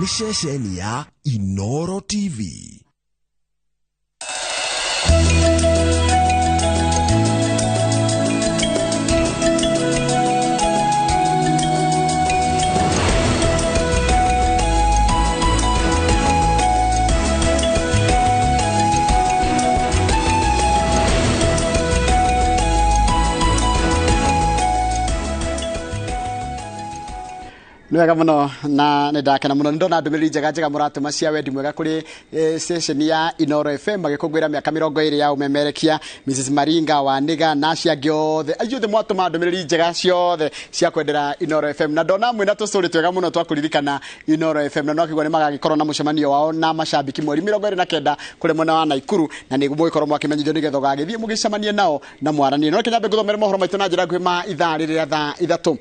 nĩ ceceni ya Inooro TV. Nwega muno na ndakena muno ndona ndumiriri njega muratuma cia wendi mwega kuri station ya Inooro FM magikungwira miaka 20 ya umemerekia Mrs Maringa wa Niga na cia giothe ayothe mwatuma ndumiriri njega ciothe cia kwendera Inooro FM na ndona mwina tusuri twega muno twakuririkana Inooro FM na no kigwa ni magagikorwo na mucemanio wao na mashabiki mweri 29 kuri mwena wa Naikuru na ni gwikorwo mwakimenyithio nigetho gagithie mugicemanie nao na mwaranie no kinyambe guthomera mohoro maitu na njira ngwima ithaa riria thaa 3.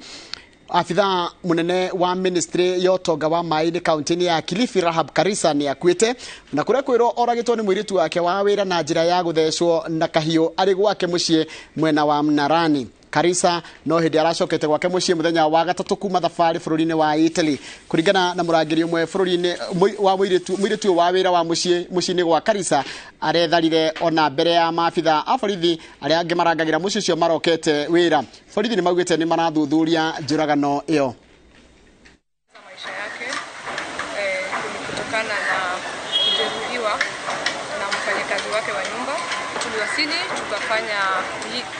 Afitha munene wa ministry yotonga wa maini kaunti ya Kilifi Rahab Karisa ni akwite na kuria kwiro oragitwo ni mwiritu wake wa wira na njira ya guthecwo na kahio ari gwake mucie mwena wa Mnarani. Karisa no hindi aracokete gwake mucie muthenya wa gatatu kuma thabari bururi-ini wa Italy kuringana na murangiri umwe bururi-ini wa mwiritu wa wira wa mucie-ini gwa Karisa aretharire ona mbere ya maabitha a borithi aria angi marangagira mucie ucio marokete wira. Borithi ni maugite ni marathuthuria njuragano iyo. Maisha yake kutokana na kujeruhiwa na mfanyakazi wake wa nyumba. Tuliwasili tukafanya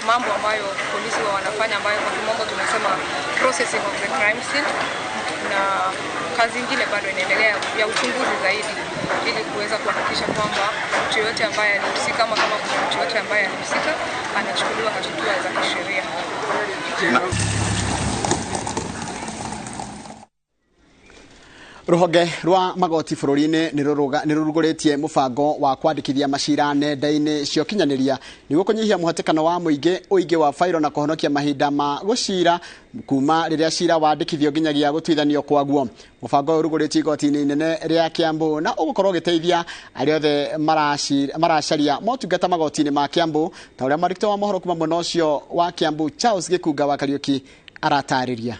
mambo ambayo polisi wanafanya ambayo kwa kimombo tunasema processing of the crime scene, na kazi nyingine bado inaendelea ya uchunguzi zaidi ili kuweza kuhakikisha kwamba mtu yote ambaye alihusika kama mtu yote ambaye alihusika anachukuliwa hatua za kisheria. Ruhonge rwa magoti bururi-ini ni ruruguretie mubango wa kwandikithia macira nenda-ini cio kinyaniria niguo kunyihia muhatikano wa muingi wa fairo na kuhonokia mahinda ma gucira kuma riria cira wandikithio nginyagia gutwithanio kwaguo. Mubango uruguretie igoti-ini nene ria Kiambu na ugukorwo giteithia ariothe maracaria motungata magoti-ini ma Kiambu ta uria marikito wa mohoro kuma mwena ucio wa Kiambu Charles Gikunga wa Kariuki aratariria.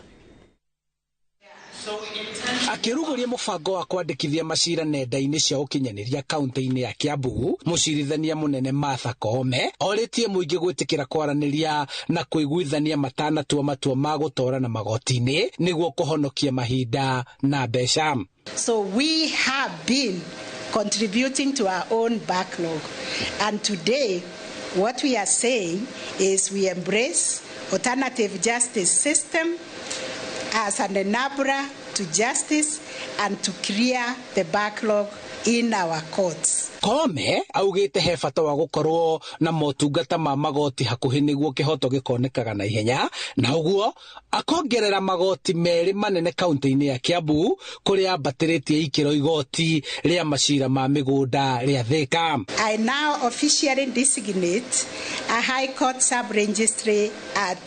Akiruguria mubango wa kwandikithia macira nenda-ini cia ukinyaniria kaunti-ini ya Kiambu, mucirithania munene Martha Koome oritie muingi gwitikira kwaraniria na kuiguithania matanatua matua ma gutorana magoti-ini niguo kuhonokia mahinda na mbeca. So we have been contributing to our own backlog, and today what we are saying is we embrace alternative justice system as an enabler to justice and to clear the backlog in our courts. Koome augite he bata wa gukorwo na motungata ma magoti hakuhi niguo kihoto gikonekaga na ihenya, na uguo akongerera magoti meri manene kaunti-ini ya Kiambu kuria ambatiritie ikiro igoti ria macira ma migunda ria Thika. I now officially designate a High Court Sub-Registry at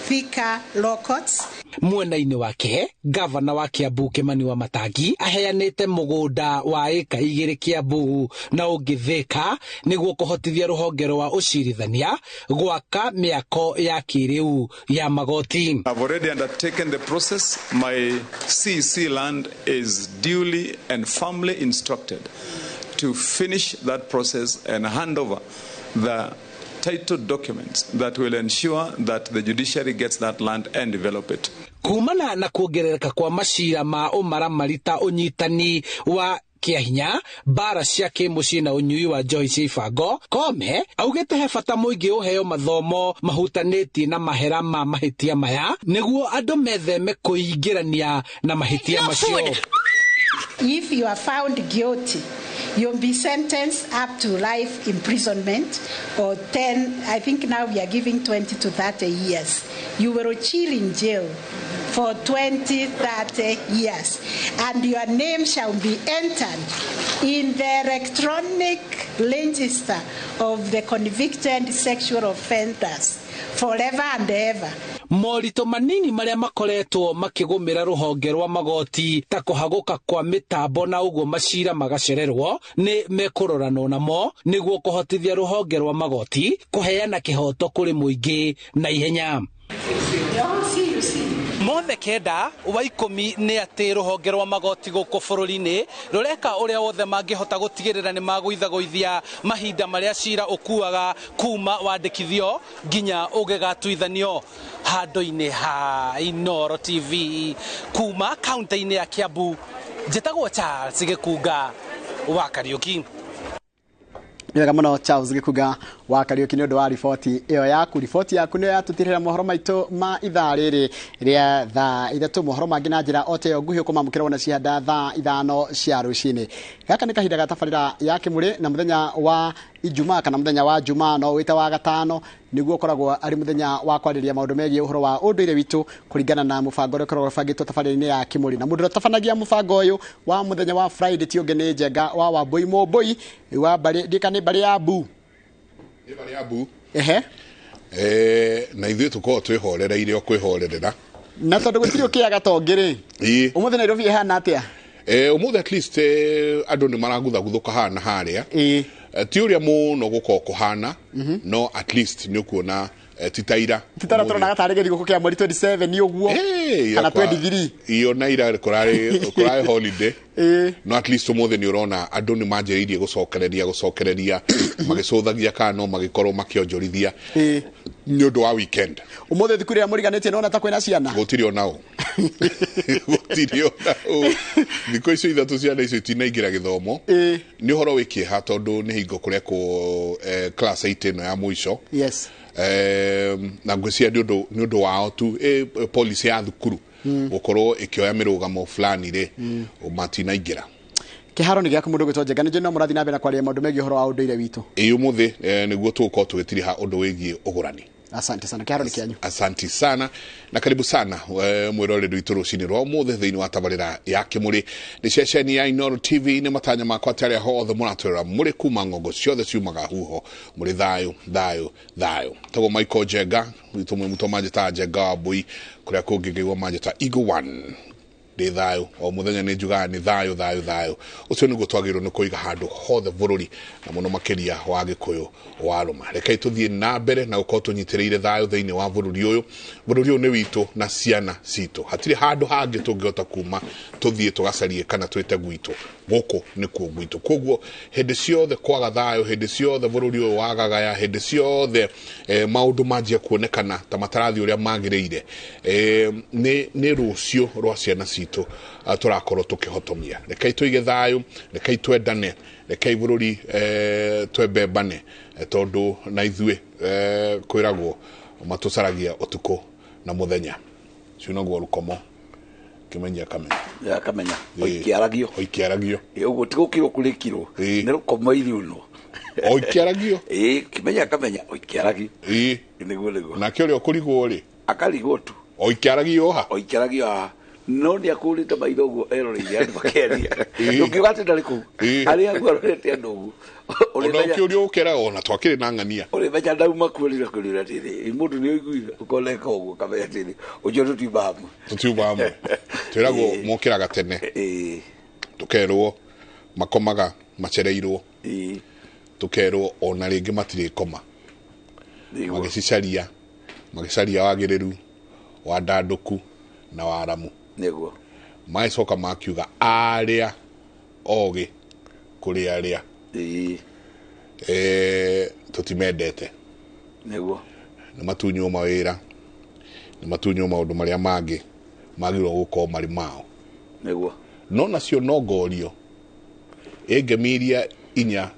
Thika Law Courts. Mwena-ini wake gavana wa Kiambu Kimani wa Matangi aheanite mugunda wa eka 2 Kiambu na ungi Thika niguo kuhotithia ruhonge rwa ucirithania gwaka miako ya kiriu ya magoti. I've already undertaken the process. My CC land is duly and firmly instructed to finish that process and hand over the title documents that will ensure that the judiciary gets that land and develop it. Kumana na kuongerereka kwa macira ma umaramarita unyitani wa kiahinya bara cia kimucii na unyui wa Joyce Ibango, Koome augite he bata muingi uheo mathomo mahutanitie na mahera ma mahitia maya niguo andu metheme kuingirania na mahitia macio. If you are found guilty, you'll be sentenced up to life imprisonment or 10, I think now we are giving 20 to 30 years. You will chill in jail for 20, 30 years. And your name shall be entered in the electronic register of the convicted sexual offenders forever and ever. Morito manini maria makoretwo makigumira ruhonge rwa magoti ta kuhaguka kwa mitambo na uguo macira magacererwo ni mekuroranwo namo niguo kuhotithia ruhonge rwa magoti kuheana kihoto kuri muingi na ihenya. mothe kenda wa 10 nĩ atĩ rũhonge rwa magoti gũkũ bũrũri-inĩ rũreka ũrĩa wothe mangĩhota gũtigĩrĩra nĩ magũithaguithia mahinda marĩa cira ũkuaga kuma wandĩkithio nginya ũgĩgatuithanio. Handũ-inĩ ha Inooro TV kuma kaunti-inĩ ya Kiambu, njĩtagwo Charles Gĩkunga wa Kariũki. Wega mũno Charles Gĩkunga wa Kariũki nĩ ũndũ wa riboti ĩyo yaku. Riboti yaku nĩ yatũtirĩra mohoro maitũ ma ithaa rĩrĩ rĩa thaa 3. Mohoro mangĩ na njĩra o ta ĩyo nguhĩ ũkũmamũkĩra wona cianda thaa 5 cia rũcinĩ. Gaka nĩ kahinda ga tabarĩra ya Kĩmũrĩ na mũthenya wa Ijumaa kana mũthenya wa Jumaa no wĩta wa gatano nĩguo ũkoragwo arĩ mũthenya wa kwarĩrĩria maũndũ megiĩ ũhoro wa ũndũire witũ kũringana na mũbango ũrĩa ũkoragwo ũbangĩtwo tabarĩra-inĩ ya Kĩmũrĩ. Na mũndũ ũrĩa ũtabanagia mũbango ũyũ wa mũthenya wa Friday ti ũngĩ nĩ Njenga wa Wambũi Mũmbũi wa nĩ mbarĩ ya Mbu. Nĩ mbarĩ ya Mbu. Ehe. Na ithuĩ tũkoragwo twĩhorereire o kwĩhorerera. Na tondũ gũtirĩ ũkĩaga tongĩ rĩ. Ũmũthĩ Nairobi ĩhana atĩa? Ũmũthĩ at least andũ nĩ maraguthaguthũka hana harĩa. Ti ũrĩa mũno gũkorwo kũhana no at least nĩ ũkuona titaira tũrona gatarĩ gĩthigũkũ kĩa mweri 27 ũguo kana 23 iyo na ira kũraĩ holiday no at least ũmũthĩ nĩ ũrona andũ nĩ manjĩrĩirie gũcokereria magĩcũthagia kana no magĩkorwo makĩonjorithia nĩ ũndũ wa weekend. Ũmũthĩ thikũ ĩrĩa mũriganĩtie nona ta kwĩna ciana gũtirĩ ona ũ gũtirĩ ona ũ thikũ icio ithatũ ciana icio itinaingĩra gĩthomo nĩ ũhoro wĩkĩeha tondũ nĩ hingo kũrĩa class 8 ĩno ya mũico. Yes. Na ngwĩciria nĩ ũndũ wao tu policy ya thukuru gũkorwo ĩkĩoya mĩrũgamo fulani rĩ matinaingĩra. Kĩharo nĩ gĩaku mũndũ gwĩtwo Njenga, nĩ njũĩ mũrathiĩ na mbere kwaria maũndũ megiĩ ũhoro wa ũndũire witũ. Ũmũthĩ nĩguo tũgũkorwo tũgĩtiriha ũndũ wĩgiĩ ũgũrani. Asante sana, kĩharo nĩ kĩanyu. Asante sana na karibu sana mwĩroreri witũ rũcinĩ rwa ũmũthĩ thĩinĩ wa tabarĩra ya Kĩmũrĩ. Nĩ ceceni ya Inooro TV, nĩ matanya makwa tarĩa hothe mũratwĩra mũrĩ kuma ng'ongo ciothe ciumaga huho mũrĩ thayũ. Tagwo Michael Njenga witũ mwĩmuto manjĩta Njenga wa Mbũi kũrĩa kũngĩ ngĩgwo manjĩta Eagle One. Ndĩ thayũ o mũthenya nĩ njugaga nĩ thayũ. Ũcio nĩguo twagĩrĩirwo nĩ kũiga handũ hothe bũrũri na mũno makĩria wa Gĩkũyũ wa Rũma. Rekei tũthiĩ na mbere na gũkorwo tũnyitĩrĩire thayũ thĩinĩ wa bũrũri ũyũ. Bũrũri ũyũ nĩ witũ na ciana citũ. Hatirĩ handũ hangĩ tũngĩhota kuma tũthiĩ tũgacarie kana twĩte gwitũ. Gũkũ nĩkuo gwitũ. Koguo hĩndĩ ciothe kwaga thayũ, hĩndĩ ciothe bũrũri ũyũ wagagaya, hĩndĩ ciothe maũndũ manjia kuonekana ta matarathi ũrĩa magĩrĩire, nĩ rũciũ rwa ciana citũ tũrakorwo tũkĩhotomia. Rekei tũige thayũ, rekei twendane, rekei bũrũri twembembane tondũ na ithuĩ kwĩragwo matũcaragia ũtukũ na mũthenya. Ũcio naguo rũkomo kĩmenya kamenya oikiaragio ũguo ti gũkirwo kũrĩkirwo nĩ rũkomo iriuno oikiaragio kĩmenya oikiaragio nĩguo nake ũrĩa ũkũrigwo rĩ akarigwo tu oikiaragio ha no nĩ akũrĩte maitho ũguo eroreire andũ makĩaria ndũngiuga atĩ ndarĩ kũu arĩa aguo arorete andũ ũguo ona ũkĩũria ũkera ona twakĩrĩ na ng'ania ũrĩmenya ndauma kwĩrira atĩrĩ mũndũ nĩ ũiguire ũkoneka ũguo kamenya atĩrĩ ũcio tũtiuma hamwe twĩragwo mokĩraga tene tũkerwo makomaga macereirwo tũkerwo ona rĩngĩ matirĩ koma magĩcicaria wagĩrĩru wa ndandũku na waramu nĩguo magĩcoka makiuga arĩa ogĩ kũrĩ arĩa tũtimendete nĩguo nĩ matunywo mawĩra nĩ matunywo maũndũ marĩa mangĩ magĩrĩirwo gũkorwo marĩ mao nĩguo no nacio no ngorio ngemiria 4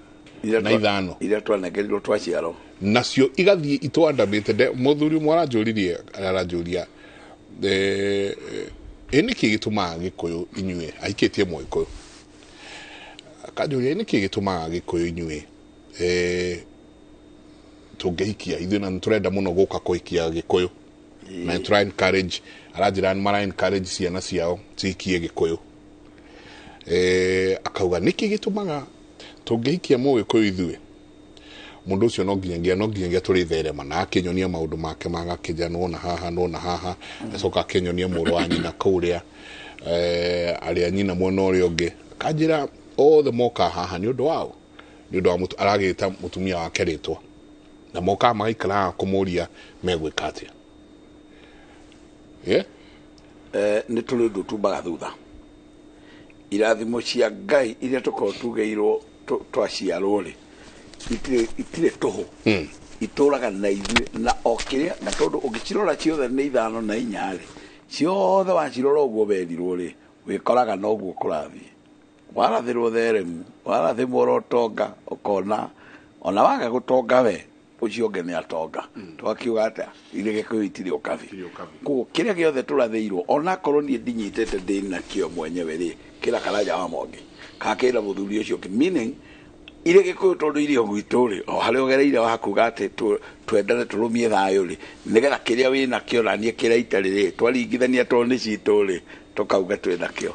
na 5 iria twanengerirwo twaciarwo nacio igathiĩ itwandamĩte. Mũthuri ũmwe aranjũria nĩkĩ gĩtũmaga Gĩkũyũ inyuĩ aikĩtie Mũgĩkũyũ akanjũria nĩkĩ gĩtũmaga Gĩkũyũ inyuĩ tũngĩhikia ithuĩ na nĩtũrenda mũno gũka kũhikia Gĩkũyũ na nĩtũra encourage aranjĩra nĩ mara encourage ciana ciao cihikie Gĩkũyũ. Akauga nĩkĩ gĩtũmaga tũngĩhikia Mũgĩkũyũ ithuĩ mũndũ ũcio no nginyagia tũrĩ therema na akĩnyonia maũndũ make magakĩnja nona haha acoka akĩnyonia mũrũ wa nyina kũrĩa arĩa nyina mwena ũrĩa ũngĩ akanjĩra othe moka haha nĩ ũndũ wa aragĩta mũtumia wake rĩtwa na moka magaikara kũmũria megwĩka atĩa nĩ tũrĩ ũndũ tumbaga thutha irathimo cia Ngai iria tũkorwo tugeirwo twaciarwo rĩ itirĩ tũhũ itũraga na ithuĩ na okĩrĩa na tondũ ũngĩcirora ciothe nĩ 5 na 4 rĩ ciothe wacirora ũguo werirwo rĩ wĩkoraga noguo kũrathiĩ warathĩrwo theremu warathĩmwo rotonga ũkona ona waga gũtonga we ũcio ũngĩ nĩ atonga twakiuga atĩa irĩ Gĩkũyũ itirĩ ũkabi koguo kĩrĩa gĩothe tũrathĩirwo ona korwo niĩ ndinyitĩte ndĩ nakĩo mwenyewe rĩ kĩra karaja wa monge kakĩra mũthuri ũcio ũngĩ meaning irĩ Gĩkũyũ tondũ irio gwitũ rĩ o harĩa ũgereire wa kuga atĩ twendane tũrũmie thayũ rĩ nĩgetha kĩrĩa wĩ nakĩo na niĩ kĩrĩa itarĩ rĩ twaringithania tondũ nĩ citũ rĩ tũkauga twĩ nakĩo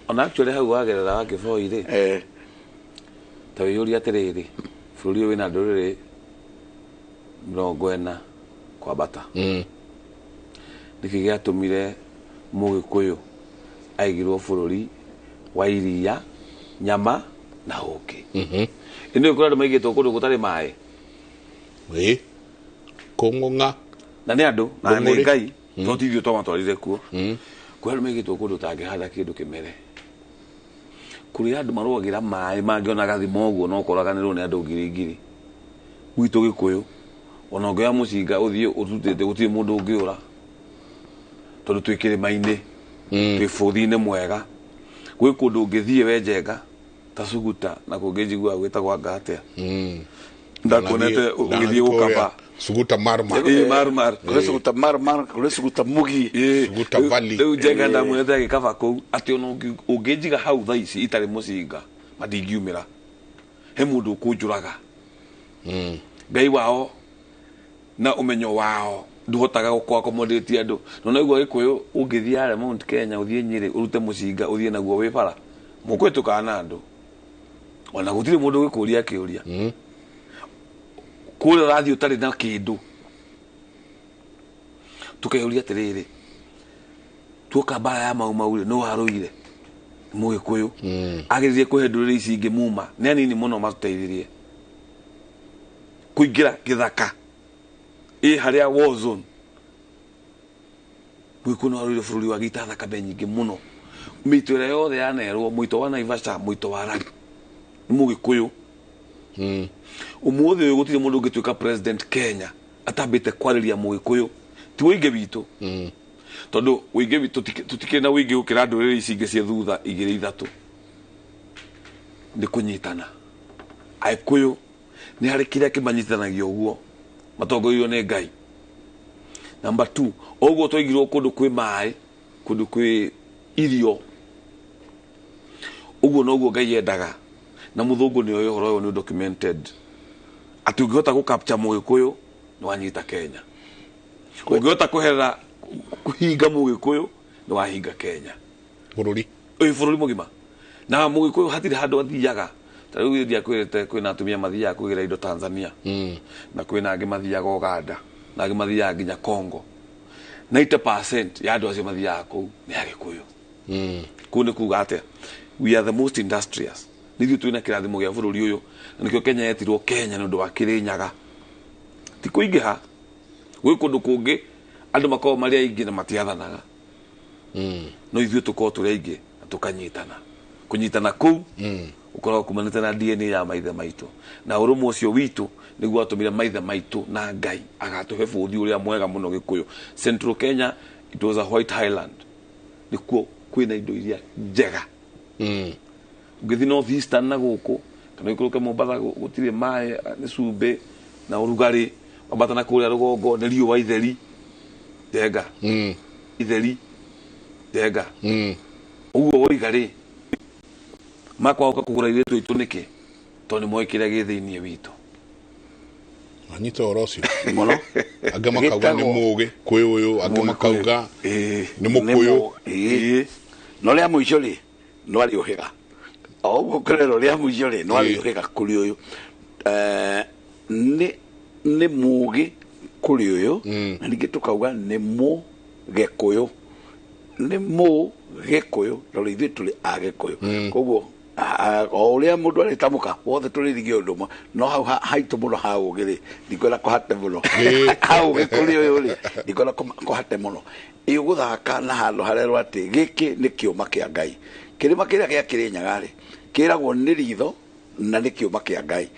ona actually hau wagerera wa Kĩboi rĩ ta wĩyũria atĩrĩrĩ bũrũri ũyũ wĩna ndũrĩrĩ 40 kwambata nĩkĩ gĩatũmire Mũgĩkũyũ aigirwo bũrũri wa iria nyama na ũkĩ ĩno ĩkũra andũ maigĩtwo kũndũ gũtarĩ maĩ kũng'ung'a na nĩ andũ na nĩ Ngai to ti ithuĩ twamatwarire kuo kwĩ andũ maigĩtwo kũndũ tangĩhanda kĩndũ kĩmere kũrĩ andũ marũagĩra maĩ mangĩona gathima ũguo no ũkoraganĩrwo nĩ andũ ngiri gwitũ Gĩkũyũ ona ũngĩoya mũcinga ũthiĩ ũtutĩte gũtirĩ mũndũ ũngĩũra tondũ twĩ kĩrĩma-inĩ twĩ bũthi-inĩ mwega gwĩ kũndũ ũngĩthiĩ we Njenga ta Suguta na kũngĩ njigua gwĩtagwo Ngatia ndakuonete ũgĩthiĩ gũkamba Suguta Marmar kũrĩ Suguta Marmar kũrĩ Suguta Mugi Suguta Valley rĩu Njenga ndamuonete agĩkaba kũu atĩ ona ũngĩnjiga hau thaa ici itarĩ mũcinga mandingiumĩra he mũndũ ũkũnjũraga Ngai wao na ũmenyo wao nduhotaga gũkwakomodĩti andũ no igua Gĩkũyũ ũngĩthiĩ harĩa Mount Kenya ũthiĩ Nyĩrĩ ũrute mũcinga ũthiĩ naguo wĩ bara mũkwĩtũkaga na andũ ona gũtirĩ mũndũ gĩkũria kĩũria kũrĩa ũrathiĩ ũtarĩ na kĩndũ tũkeyũria atĩrĩrĩ tuoka mbara ya mau-rĩ no warũire Mũgĩkũyũ agĩrĩire kũhe ndũrĩrĩ ici ingĩ muma nĩ anini mũno matũteithirie kũingĩra gĩthaka harĩa war zone Mũgĩkũyũ no warũire bũrũri wa gĩita thakame nyingĩ mũno mĩito ĩrĩa yothe yanerwo mũito wa Naivasha mũito wa Rari Mũgĩkũyũ ũmũthĩ ũyũ gũtirĩ mũndũ ũngĩtuĩka president Kenya atambĩte kwarĩria Mũgĩkũyũ ti wĩingĩ witũ tondũ wĩingĩ witũ tũtikĩrĩ na wĩingĩ gũkĩra ndũrĩrĩ ici ingĩ cia thutha 2-3 nĩ kũnyitana Agĩkũyũ nĩ harĩ kĩrĩa kĩmanyitithanagia ũguo matongorio nĩ Ngai number 2 ũguo twaigirwo kũndũ kwĩ maĩ kũndũ kwĩ irio ũguo noguo Ngai yendaga na mũthũngũ nĩ ũhoro ũyũ nĩ documented atĩ ũngĩhota gũcapture Mũgĩkũyũ nĩ wanyita Kenya ũngĩhota kũherera kũhinga Mũgĩkũyũ nĩ wahinga Kenya bũrũri mũgima na Mũgĩkũyũ hatirĩ handũ athiaga ta rĩu gĩthia kwĩrĩte kwĩna atumia mathiaga kũgĩra indo Tanzania na kwĩna angĩ mathiaga Uganda na angĩ mathiaga nginya Congo 90% ya andũ acio mathiaga kũu nĩ Agĩkũyũ kũu nĩ kuga atĩa we are the most industrious nithuĩ twĩna kĩrathimo gĩa bũrũri ũyũ na nĩkĩo Kenya yetirwo Kenya nĩ ũndũ wa Kĩrĩnyaga ti kũingĩha gwĩ kũndũ kũngĩ andũ makorwo marĩ aingĩ na matiathanaga no ithuĩ tũkorwo tũrĩ aingĩ na tũkanyitana kũnyitana kũu ũkoragwo kumanĩte na DNA ya maithe maitũ na ũrũmwe ũcio witũ nĩguo atũmire maithe maitũ na Ngai agatũhe bũrũri ũrĩa mwega mũno Gĩkũyũ Central Kenya it was a white highland nĩkuo kwĩna indo iria njega ũngĩthiĩ North Eastern na gũkũ kana ikũrũke Mombasa gũtirĩ maĩ nĩ cumbĩ na ũrugarĩ wambata na kũrĩa rũgongo nĩ riũa itheri Njenga itheri Njenga ũguo woigarĩ makwaũka kũgũra irĩtũ itũ nĩkĩ tondũ nĩ moĩ kĩrĩa gĩ thĩiniĩ witũ anyita ũhoro ũcio mũno angĩ makauga nĩ mũũgĩ kwĩ ũyũ angĩ makauga nĩ Mũkũyũ no rĩa mũico rĩ no arĩ ũhĩga ũguo kũrerwo rĩa mũico rĩ no arĩ ũhĩga kũrĩ ũyũ nĩ mũũgĩ kũrĩ ũyũ na ningĩ tũkauga nĩ Mũgĩkũyũ nĩ Mũgĩkũyũ tondũ ithuĩ tũrĩ Agĩkũyũ koguo o uria mundu ari tamuka wothe turirige undu mo no hau haitu muno hau giri ndikora kuhate muno hau gikuri uyu ri ndikora kuhate muno iyo guthaka na handu harerwo ati giki ni kiuma kia Ngai kirima kiria gia Kirinyaga ri kiragwo ni ritho na ni kiuma kia Ngai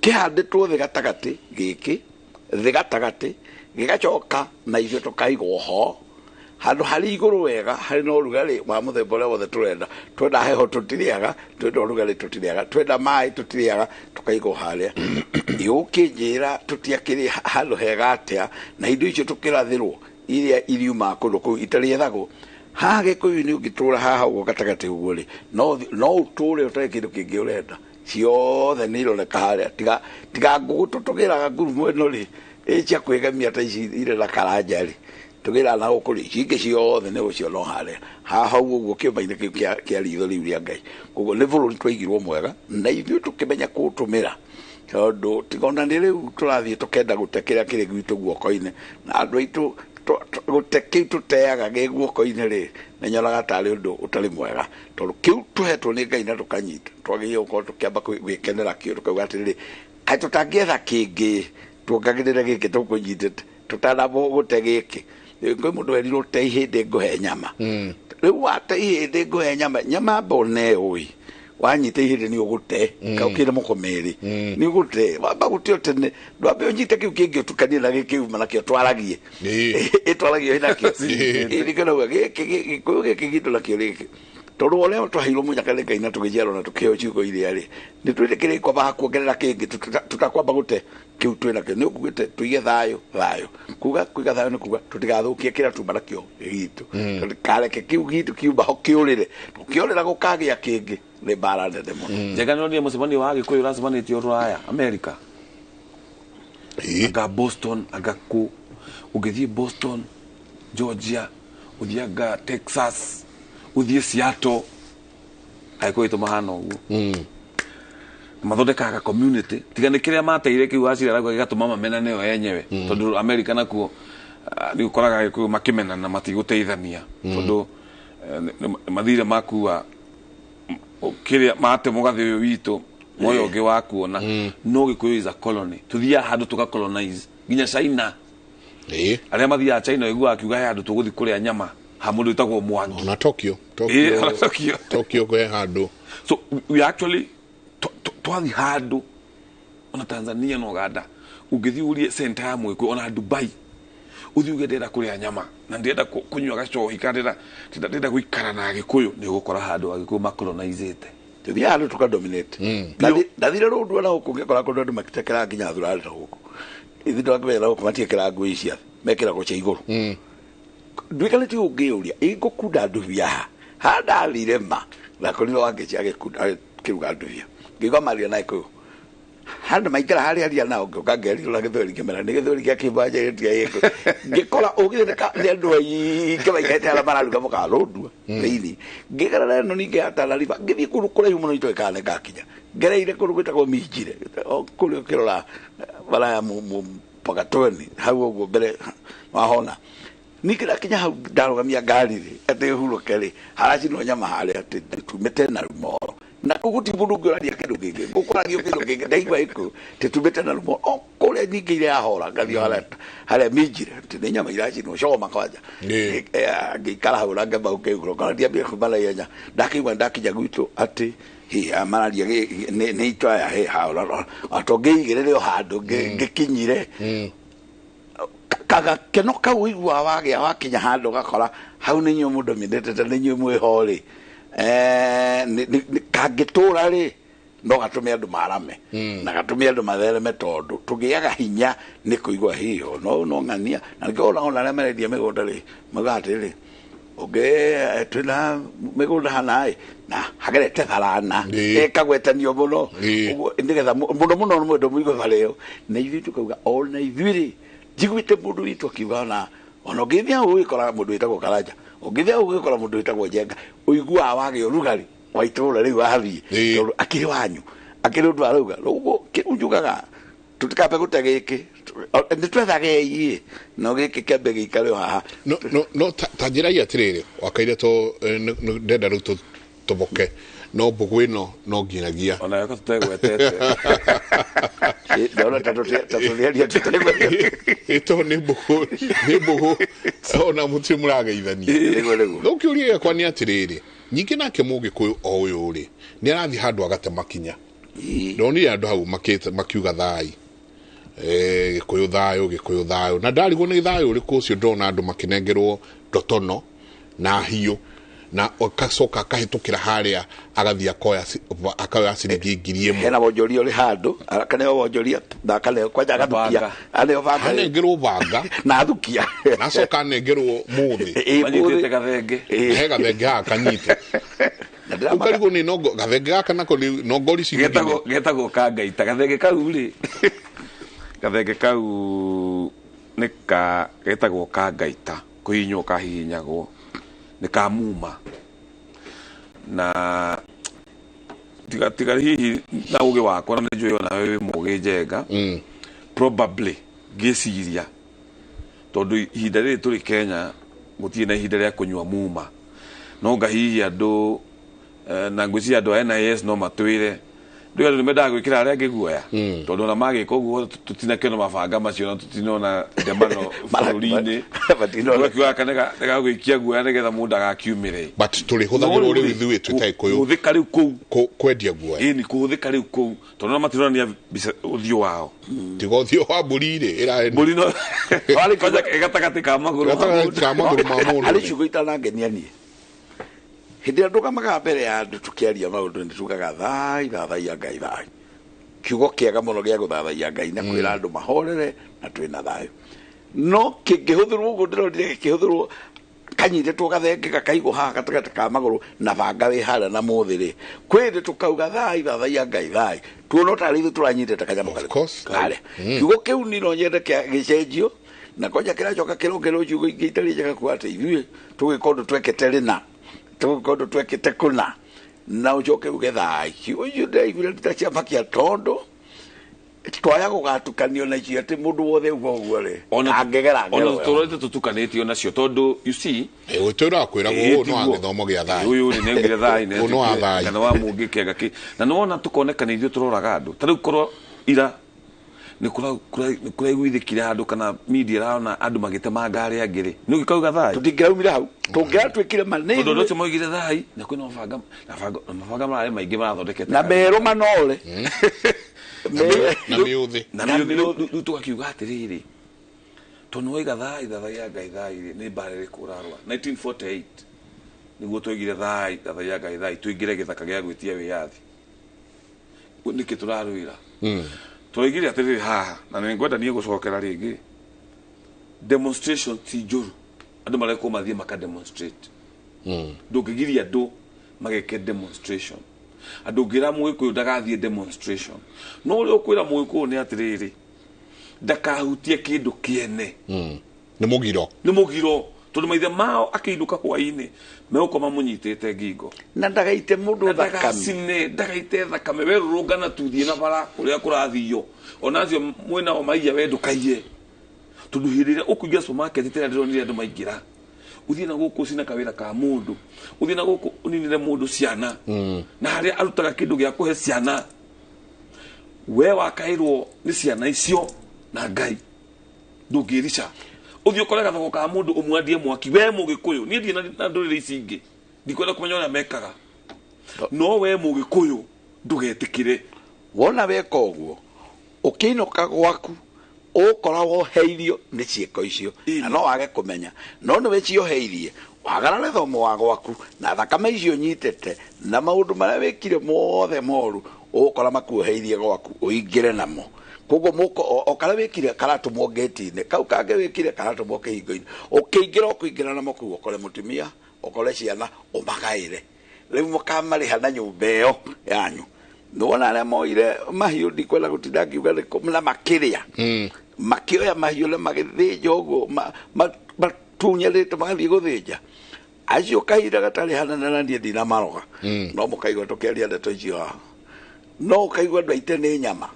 kihanditwo thi gatagati giki thi gatagati gigacoka na ithuĩ tukaigwo ho handu hari iguru wega hari no rugari wa muthemba uria wothe twenda heho tutiriaga twenda rugari tutiriaga twenda mai tutiriaga tukaigwo haria iukinjira tutiakiri handu hega atia na indo icio tukirathirwo iria iriuma kundu kuu itariethagwo hage kuyu ni ugitura haha ugo gatagati uguo ri no uture utari kindu kingi urenda ciothe ni ironeka haria tiga ngugututugiraga ngurumo ino ri icia kwigemia ta ici ire na karanja ri tugira na ukuri cingi ciothe ni ucio no haria haha uguo kiumba-ini kiu kia ritho riu ria Ngai koguo ni bururi twaigirwo mwega na ithuĩ tukimenya kuutumira tondu tigona ni riu turathie tukenda gute kiria kiri gwitu guoko-ini na andu aitu gute kiu tuteaga ge guoko-ini ri na nyonaga tari undu utari mwega tondu kiu tuhetwo ni Ngai na tukanyita twagire gukorwo tukiamba gwikenera kio tukauga atiriri kai tutangietha kingi tuongagirire giki tukunyitite tutanabo gute giki ngoi mundu erirwo te ihindi nguhe nyama riu ate ihindi nguhe nyama mbone ui wanyite ihindi ni ugute kaukire mukomeri ni ugute wamba gutio tene ndwambe unyite kiu kingi utukanie na gikiu manakio twaragie itwaragie inakio irikana giki giki gitu nakio riki tondu ole twaheirwo munyakare Ngai na tugijiarwo na tukiheo ciugo iria ri ni twirikire kwa ba kuongerera kingi tutakwamba gute kiu twina ke ni ukugite tuige thayo kuga kuiga thayo ni kuga tutigathukie kira tumba nakio gitu tukareke kiu gitu kiumba ho kiurire tukiurira gukagia kingi ni bara ndende muno njagano ni mucemani wa Gikuyu uracemanĩtie Rũraya America aga Boston aga ku ugithie Boston Georgia uthiaga Texas uthie Seattle aikoito mahana uguo mathondekaga community tigane kiria mateire kiu acira ragu gigatuma mamena neo yenyewe tondu America nakuo ni ukoraga Gikuyu makimena na matiguteithania tondu mathire makuwa kiria mate mugathi uyu witu moyo ngi wakuona no Gikuyu is a colony tuthia handu tuka colonize nginya China aria mathia China igua akiuga handu tuguthi kuria nyama hamundu itagwo Mwangi na Tokyo kwe handu so we actually twathi handu ona Tanzania no Uganda ugithi urie center ya Mwikwi ona Dubai uthi ugenda kuria nyama na ndienda kunywa gacohi kandida ndenda guikara na Gikuyu ni gukora handu Agikuyu macolonizete tuthia handu tuka dominate ndathire rundu na huku ngikora kundu andu makitekera nginya thurari na huku ithi ndwakibera huku matiekera ngui cia mekira gocha iguru ndwikaliti ungiuria igukunda nduvia handa lirema na kunilo wange cia gikunda kiruga nduvia ngigo maria na Gikuyu handa maikara hari aria nao ngageri la githori kimera ni githori kia kibaja yetia yeko ngikora ugire ka ndu ai kibaikete ala mararuga muka rodua thini ngikara no ninge atala riba ngithi kuru kure muno ito ikane gakinya ngereire kuru gwitagwo minjire kuri kirora bala mu pagatoni hau uguo mbere wahona nikira kinya hau ndarugamia ngari ri ate huruke ri haracino nyama haria ati tumete na rumoro na kuguti burungu radia kindu kingi gukoragio kindu kingi ndaigwa iku titumete na rumoro kule ningi ile ahora ngathio haria minjire ati nyama iracino coma kwanja ngikara hau ranga bau keiguro kana ndiambia kubala yenya ndakiwa ndakinya gwitu ati amararia ni itwaya haura atongeigirire handu ngikinyire kaga keno ka uigwa wage wakinya handu gakora hau ni nyu mundu mindete ni nyu mwihori kagitura ri no gatumia andu marame na gatumia andu mathereme tondu tugiaga hinya ni kuigwa hiyo no ngania na ngona ona na meredia migunda ri magati ri oge tuna migunda hanai na hagerete tharana ekagwetanio muno ndigetha muno mundu muigwa valeo na ithu tukauga ona ithwiri jigwite mundu witu akiugana ona ngithia ugikora mundu witagwo Karanja ngithia ugikora mundu witagwo Njenga uigua wage urugari wa itura riu athi akiri wanyu akiri undu arauga uguo kiunjugaga tutikabe gutegeke ni twethage ii no giki kembe gikare haha no tanjira ya tirire wakaire to ndenda ruto toboke no bugwino no ginagia ona yako tutegwetete ndona taturia tutegwetete ito ni bugu ona muti murageithania no kiuria kwa ni atiriri nyingi nake Mũgĩkũyũ o uyu ri ni arathi handu agate makinya ndoni andu hau makiuga thai Gĩkũyũ thayo na ndarigwo ni thayo uriku ucio ndona andu makinengerwo ndotono na hiyo na okacoka akahitukira haria agathia akoya ciringi 1000 hena wonjoria uri handu akane wonjoria ndakane kwaja gathukia ane ovanga anengerwo banga na athukia na coka anengerwo muthi manyitite gathenge he gathenge akanyite ukarigo ni no gathenge gaka nako no ngori cigetago kangaita gathenge kau ri gathenge kau nika getagwo kangaita kuhinywo kahihinyagwo nikamuma na tiga hihi na uge wakwa na njui ona wewe muge njega probably giciria tondu ihinda riri turi Kenya gutie na ihinda ria kunywa muma no ngahihi andu na ngwiciria andu a NIS no matwire ndio ndio mendaga gwikira aria ngiguoya tondu na magika uguo tutinakena mabanga macio na tutinona ndemano bũrũri-inĩ batino kiwa kanega gwikia guoya nigetha mundu agakiumire but tuli huthagira uri ithuĩ tutai kuyu kuthika riu kwendia guoya ni kuthika riu kou tondu na matirania uthio wao tiga uthio wa mbũri ira mbũri no wali kwaja gatagati ka magũrũ ma mundu ali ciugo itanangenia nie hindi andu kamaga mbere ya andu tukiaria maundu ni tugaga thaithia Ngai thai kiugo kiega muno gia guthaithia Ngai na kwira andu mahorere na twina thayo no kingihũthĩrwo ũguo ndĩronire kĩhũthĩrwo kanyitĩtwo gathenge gakaigwo haha gatagatĩ ka magũrũ na banga wĩ harĩa na mũthĩ rĩ kwĩndĩ tũkauga thaithia Ngai thai tuona tarĩ ithuĩ tũranyitĩte kanyamũ karĩa kiugo kĩu ni no nyende gĩcenjio na koja kĩracoka kĩrongererwo ciugo ingĩ itarĩ njega kuga atĩ ithuĩ tũgĩka ũndũ twekete rĩna tũgĩka ũndũ twekete kũna na ucoke uge thai uyu ndaigire ndaciamakia tondu twaya gugatukanio na icio ati mundu wothe uguo ri angegera ona turete tutukanitio nacio tondu you see gwitira kwira guo no agithomo gia thai uyu ni nengire thai ne no athai kana wa mungi kega ki na no ona tukonekana ithu turoraga andu tariu korwo ira ni kura igwithikire handu kana media raona andu magitema ngari angiri ni ukauga thai tutingaumire hau tungiatwikire manene tondu ndo moigire thai na kwina mabanga mara maingi marathondekete na mero manole na miuthi tugakiuga atiriri tondu waiga thaithia Ngai thai ni mbarire kurarwa 1948 niguo twaigire thaithia Ngai thai tuingire githaka gia gwitia wiyathi niki turarwira twaigire atiriri haha na ningwenda nie gucokera ringi demonstration ti njuru andu mareko mathie maka demonstrate ndungigiria andu mageke demonstration andu ngira Mũgĩkũyũ ndagathie demonstration no uri ukwira Mũgĩkũyũ ni atiriri ndakahutie kindu kiene ni mugiro tondu maithe mao akiinduka hwaini meukoma munyitite ngingo na ndagaite mundu thakame ndagaite thakame werurungana tuthie na bara uria kurathio onacio mwena o maiya wendukaie tondu hirire ukuingia supermarket tena ndironire andu maingira uthie na guku cina kawira ka mundu uthie na guku uninire mundu ciana na haria arutaga kindu gia kuhe ciana we wakairwo ni ciana icio na Ngai ndungirica uthio kolega thoko ka mundu umwandie mwaki we Mũgĩkũyũ ni thie na ndurire ici ingi ndikwenda kumenya ona mekaga no we Mũgĩkũyũ ndugetikire wona weka uguo ukiinoka gwaku ukoragwo heirio ni cieko icio na no wage kumenya no ni wecio heirie wagarare thomo wa gwaku na thakame icio nyitete na maundu maria wekire mothe moru ukora makuheirie gwaku uingire namo kogo moko okara wekire karatumwo gate-ini kau kange wekire karatumwo kihingo-ini ukiingira ukuingira namo kuo ukore mutumia ukore ciana umagaire riu mukamariha na nyumba iyo yanyu ndona aria moire mahiu ndikwenda gutinda ngiuga na makiria makioya mahiu na magithinja uguo matunyarite magathie guthinja acio kahinda gatari hanene na ndie ndina maroga no mukaigua tukiaria ndeto icio haha no ukaigua andu aite ni nyama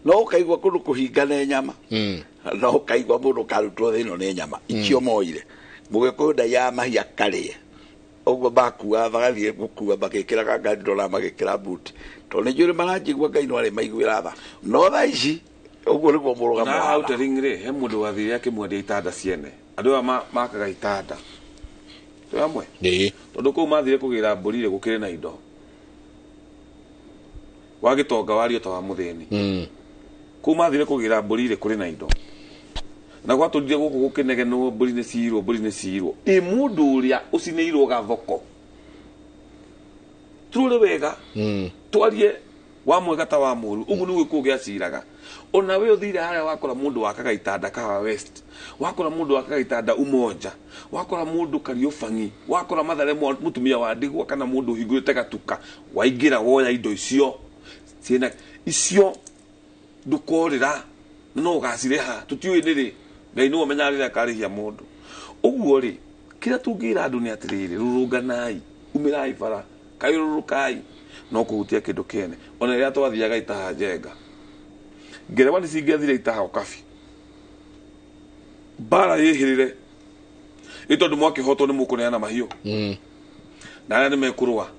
no ukaigua kundu kuhingane nyama no ukaigua mundu karutwo thino ni nyama icio moire Mũgĩkũyũ ndaiya mahia karie ogwo bakua bagathie gukua bagekira ngari dola magekira boot to ne jure manajigwa Ngai no ari maiguira tha no tha ici ogwo niguo murugamo na outering ri he mundu wathire akimwendia itanda ciene andu aya makaga itanda to amwe tondu kuu mathire kugira mburi ri gukire na indo wagitonga wario ta wa muthini kuu mathire kugira mburi ri kuri na indo na gwatulire guku gukinegenwo mburi ni ciirwo mundu uria ucineirwo gathoko tule wega twarie wa mwega ta wa muru ugu ni gwikugia ciraga ona we uthire haria wakora mundu wakaga itanda Kawa West wakora mundu wakaga itanda Umoja wakora mundu Kariufangi wakora Mathare mutumia wa Ndigwa kana mundu hingurite gatuka waingira woya indo icio ciena icio ndukorira no gacireha tutiui niri Ngai no menya rira karihia mundu uguo ri kira tungira andu ni atiriri rurunganai umirai bara kairurukai no kuhutia kindu kene ona ria twathiaga itaha Njenga ngerewa nicingiathire itaha Okabi bara yihirire itondu mwakihotwo ni mukuneana mahiu na aria ni mekurwa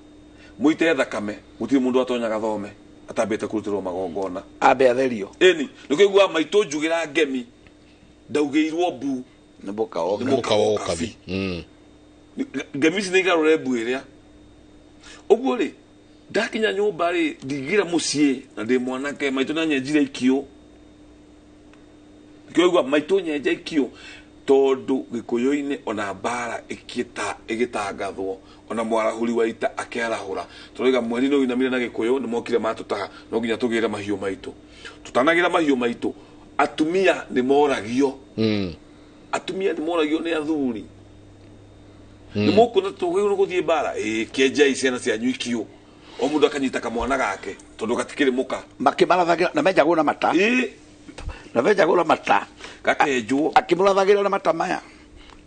muite thakame gutiri mundu atonyaga thome atambite kurutirwo magongona ambe atherio eni nikigwa maito njugira ngemi ndaugeirwo bu ni boka Okabi ngemi cinigarure bu iria uguo ri ndakinya nyumba ri ndigira mucie na ndi mwanake maito na nyenjire ikio nikigwa maito nyenja ikio tondu gikuyu-ini ona bara igitangathwo ona mwarahuri wa ita akiarahura turiga mweri no inamire na gikuyu ni mokire matutaha no nginya tugire mahiu maitu tutanagira mahiu maitu atumia ni moragio atumia ni moragio ni athuri ni mukuna tugire guthie bara kienja icena cia nyuikio o mundu akanyita kamwana gake tondu gatikiri muka makimarathagira na menjagwo na mata na menjagwo na mata gakenjwo akimurathagira na mata maya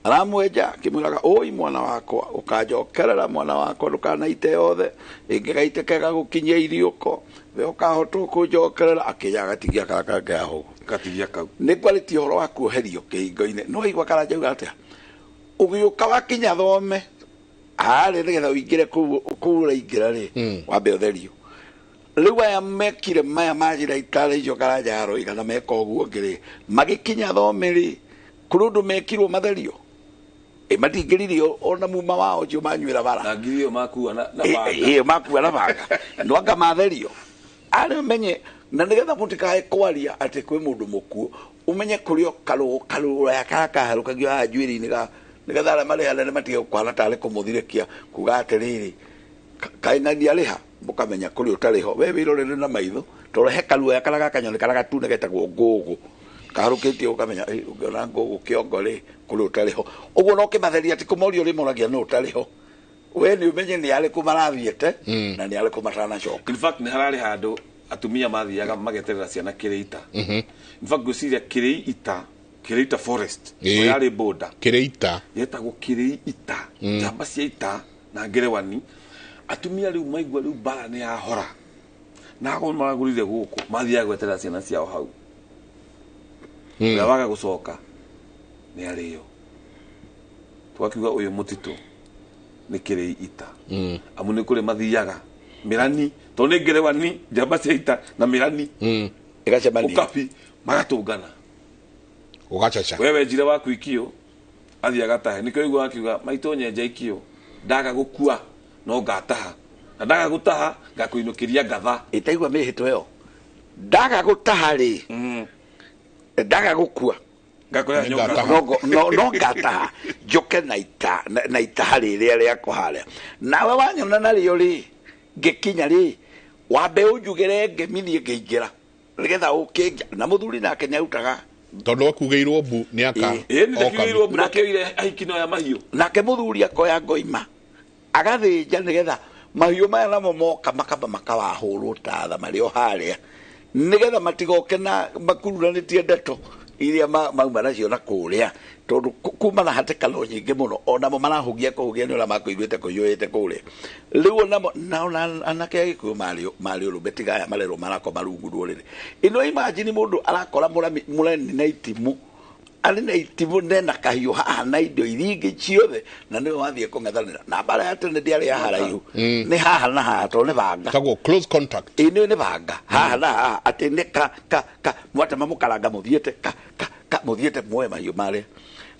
aramwenja akimwiraga oi mwana wakwa ukajokerera mwana wakwa ndukanaite yothe ingigaitekaga gukinyia iriuko we ukahotwo kujokerera akinya gatigia karaka aho gatigia kau ni quality horo wa kuoherio kihingo-ini no igwa karanja atia ugiuka wakinya thome ari nigetha uingire kuu raingira ri wambe utherio riu aya mekire maya majira itare icio karanja haro igana meka uguo ngiri magikinya thome ri kurundu mekirwo matherio matingiririo ona muma wao cio manywira bara na ngirio makua na banga makua na banga no anga matherio ari menye na nigetha mutikae kwaria ati kwi mundu mukuo umenye kurio karu ya kaka harukagio ha njwiri-ini ga nigetha ara mari hanene matige kwana tari kumuthirikia kuga atiriri kainani ariha mukamenya kuri utariho we wirorere na maitho torehe karu ya karaga kanyoni karaga tune getagwo ngugu karukitie ukamenya ungiona ngugu kiongo ri kuri utariho uguo no kimatheria ati kumorio rimoragia no utariho we ni umenye ni ari kumarathiete na ni ari kumatana coka in fact ni harari handu atumia mathiaga mageterera ciana kireita in fact guciria kireita forest yari border kireita yetagwo kireita jamba cia ita na ngerewani atumia riu maigua riu bara ni yahora na go maragurire guku mathiaga gweterera ciana ciao hau waga gucoka ni ario twakiuga uyu mutitu ni kireita amu ni kuri mathiaga mirani to ni ngerewani jamba cia ita na mirani igacemania Okabi magatungana ugachacha wewe njire waku ikio athiaga tahe nikio igwa akiuga maito nyenja ikio ndaga gukua no ngataha na ndaga gutaha ngakuinukiria ngatha itaigwa mihito yo ndaga gutaha ri ndaga gukua ngakoya nyoka no ngataha njoke na ita riria riakwa haria nawe wanyona nario ri ngikinya ri wambe unjugire ngeminie ngiingira nigetha ukinja na muthuri nake niarutaga tondu akugeirwo bu ni aka ni ndakigeirwo bu nakire ahikino ya mahiu nake muthuri akoya ngoima agathinja nigetha mahiu maya namo moka makawahurwo tatha mario haria nigetha matigoke na makururanitie ndeto iria mauma nacio na kuria tondu kuma na hatikano nyingi muno onamo marahugia kuhugia ni ora makuiguite kuyuite kuria riu onamo na anake agikuyu mari urubetiga aya marero marako marungu rurire ino imagine mundu arakora mureni na itimu ari na itimu nena kahiu haha na indo iringi ciothe na niwe wathie kung'ethanira na bara ya tene ndiari ya haraihu ni haha na haha to ne banga tago close contact ine ne banga haha na haha ati ne ka mwata mamukaranga muthiete ka muthiete moe mahiu mare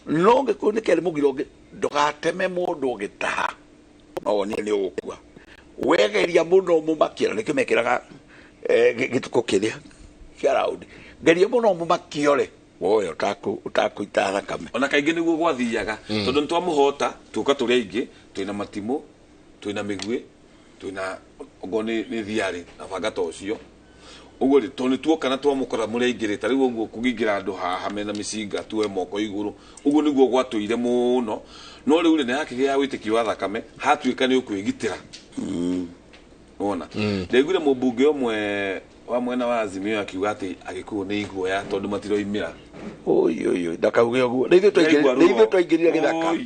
nonge ko ne kele mugiroge ndogateme mundu ugitaha no ni ukua wegeria muno mumakira nikimekiraga gituko kiria kiaraudi geria muno mumakiore oyo utakuita thakame ona kaingi niguo gwathiaga tondu ntwamuhota tuka turi aingi twina matimo twina migwi twina ogoni ni thiari na banga tocio uguo ri toni tuoka na twamukora muri aingirita riu uguo kugingira andu haha mena micinga tuwe moko iguru uguo niguo gwatuire muno no riu ri ne hakige ya witikio wa thakame hatuika ni ukwigitira ona ndeguire mubunge omwe wa mwena wa Azimio akiuga ati agikuo ni iguoya tondu matiro imira oyo ndakauge uguo nithu twaingirira githaka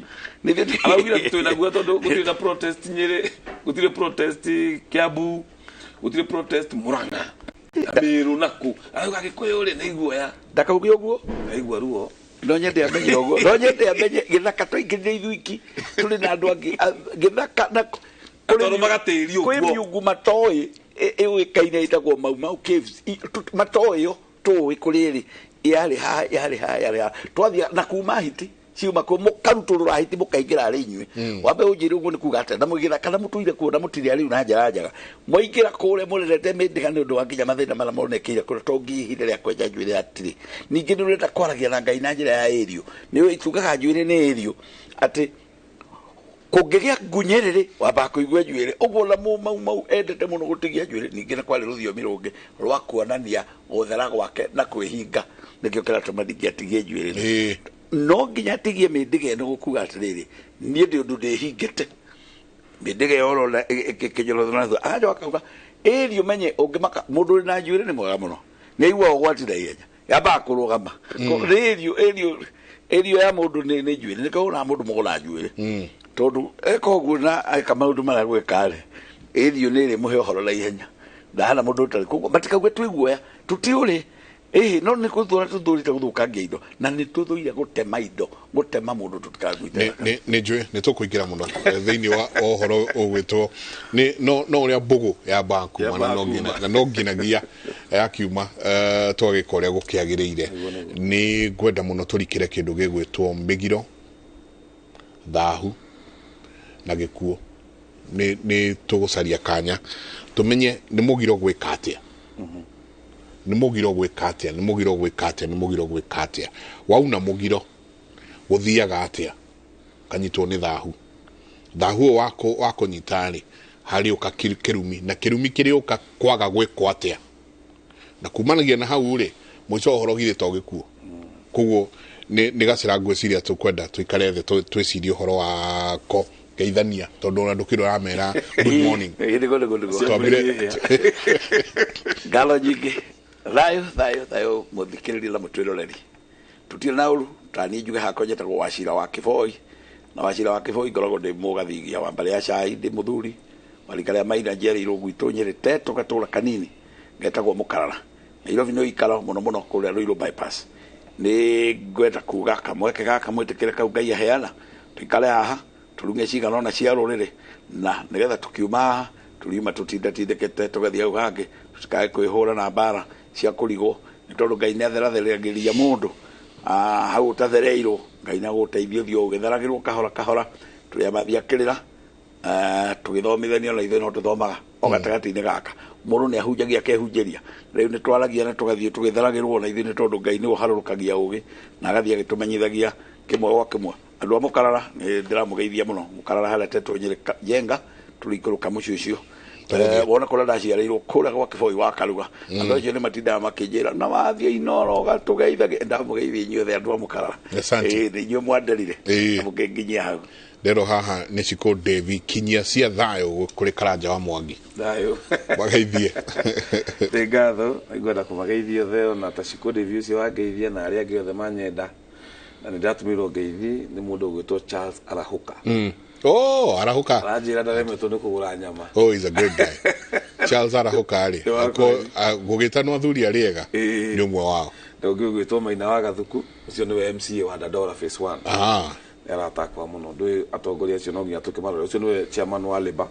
nithu araugira twina guo tondu gutira protest Nyeri gutire protest Kiambu gutire protest Murang'a Meru naku auga agikuo ri ni iguoya ndakauge uguo aigua ruo no nyende amenye uguo no nyende amenye githaka twaingirira ithuiki tuli na andu angi githaka na tondu magatiri uguo kwi miungu matoi ewe kaina itagwo mau caves matoyo to ikuriri yari ha twathia na kuma hiti ciuma ko mukaruturura hiti mukaingira ari inywe wambe ujire uguo ni kuga atenda mugira kana mutuire kuona mutiri ari na njara muingira kure murerete mendiga ni undu wa nginya mathina mara monekire kure tongi hinde ria kwenja njwire atiri ningi ni urenda kwaragia na Ngai na njira ya erio niwe itugaga njwire ni erio ati kugigia ngunyerere wamba kuigua njwire uguo na mau endete muno gutigia njwire ningi na kwari ruthio mirungi rwa kuonania guthera gwake na kwihinga nikio kira tumadingia tigie njwire no nginya tigie mindige no gukuga atiriri nie ndi undu ndihingite mindige yoro na kijoro na ajo akauga erio menye ungimaka mundu na njwire ni mwega muno neigua ogwatira ihenya yamba kurugama erio ya mundu ni njwire nikauna mundu mugura njwire tondu ekoguo na eka maundu mara gwekare erio nire muhe horo la ihenya ndahana mundu utari kugo matikagwe twiguoya tutiuri no ni kuthura tuthurite guthukangia indo na ni tuthuire gutema indo gutema mundu tutikagwite ni njui ni tukuingira muno thiini wa ohoro ogwitwo ni no uria mbugu ya banku mana no nginagia yakiuma twagikoria gukiagirire ni gwenda muno turikire kindu gigwitwo migiro thahu na gikuo ni tugucaria kanya tumenye ni mugiro gwikatia ni mugiro gwikatia wauna mugiro guthiaga atia kanyitwo ni thahu wako nyitani hari uka kirumi na kirumi kiri uka kwaga gwikwo atia na kumanagia na hau ri mwico horo githe to gikuo kuguo ni gacira ngwiciria tukwenda tuikare the twicirie horo wako geithania tondu na ndukiro ramera good morning galo nyingi thayo muthikiriri la mutwiroreri tutire na uru tani njuge hakonye ta wacira wa kiboi na wacira wa kiboi ngorogo ndi mugathigia wa mbale ya cai ndi muthuri walikale maina njeri rugwitu Nyeri teto gatura kanini getagwo Mũtaratara na iro vino ikara muno kuria Ruiru bypass ni gweta kuga kamweke gaka mwitikire kau Ngai aheana tukale haha turunge ciga nona cia rurire na nigetha tukiuma turiuma tutindekete tugathia au hangi tutikae kwihura na bara cia kurigo ni tondu Ngai ni atheratheragiria mundu hau utathereirwo Ngai na guteithio thio ugitheragirwo kahora turia mathiakirira tugithomithania na ithuĩ no tuthomaga o gatagati-inĩ gaka mũndũ nĩ ahunjagia akehunjĩria rĩu nĩ twaragia na tũgathiĩ tũgĩtheragĩrwo na ithuĩ nĩ tondũ Ngai nĩ ũharũrũkagia ũgĩ na agathiĩ agĩtũmenyithagia kĩmwe gwa kĩmwe andũ a Mũtaratara nĩ ndĩramũgeithia mũno Mũtaratara harĩa tetwo Nyeri jenga tũrĩikũrũka mũciĩ ũcio wona kũrĩa ndaciarĩirwo kũrĩa gwa kĩboi wa Karuga andũ acio nĩ matindaga makĩnjĩra na wathiĩ Inooro gatũgeithagia ndamũgeithia inyuothe andũ a Mũtaratara nĩ inyuĩ mwanderire na mũkĩnginyia hau ndero haha ni ciko Devi kinyia cia thayo kuri Karanja wa Mwangi thayo bageithie ngatho igwenda kumageithia theo na ta ciko Devi ucio wageithia na aria angi othe manyenda na ni ndatumirwo ngeithi ni mundu ugwitwo Charles Arahuka Arahuka ranjira ndaremetwo ni kugura nyama he's a great guy Charles Arahuka ari gugitanwo athuri ariega ni umwe wao ndio gwitwo Maina wa Gathuku ucio niwe MCA wa Dandora phase 1 aratakwa muno ndui atongoria acio no nginya tukimarora ucio niwe chairman wa Labour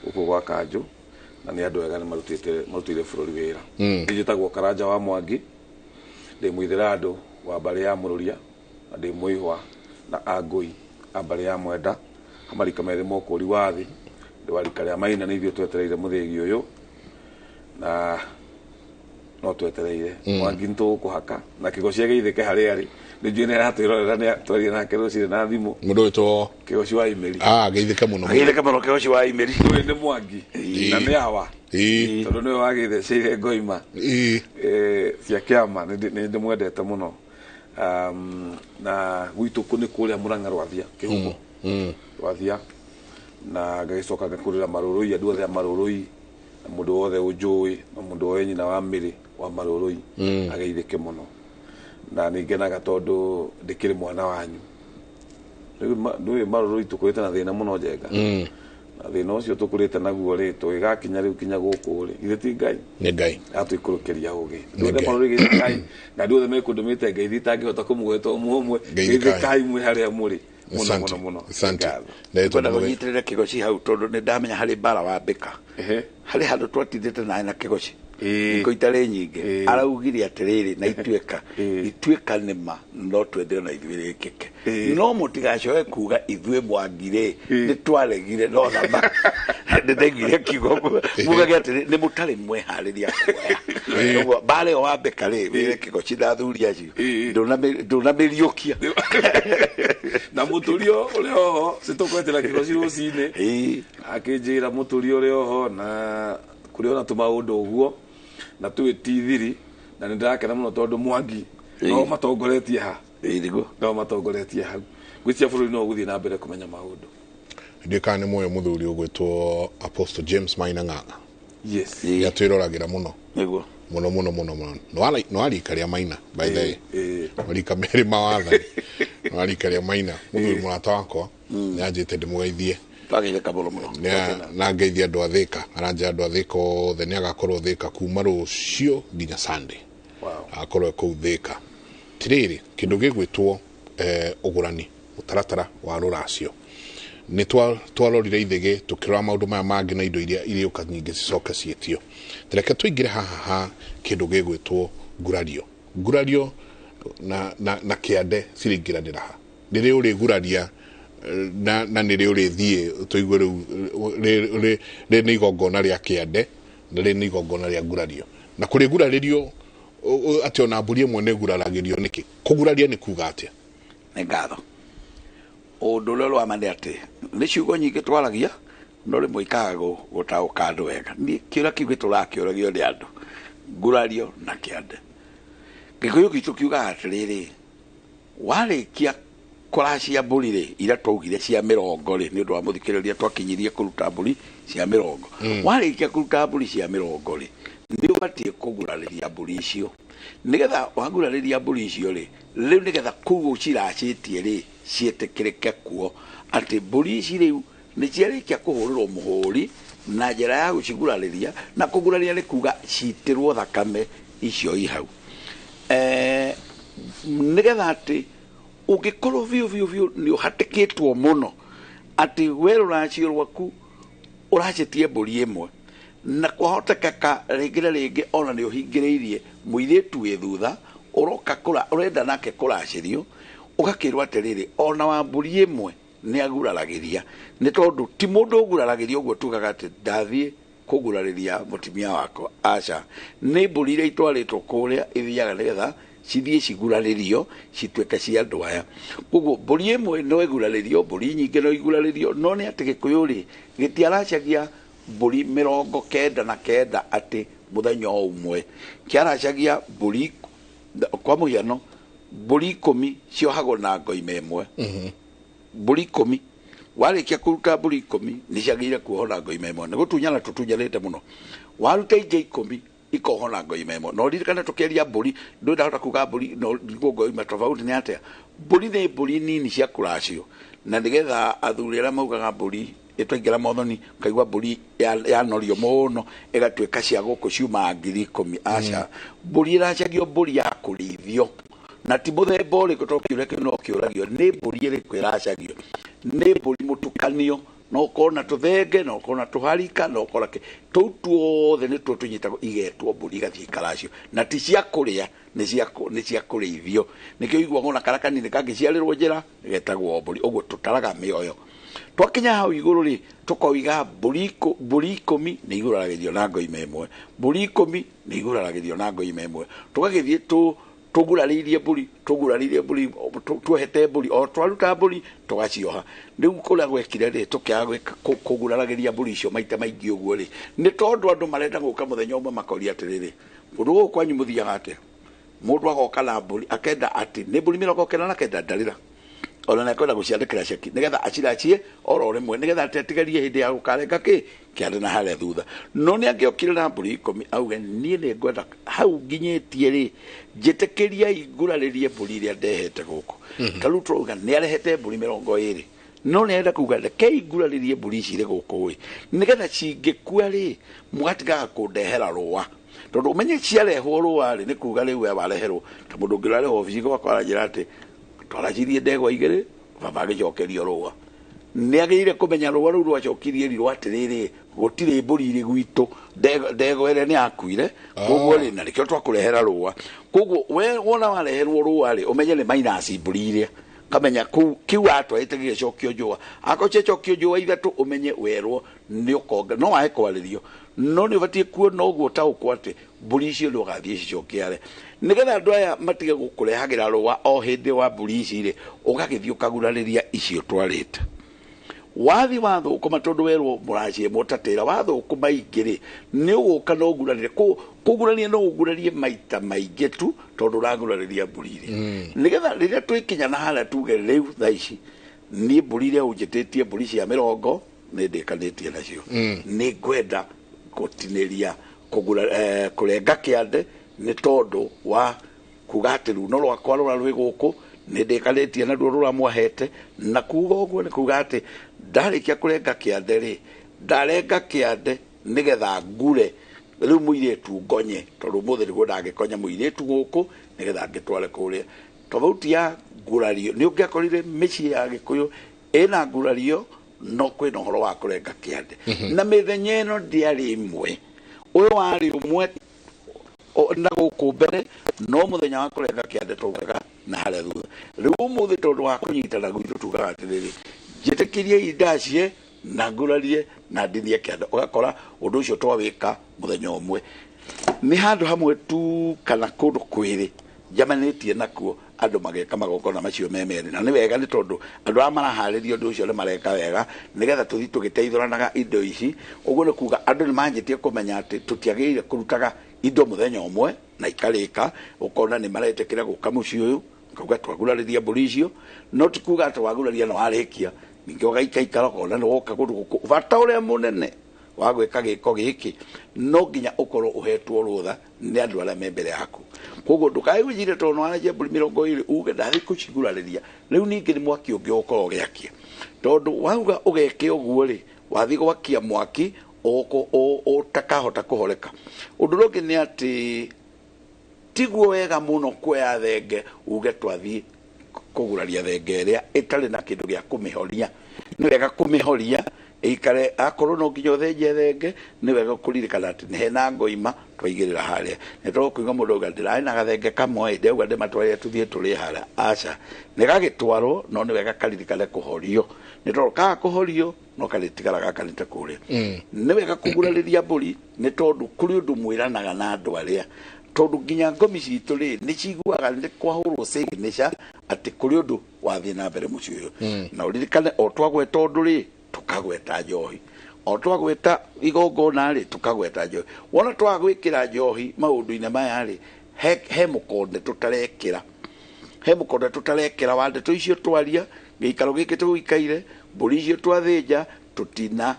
uko gwa Kanju na ni andu ega ni marutire bururi wira njitagwo Karanja wa Mwangi ndi muithira andu wa bari ya Mururia ndi muihwa na Agui abari ya Mwenda amarika mere mokuri wathi ndi warika ria Maina ni ithio twetereire muthigi uyu na no twetereire Mwangi ntu kuhaka na kigocia geithike hari ari ni njui nä ratwirorera nä twaria nake rå na thimå må ndå wä two Kigoci wa imeri geithä muno Kigoci wa imeri ndå nä Mwangi na nä awa tondå nä we wagitheceire ngoima cia kä ama nä ndä mwendete må no na gwitå kå nä kå rä a må ranga rwathia kä humo rwathia na ngagä coka ngakå rä ra marå rå i andå othe a marå rå i na må ndå wothe å njå ä na må ndå woe nyina wa mä rä wa marå rå i ageithä ke må no na nä ngenaga tondå ndä kä rä mwana wanyu nä marå rå i tå kå rä te na thä na må no njenga na thä na å cio tå kå rä te naguo rä tå gä gakinya rä u kinya gå kå rä ithe ti Ngai nä Ngai atå ikå rå kä ria å gä ndå marå rä Ngai na andå othe mekå ndå mä te Ngai thitangä hota kå må gweta å mwe geithä kai mwä harä a må rä muno kwenda gå nyitä rä re Kigoci hau tondå nä ndamenya harä mbara wa mbä ka harä handå twatindä te naä na Kigoci iko itarä nyingä araugire atä rä rä na ituä ka nä ma no twendere na ithuä rä kä ke no må tigacoe kuga ithuä Mwangirä nä twaregire no thama nä ndegire kiugo mugage atä nä må tarä mweharä ria kuoya mbara ä yo wa mbä ka rä wä re Kigoci ndathuri acio ndå na mä riåkia na må tå rio å rä oho cä tå kwetera Kigoci rå cinä akä njä ra må tå rio å rä oho na kå rä ona tå maå ndå å guo na twä tithiri na nä ndärakena må no tondå Mwangi no matongoretie no matongoretie hau gwĩcia bũrũri no gũthiĩ na mbere kũmenya maũndũ ndĩ kana nĩ muoyo mũthuri ũgwĩtwo Apostle James Maina Ng'ang'a yes ya twĩroragĩra mũno nĩguo mũno no arika rĩa Maina by the way arika merĩ mawathani no arika rĩa Maina mũthuri mũrata wakwa nĩ anjĩte ndĩmũgeithie twagĩire kabolo mũno na ngeithia andũ a Thĩka aranja andũ a Thĩka othe nĩ agakorwo Thĩka kuma rũciũ nginya Sunday agakorwo kũu Thĩka tirĩrĩ kĩndũ gĩgwĩtwo ũgũrani mũtaratara wa rũracio nĩ twarorire ithĩgĩ tũkĩrora maũndũ maya mangĩ na indo iria irĩũka nyingĩ cicoke ciĩtio reke tũingĩre haha kĩndũ gĩgwĩtwo ngurario na kĩande cirĩingĩranĩra ha rĩrĩ ũrĩguraria na nä rä å rä thiä tå igue rä nä igongona rä a kä ande na rä nä igongona rä a ngurario na kå rä ngurarä rio atä ona mburi ä mwe nä nguraragä rio nä kä kå guraria nä kuga atä nä ngatho å ndå å rä a rwamanä atä nä ciugo nyingä twaragia no rä mwe ikaga gå taå ka andå wega kä å ra kiugä tå rakä å ragio nä andå ngurario na kä ande gä kå yå gitå kiugaga atä rä rä warä kia kũracia mbũri rĩ iria twaugire cia mĩrongo rĩ nĩ ũndũ wa mũthikĩrĩria twakinyirie kũruta mbũri cia mĩrongo warĩkia kũruta mbũri cia mĩrongo rĩ nĩ ũbatiĩ kũgurarĩria mbũri icio nĩgetha wagurarĩria mbũri icio rĩ rĩu nĩgetha kũu ciracĩtie rĩ ciĩtĩkĩrĩke kuo atĩ mbũri ici rĩu nĩ ciarĩkia kũhũrĩrwo mũhũri na njĩra ya gũcigurarĩria na kũgurarĩria nĩ kuga citĩrwo thakame icio i hau nĩgetha atĩ ũngĩkorwo biũ nĩ ũhatĩkĩtwo mũno atĩ we rũracio rwaku ũracetie mbũri ĩmwe na kwahotekeka rĩngĩ na rĩngĩ ona nĩ ũhingĩrĩirie mũirĩtu wĩ thutha ũrenda nake kũracĩrio ũgakĩrwo atĩrĩrĩ ona wa mbũri ĩmwe nĩ aguraragĩria nĩ tondũ ti mũndũ ũguraragĩria ũguo tugaga atĩ ndathiĩ kũgurarĩria mũtumia wakwa aca nĩ mbũri iria itwarĩtwo kũrĩa ithiaga nĩgetha cithiĩ cigurarĩrio cituĩke cia andũ aya koguo mbũri ĩmwe no ĩgurarĩrio mbũri nyingĩ no igurarĩrio no nĩ atĩ gĩkũyũ rĩ gĩtiaracagia mbũri 99 atĩ mũthenya o ũmwe kĩaracagia mbũri kwa mũhiano mbũri 10 ciohagwo na ngoima ĩmwe mbũri 10 warĩkia kũruta mbũri 10 nĩ ciagĩrĩire kuohwo na ngoima ĩmwe nĩ gũtunyana tũtunyanĩte mũno waruta ingĩ 10 ikohona ngoima ĩmwe no ririkana tũkĩaria mbũri ndũndahota kuga mbũri no ngoima tofauti nĩ atĩa mbũri nĩ mbũri nini cia kũracio na nĩgetha athuri arĩa maugaga mbũri ĩtwaingĩra mothoni kaigua mbũri yanorio mũno ĩgatuĩka cia gũkũ ciuma 10,000 aca mbũri ĩracagio mbũri ya kũrĩithio na ti mũthemba ũrĩkũ tokiũreke no kĩũragio nĩ mbũri ĩrĩkũ ĩracagio nĩ mbũri mũtukanio no ũkorwo na tũthenge no ũkorwo na tũharika no ũkorwo tũu tuothe nĩ tuo tũnyitagwo igetwo mbũri igathiĩ ikaracio na ti cia kũrĩa nĩ cia kũrĩithio nĩkĩo iguagwo na kara kanini kangĩciarĩrwo njĩra getagwo mbũri ũguo tũtaraga mĩoyo twakinya hau igũrũ rĩ tũkoiga mbũri 10 nĩ igũraragĩrio na ngoima ĩmwe mbũri 10 nĩ igũraragĩrio na ngoima ĩmwe tũgagĩthiĩ tũgurarĩirie mbũri tuohete mbũri o twaruta mbũri tũgacioha rĩu kũrĩa gwekire rĩ tũkĩaga kũguraragĩria mbũri icio maita maingĩ ũguo rĩ nĩ tondũ andũ marenda gũka mũthenya ũmwe makoria atĩrĩrĩ ũndũ gũkũ kwanyu mũthiaga atĩa mũndũ agoka na mbũri akenda atĩ nĩ mbũri 99 ndarĩra ona nĩ akwenda gũciandĩkĩra ceki nĩgetha aciracie oro rĩmwe nĩgetha atigarie hĩndĩ ya gũkarenga kĩande na harĩa thutha no nĩ angĩokire na mbũri 10 auge niĩ nĩ ngwenda hau nginyĩtie rĩ njĩtĩkĩria igurarĩrie mbũri iria ndehete gũkũ ta rĩu tũrauga nĩ arehete mbũri 20 no nĩ arenda kuga reke igurarĩrie mbũri ici irĩ gũkũ nĩgetha cingĩkua rĩ mũgatigaga kũndehera rũa tondũ ũmenye ciarehwo rũa rĩ nĩ kuga rĩu we wareherwo ta mũndũ ũngĩrarehwo obici gwakora njĩra atĩ twaracirie ndegwa igĩrĩ baba agĩcokerio rũa nĩ agĩrĩire kũmenya rũa rũu rwacokirie rirwo atĩrĩrĩ gũtirĩ mbũri irĩ gwitũ ndegwa ĩrĩa nĩ yakuire koguo rĩ na nĩkĩo twakũrehera rũa koguo we wona wareherwo rũa rĩ ũmenye nĩ mainasi mbũri iria kamenya kiu atwarĩte gĩgĩcokio njũa akoche cokio njũa ithatũ ũmenye werwo nĩ ũkonga no wahe kwarĩrio no nĩ ũbatiĩ kuona ũguo taũkwo atĩ mbũri icio nĩ ũgathiĩ cicokiare nĩgetha andũ aya matige gũkũrehagĩra rũa o hĩndĩ wa mbũri ici rĩ ũgagĩthiĩ ũkagurarĩria icio twarĩte wathi wathũkũma tondũ werwo mũracie mũtatĩra wathũkũma ingĩ rĩ nĩ ũgũka no ũgurarĩre kũgurania no ũgurarie maita maingĩ tu tondũ ũragurarĩria mbũri iria nĩgetha rĩrĩa twĩkinya na harĩa tuge rĩu thaa ici niĩ mbũri iria ũnjĩtĩtie mbũri cia 100 nĩ ndĩkanĩtie nacio nĩ ngwenda gũtinĩria kũrenga kĩande nĩ tondũ wa kuga atĩ runo rwakwa rũra rwĩ gũkũ nĩ ndĩkanĩtie naruo rũramwahete na kuga ũguo nĩ kuga atĩ ndarĩkia kũrenga kĩande rĩ ndarenga kĩande nĩgetha ngure rĩu mũirĩtu ngonye tondũ mũthĩ nĩguo ndangĩkonya mũirĩtu gũkũ nĩgetha ngĩtware kũrĩa tofauti ya ngurario nĩ ũngĩakorire mĩciĩ ya Gĩkũyũ ĩna ngurario no kwĩna ũhoro wa kũrenga kĩande na mĩthenya ĩno ndĩarĩ imwe ũyũ warĩ ũmwe na gũkũ mbere no mũthenya wa kũrenga kĩande taugaga na harĩa thutha rĩu ũmũthĩ tondũ wa kũnyitana gwitũ tugaga atĩrĩrĩ njĩtĩkĩrie indacie na ngurarie na ndinie kĩande ũgakora ũndũ ũcio twawĩka mũthenya ũmwe nĩ handũ hamwe tu kana kũndũ kwĩrĩ njamanĩtie nakuo andũ mageka magongona macio memerĩ na nĩ wega nĩ tondũ andũ arĩa maraharĩria ũndũ ũcio nĩ mareka wega nĩgetha tũthiĩ tũgĩteithũranaga indo ici ũguo nĩ kuga andũ nĩ manjĩtie kũmenya atĩ tũtiagĩrĩire kũrutaga indo mũthenya ũmwe na ikarĩka ũkona nĩ maretĩkĩra gũka mũciĩ ũyũ kauga twagurarĩria mbũri icio no ti kuga atĩ waguraria na warĩkia ningĩ ũgaikaikara ũkona nĩ woka kũndũ gũkũ bata ũrĩa mũnene wa gwĩka gĩko gĩkĩ no nginya ũkorwo ũhetwo rũtha nĩ andũ arĩa me mbere yaku koguo ndũkaigwĩcire tondũ nĩ warenjia mbũri 20 uge ndathiĩ gũcigurarĩria rĩu ningĩ nĩ mwaki ũngĩ ũgũkorwo ũgĩakia tondũ wauga ũgeke ũguo rĩ wathiĩ gwakia mwaki ũtakahota kũhoreka ũndũ ũngĩ nĩ atĩ tiguo wega mũno kuoya thenge uge twathiĩ kũguraria thenge ĩrĩa ĩtarĩ na kĩndũ gĩa kũmĩhoria nĩ wega kũmĩhoria ĩikare akorwo no nginya ũthenje thenge nĩ wega kũririkana atĩ nĩ hena ngoima twaigĩrĩra harĩa nĩ tũkũigua mũndũ auga ndĩrarĩ na gathenge kamwe ndauga ndĩmatwarĩre tũthiĩ tũrĩ harĩa aca nĩ gagĩtwarwo no nĩ wega karirikane kũhorio nĩ tondũ kaga kũhorio no karĩtigara gakanĩte kũrĩa nĩ wega kũgurarĩria mbũri nĩ tondũ kũrĩ ũndũ mwĩranaga na andũ arĩa tondũ nginya ngomi citũ rĩ nĩ ciguaga nĩ kwahũrwo signature atĩ kũrĩ ũndũ wathiĩ na mbere mũciĩ ũyũ na ũririkane o twagweta ũndũ rĩ tukagweta njohi o twagweta igongona rĩ tukagweta njohi wona twagwĩkĩra njohi maũndũ-inĩ maya rĩ he mũkonde tũtarekĩra wa ndeto icio twaria gĩikaro gĩkĩ tũgĩikaire mbũri icio twathĩnja tũtina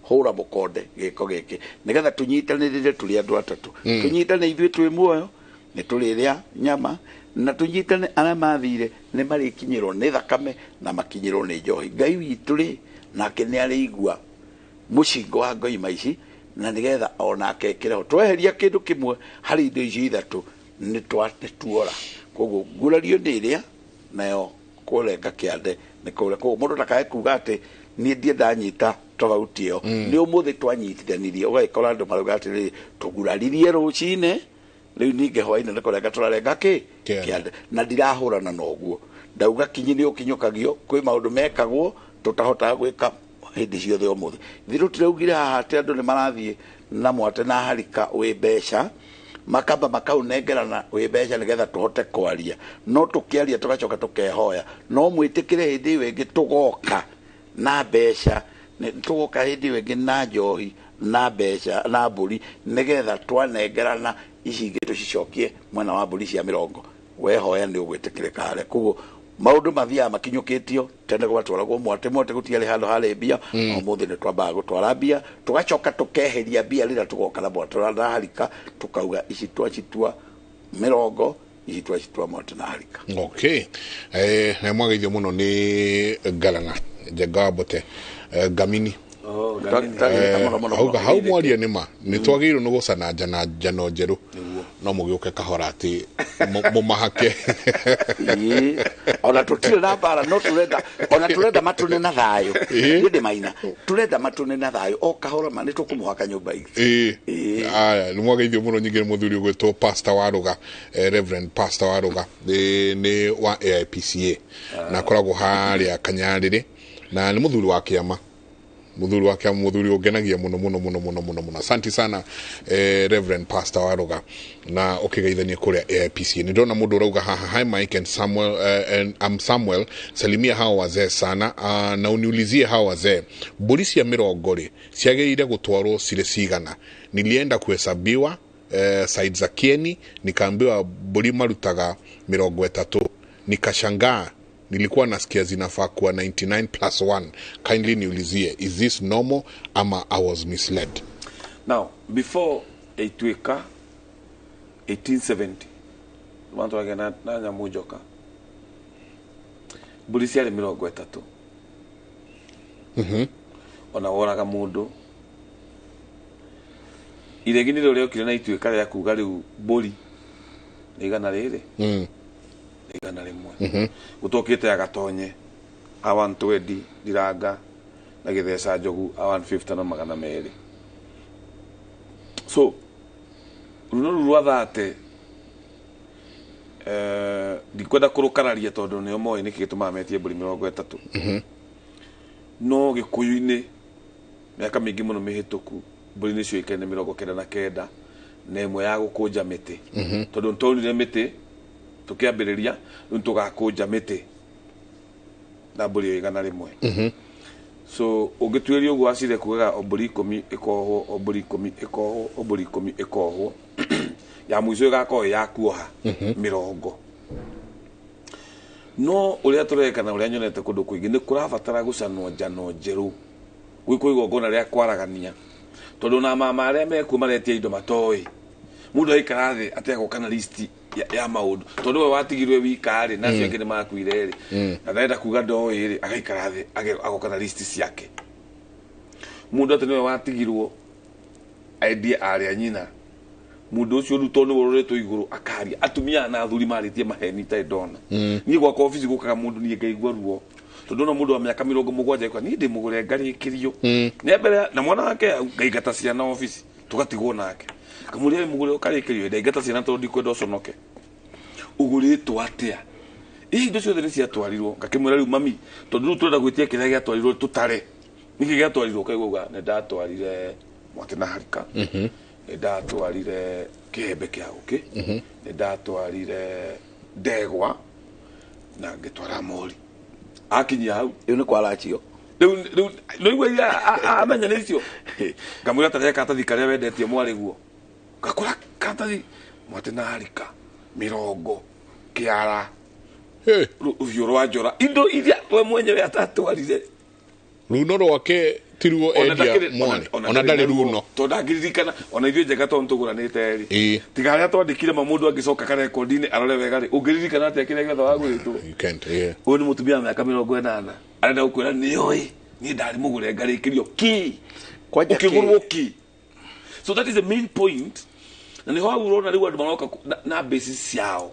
hũra mũkonde gĩko gĩkĩ nĩgetha tũnyitanĩrĩre tũrĩ andũ atatũ tũnyitane ithuĩ twĩ muoyo nĩ tũrĩrĩa nyama na tũnyitane arĩa mathire nĩ marĩkinyĩrwo nĩ thakame na makinyĩrwo nĩ njohi Ngai witũ rĩ nake nĩ arĩigua mũcingo wa ngoima ici na nigetha onake kireho tweheria kindu kimwe hari indo icio ithatu ni tuora koguo ngurario ni iria nayo kurenga kiande ni kure koguo mundu ndakae kuga ati ni ndie ndanyita tofauti iyo ni umuthi twanyitithanirie ugaikora andu marauga ati tuguraririe rucine riu ninge hwaine ni kurenga turarenga kiande na ndirahurana noguo ndauga kinyi ni ukinyukagio kwi maundu mekagwo tutahota gwika hindi ciothe umuthi thiru tiraugire haha ati andu ni marathie na mwate na harika wi mbeca makamba makaunengerana wi mbeca nigetha tuhote kwaria no tukiaria tugacoka tukehoya no mwitikire hindi iyo ingi tugoka na mbeca tugoka hindi iyo ingi na njohi na mbeca na mburi nigetha twanengerana ici ingi tucicokie mwena wa mburi cia mirongo wehoya ni ugwitikirika haria koguo maundu mathiaga makinyukitio tene gwatwaragwo mwate gutiarĩ handũ harĩ mbia ũmũthĩ nĩ twambaga gũtwara mbia tugacoka tukeheria mbia rĩrĩa tugoka na mwate na harika tukauga ici twacitua mirongo ici twacitua mwate na harika. Okay, na mwageithio muno ni Ngarang'a Njengabote Gamini hau mwaria nima ni twagirwo ni gucana njano njeru no mugiuke kahora ati mumahake ona tutire na bara no turenda matune na thayo ndi maina turenda matune na thayo o kahora mani tukumuhaka nyumba igi aya ni mwageithio muno nyingire muthuri ugwitwo Pastor Waruga Reverend Pastor Waruga ni wa AIPCA na koragwo haria Kanyariri na ni muthuri wa kiama muthuri ugenagia muno asante sana Reverend Pastor Waruga na ukigeithania kuria AIPC ni ndona mundu urauga haha hi Mike and Samuel and Samuel salimia hao wazee sana na uniulizie hao wazee mburi cia mirongo ri ciageire gutwarwo cire cigana nilienda kuhesabiwa side za Kieni nikaambiwa mburi marutaga 30 nikashangaa nilikuwa nasikia zinafaa kuwa 99+1 kindly niulizie is this normal ama I was misled. Now before Eitweka 1870 wantu wagena na nyamujoka bulisi ali 30 ona woraga mundu iregini ryo kire na Itweka ya kuga riu buri igana riri igana rimwe gutokite ya gatonye a 120 diranga na githesa njogu a 150 na magana meri so runo rwathate dikwenda kurukararia tondu ne omo ni kigituma metie buri 30 no gikuyu-ini miaka mingi muno mihituku buri ni cio ikene 99 na imwe ya gukunja miti tondu ntonire miti tukiambiriria ntugakunja miti na mburi igana rimwe so ugituiria uguo acire kuga oburi 10 ikoho oburi 10 ikoho oburi 10 ikoho ya mwizo igako ya kuoha 70 no uria tureka na uria nyonete kundu kuingi ni kurabatara gucanwo njano njeru gwikuigwo ngona ria kwaragania tondu na mama aria meku maretia indo matoi mundu aikarathi ategũka na list ya maundu tondu we watigirwe wikari na cio ngene makuire ri na ndaenda kuga ndo iri agaikarathi agoka na list ciake mundu ati niwe watigirwo idea aria nyina mundu ucio ruto ni woreto iguru akaria atumia na athuri maritie maheni ta ndona ni gwa office gukaga mundu ni ngaigwa ruo tondu no mundu wa miaka 70 kwa ni ndi mugure ngari kirio ne mbere na mwana wake ngaigata ciana office tugatigwo nake kamuria mugure ukarikirio ndaigata ciana tondu ndikwenda uconoke uguritwo atia indo cio thiri cia twarirwo ngakimwira riu mami tondu turenda gwitia kiria gia twarirwo tutare niki gia twarirwo kaiguga ne ndatwarire mwate na harika ne ndatwarire kihembe kia uki ne ndatwarire ndegwa na ngitwara mori akinya hau iyo ni kwaracio no igwa amenya nicio ngamwira taria katathi karia wendetie mwariguo ngakora katathi mwate na harika 70 kiara uvyo rwajora indo iria we mwenyewe atatwarire runo rwake tiruo endia mwane ona ndari runo tonda ngiririkana ona ithio njega tondu tuguranite ri tiga aria twandikire mamundu angicoka ka record-ini arore wega ri ungiririkana atia kiria giothe wagwitwo you can't yeah uyu ni mutumia miaka 80 arenda gukwira ni oi ni ndari mugure ngarikirio ki kwanja ukigurwo ki So that is the main point. Na ni ho urona riu andu maroka na basis ciao.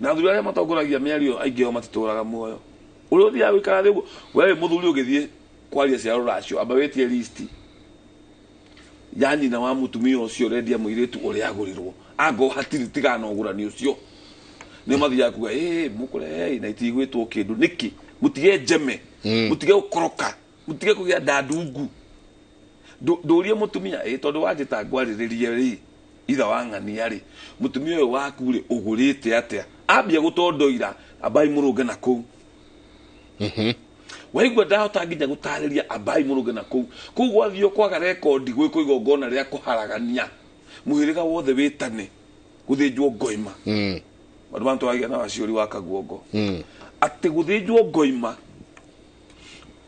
Na thuri aria matongoragia miario aingi o matituraga muoyo. Uri uthia wikara thiu wewe muthuri ugithie kwaria cia rũracio amba wetie list. Yani na wa mutumia ucio rendia muiritu uri agurirwo. Ango hatiri tigana ugurani ucio. Ni mathia kuga mukure na itigwitwo kindu niki mutige njeme mutige ukoroka mutige kugia ndandungu ndurie mutumia tondu wanjita ngwariririe ri itha wang'ania ri mutumia uyu waku ri ugurite atia ambia gutondoira abai muruge na kuu waigua ndahota nginya gutariria abai muruge na kuu gwathio kwaga rekondi gwiko igongona ria kuharagania muhiriga wothe witane guthinjwo ngoima Wadu bantu wagia na waciori wa kaguongo. Ati guthinjwo ngoima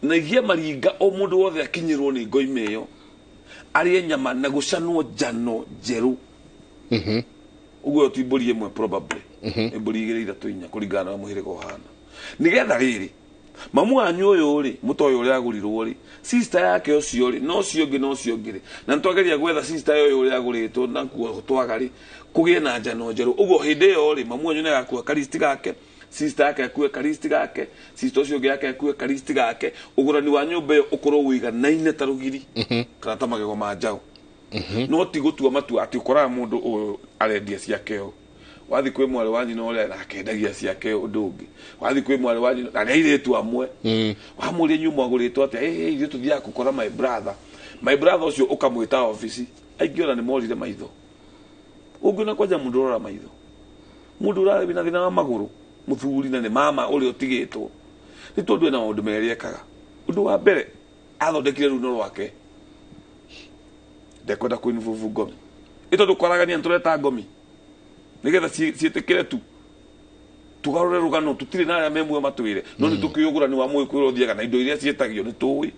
na igie maringa o mundu wothe akinyirwo ni ngoima iyo arie nyama na gucanwo njano njeru. Uguo tiburi imwe probably. Iburi igire ithatu inya kuringana na muhirika uhana. Nigetha riri mamu anyu uyu ri mutoyo uri agurirwo ri sister yake ucio ri no ciongi ri na ntwageria gwetha sister uyu uri aguritwo na twaga ri kugie na njano njeru uguo hindi yo ri mamu anyu ne gakua karisti gake sister yake akue karisti gake sister ucio yake akue karisti gake ugurani wa nyumba yo ukorwo wiganaine ta rugiri kana ta magego ma njau no ti gutua matua ati ukora mundu uyu arendia ciake yo wathi kwe mwale wanyu no ule akendagia ciake undu ungi wathi kwe mwale wanyu na airetu amwe wamurie nyuma aguritwo ati ithu tuthia gukora my brother ucio ukamwita office aingiona ni morire maitho ungina kwaja mundu rora maitho mundu urare bina thina wa maguru muthuri na ni mama uri utigitwo ni tondu na undu meriekaga undu wa mbere athondekire runo rwake ndekwenda kuinvuvu ngomi ito dukoragania ntureta ngomi nigetha cietekere tu tugarure rugano tutire na memwe matwire no ni tukiyugura ni wa muikuru thiaga na indo iria cietagio ni tuwi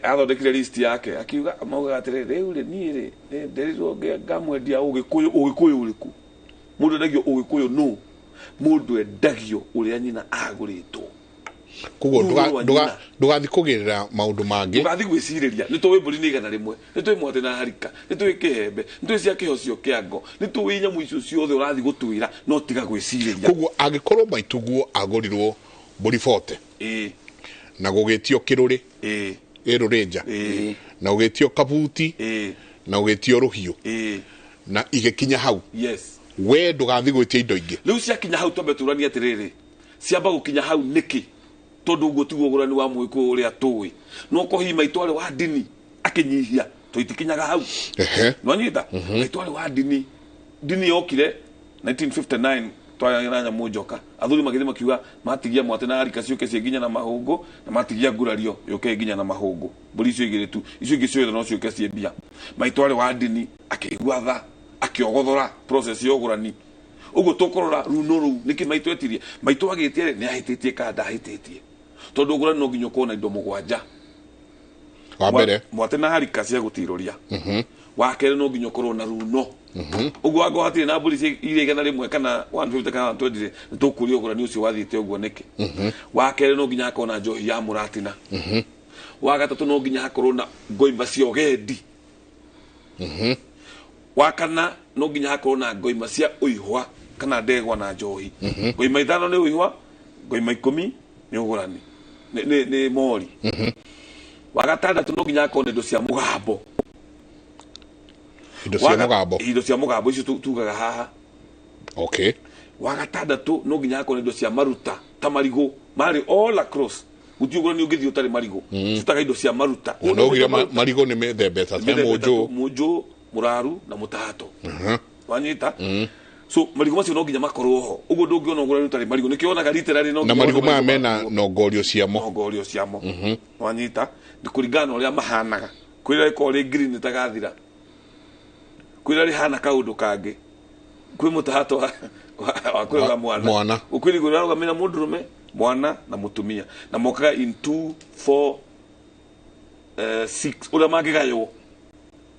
athondekire list yake akiuga amauga atire riu ri ni ri nderirwo ngamwendia ugikuyu uriku mundu endagio ugikuyu no mundu endagio uria nyina aguritwo kugo ndugathi kugirira maundu mangi ndugathi gwiciriria ni tuwi mburi ni igana rimwe ni tuwi mwote na harika ni tuwi kihembe ni tuwi cia kihocio kiango ni tuwi nyamu icio ciothe urathi gutwira no tiga gwiciriria kugo agikorwo maituguo agurirwo mburi forte na gugitio kiruri rurinja na gugitio kabuti na gugitio ruhiu na igekinya hau yes we ndugathi gwitia indo ingi riu cia kinya hau tombe turania atiriri ciamba gukinya hau niki tondu uguo tiguo gurani wa muiku uria tuwi no kohima itware wa dini akinyihia tuitikinyaga hau nwanyita itware wa dini yokire 1959 twanyanya mujoka athuri magithi makiuga matigia mwate na harika ciuke cienginya na mahungu na matigia ngurario yuke nginya na mahungu mburi icio igire tu icio ingi ciothe no ciuke ciembia maitware wa dini akigwa tha akiogothora process yo gurani uguo tukorora runo ru niki maitwetirie maitu agitie ni ahititie ka ndahititie tondu gura no nginyo kona indo mugwanja wa mbere mwate na harika cia gutiroria wa kere no nginyo korwo na runo uguo ango hatire na mburi ire igana rimwe kana 150 kana 20 tukurio gura ni ucio wathite uguo niki wa kere no nginya akona njohi ya muratina wa gatatu no nginya akorwo na ngoimba cio gendi wa kana no nginya akorwo na ngoimba cia uihwa kana ndegwa na njohi ngoima ithano ni uihwa ngoima 10 ni ugurani ni mori wagatandatu no nginya akorwo indo cia mugambo indo cia mugambo icio tugaga haha okay wagatandatu no nginya akorwo indo cia maruta ta marigo mari all across gutiugura ni ugithio tari marigo tutaga indo cia maruta no gira marigo ni methembe ta mujo muraru na mutahato wanyita so marigo macio no nginya makorwo ho uguo ndungiona ngura utari marigo nikionaga literally no na marigo maya mena nongorio ciamo wanyita ndikuringana uria mahanaga kwira iko ri green tagathira kwira ri hana kaundu kangi kwi mutahato wa kwira mwana ukwiri kwira rugamira mundurume mwana na mutumia na mokaga in 2 4 6 ura magigayo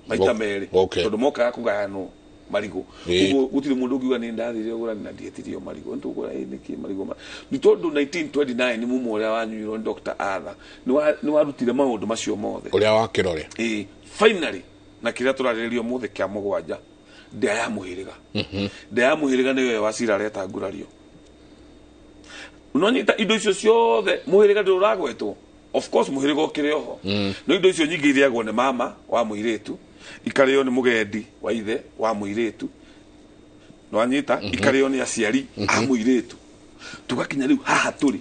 maita meri tondu mokaga kugayano marigo uguo gutire mundu ugiuga ni ndathire ugura na ndietirio marigo ntugura niki marigo ni tondu 1929 ni mumu uria wanyuirwo ni Dr. Arthur ni warutire maundu macio mothe uria wakirore finally na kiria turaririo muthe kia mugwanja ndia ya muhiriga ndia ya muhiriga niyo wacira reta ngurario unonyita indo icio ciothe muhiriga nduragwetwo of course muhiriga ukire oho no indo icio nyingi iriagwo ni mama wa muiritu ikario ni mugendi wa ithe wa muiritu no anyita ikario ni aciari a muiritu tugakinya riu haha turi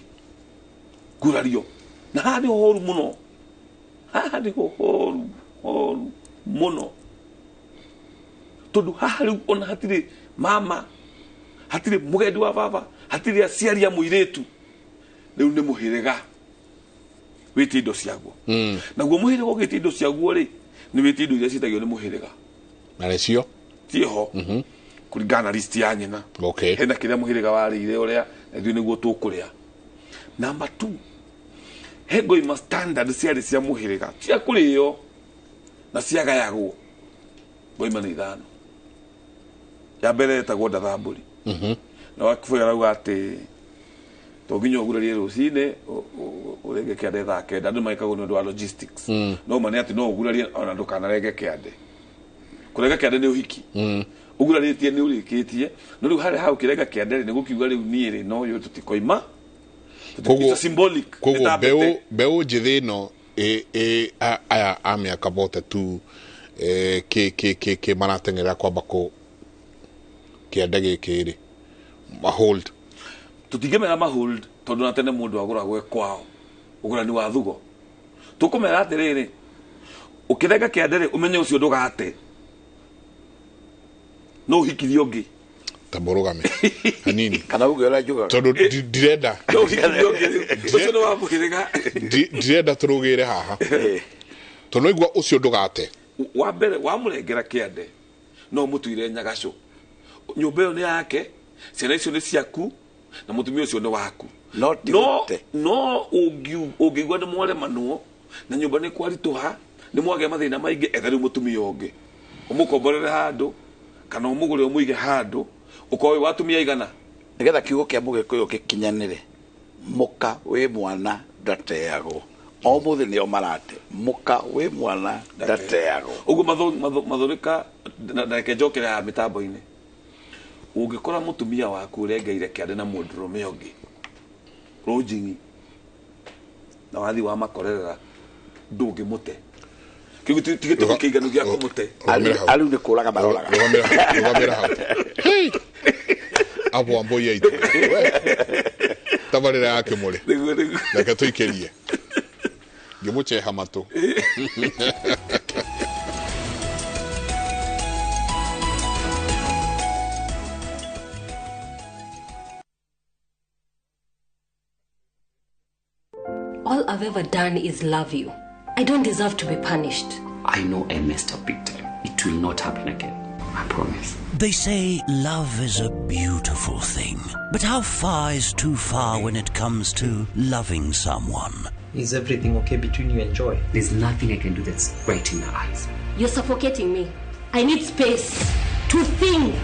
ngurario na haha ni horu muno haha ni horu muno tondu haha riu ona hatire mama hatire mugendi wa baba hatire aciari a muiritu riu ni muhiriga witi indo ciaguo naguo muhiriga ugiti indo ciaguo ri ni witi indo iria citagio ni muhiriga na recio tieho kuringana list ya nyina okay hena kiria muhiriga warire uria ithu niguo tukuria number 2 hego ima standard ciari cia muhiriga cia kurio na cia gayagwo goima ni ithano ya mbere ta goda thamburi na wakifuya rauga ati to ginyo gurarie rucine urege kiande thake ndandu maikago ni wa logistics no mane ati no gurarie ona ndukanarege kiande kurega kiande ni uhiki ugurarĩtie nĩ ũrĩkĩtie no rĩu harĩa hau kĩrenga kĩande nĩ gũkiuga rĩu niĩ rĩ no yũ tũtikoima tũtikita symbolic koguo mbeũ njĩthĩ ĩno aya a mĩaka bote tu kĩ marateng'erera kwamba kĩande gĩkĩ rĩ mahold tũtingĩmera mahold tondũ na tene mũndũ agũragwo kwao ũgũrani wa thugo tũkũmera atĩrĩrĩ ũkĩrenga kĩande rĩ ũmenye ũcio ndũgate no hikirio ngi taborogame hanini kana uge ora juga tondu direnda no hikirio ngi ucio no wamuhiriga direnda turugire haha tondu igwa ucio ndugate wa mbere wa murengera kiande no mutuire nyagacu nyumba yo ni yake ciana icio ni ciaku na mutumia ucio ni waku no ungigwa ni mwore manuo na nyumba ni kwarituha ni mwage mathina maingi ethari mutumia ungi umukomborere handu kana umugure umuige handu ukowe watumia igana nigetha kiugo kia mugikuyu gikinyanire muka wi mwana ndateago o muthe nio marate muka wi mwana ndateago ugu mathurika na kejokera ya mitambo-ini ungikora mutumia waku urengeire kiande na mundurume ungi rojingi na wathi wa makorera ndungi mute tigito kiganu gya kumute alu ni kuraga maroraga rugamira hau abo ambo yaitu tabarira yake muri reke tuikerie ngimuche hamatu All I've ever done is love you. I don't deserve to be punished. I know I messed up big time. It will not happen again. I promise. They say love is a beautiful thing. But how far is too far when it comes to loving someone? Is everything okay between you and Joy? There's nothing I can do that's right in her eyes. You're suffocating me. I need space to think.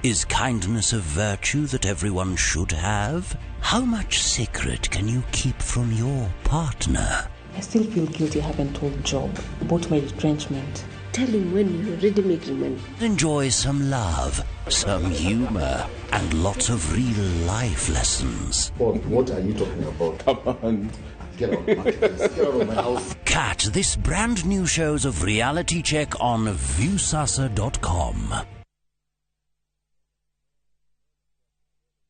Is kindness a virtue that everyone should have? How much secret can you keep from your partner? I still feel guilty I haven't told Job about my retrenchment. Tell him when you're already making money. Enjoy some love, some humor, and lots of real life lessons. What are you talking about? Come on. Get out of my house. Catch this brand new shows of Reality Check on viewsasa.com.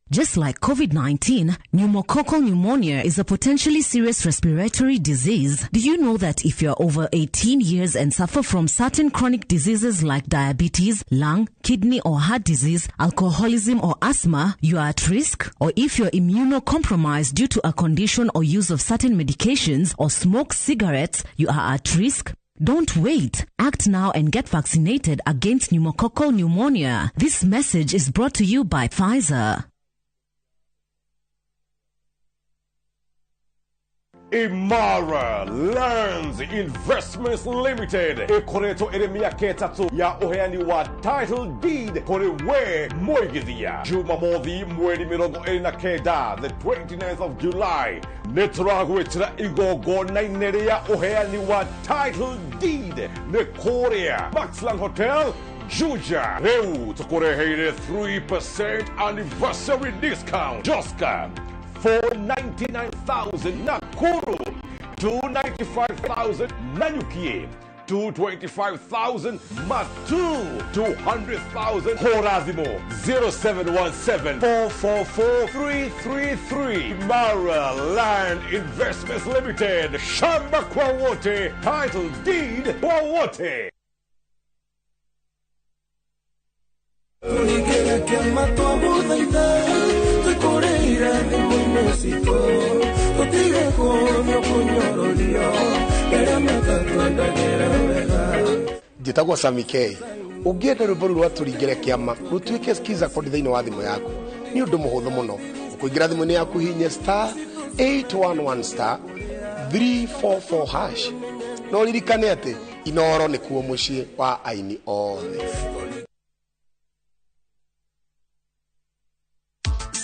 Just like COVID-19, pneumococcal pneumonia is a potentially serious respiratory disease. Do you know that if you're over 18 years and suffer from certain chronic diseases like diabetes, lung, kidney or heart disease, alcoholism or asthma, you are at risk? Or if you're immunocompromised due to a condition or use of certain medications or smoke cigarettes, you are at risk? Don't wait. Act now and get vaccinated against pneumococcal pneumonia. This message is brought to you by Pfizer. Imara Lands Investments Limited ikoretwo iri miaka itatu ya uheani wa title deed kuri we Moigithia Jumamothi mweri 29 the 29th of July nituragwitira igongona-inĩ ria uheani wa title deed ni kuria Maxland Hotel Juja. Riu tukureheire 3% anniversary discount. Joska 499,000 Nakuru, 295,000 Nanyuki, 225,000 Matu, 200,000 Horazimo, 0717-444-333. Mara Land Investments Limited, Shamba Kwawote, title deed Kwawote. Njĩtagwo Sami K. Ũngĩenda rwĩmbo rwa tũringĩre kĩama rũtuĩke skiza kodi thĩinĩ wa thimũ yaku nĩ ũndũ mũhũthũ mũno. Ũkũingĩra thimũ-inĩ yaku hihinya *811*344# no ririkane atĩ Inooro nĩkuo mũciĩ wa aini othe.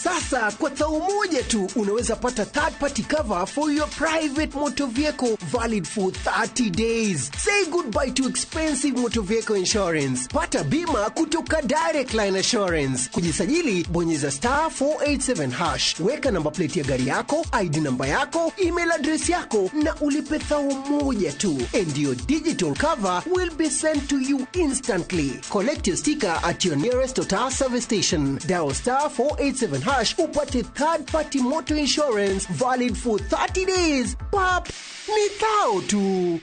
Sasa kwa thao moja tu unaweza pata third party cover for your private motor vehicle valid for 30 days. Say goodbye to expensive motor vehicle insurance. Pata bima kutoka Direct Line Assurance. Kujisajili bonyeza *487#. Weka namba plate ya gari yako, ID namba yako, email address yako na ulipe thao moja tu. And your digital cover will be sent to you instantly. Collect your sticker at your nearest Total service station. Dial *487# upate third party motor insurance valid for 30 days. Pap, ni thao tu.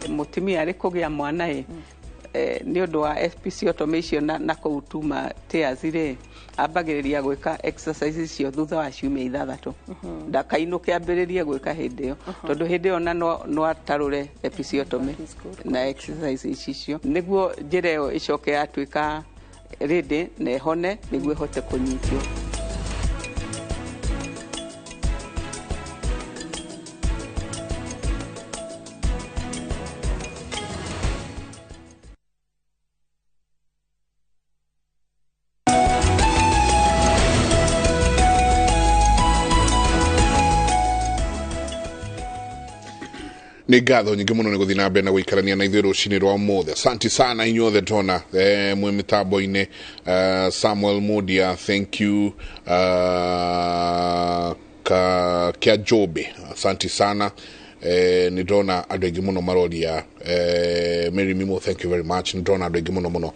Mutumia ari kugia mwana ni undu wa SPC automation na kuutuma teazire ambagiriria gwika exercises cio thutha wa ciumia 6 ndakainuke ambiririe gwika hindi yo tondu hindi yo na no atarure SPC automation na exercises icio niguo njira yo icoke atuika ready na ehone niguo hote kunyitio. Nĩ ngatho nyingĩ mũno nĩ gũthiĩ na mbere na gũikarania na ithuĩ rũcinĩ rwa ũmũthĩ. Asante sana inyuothe ndona mwĩ mĩtambo-inĩ. Samuel Mudia, thank you. Kia Jobe, asante sana. Nĩ ndona andũ aingĩ mũno maroria. Mary Mimo, thank you very much. Nĩ ndona andũ aingĩ mũno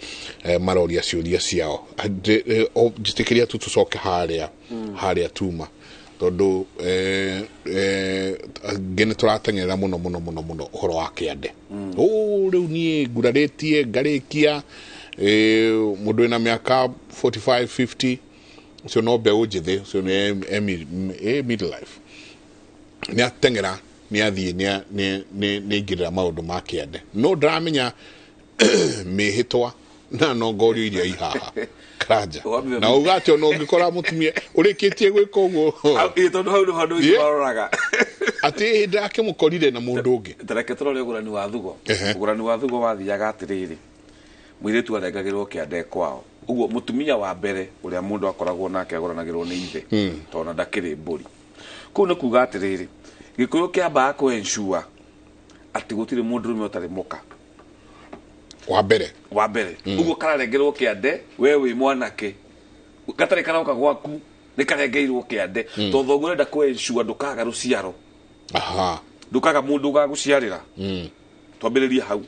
maroria ciũria ciao. Njĩtĩkĩria tu tũcoke harĩa tuma. Tondu ngene turateng'erera muno uhoro wa kiande riu nie nguraretie ngarikia mundu ina miaka 45-50 ucio no mbeu njithi ucio ni midlife ni ateng'era ni athie ni ingirira maundu ma kiande no ndamenya mihitwa na no ngorio iria ihaha Kaja. Na ugatio no ngikora mutumia urikitie gwika uguo. Tondu hau handu ibaroraga. Ati ndake mukorire na mundu ungi. Tareke turore ugurani wa thugo. Ugurani wa thugo wathiaga atiriri. Mwiretu arengagirwo kiande kwao. Uguo mutumia wa mbere uria mundu akoragwo nake aguranagirwo ni ithe. Tona ndakiri mburi. Kuu ni kuga atiriri. Gikuyu kiamba ko ensure ati gutire mundu rume utari muka. Wa mbere uguo kararengerwo kiande we wi mwanake gatari karoka gwaku ni karengeirwo kiande to thogo renda ku ensure ndukaga ruciaro ndukaga mundu gaguciarira twambiriria hau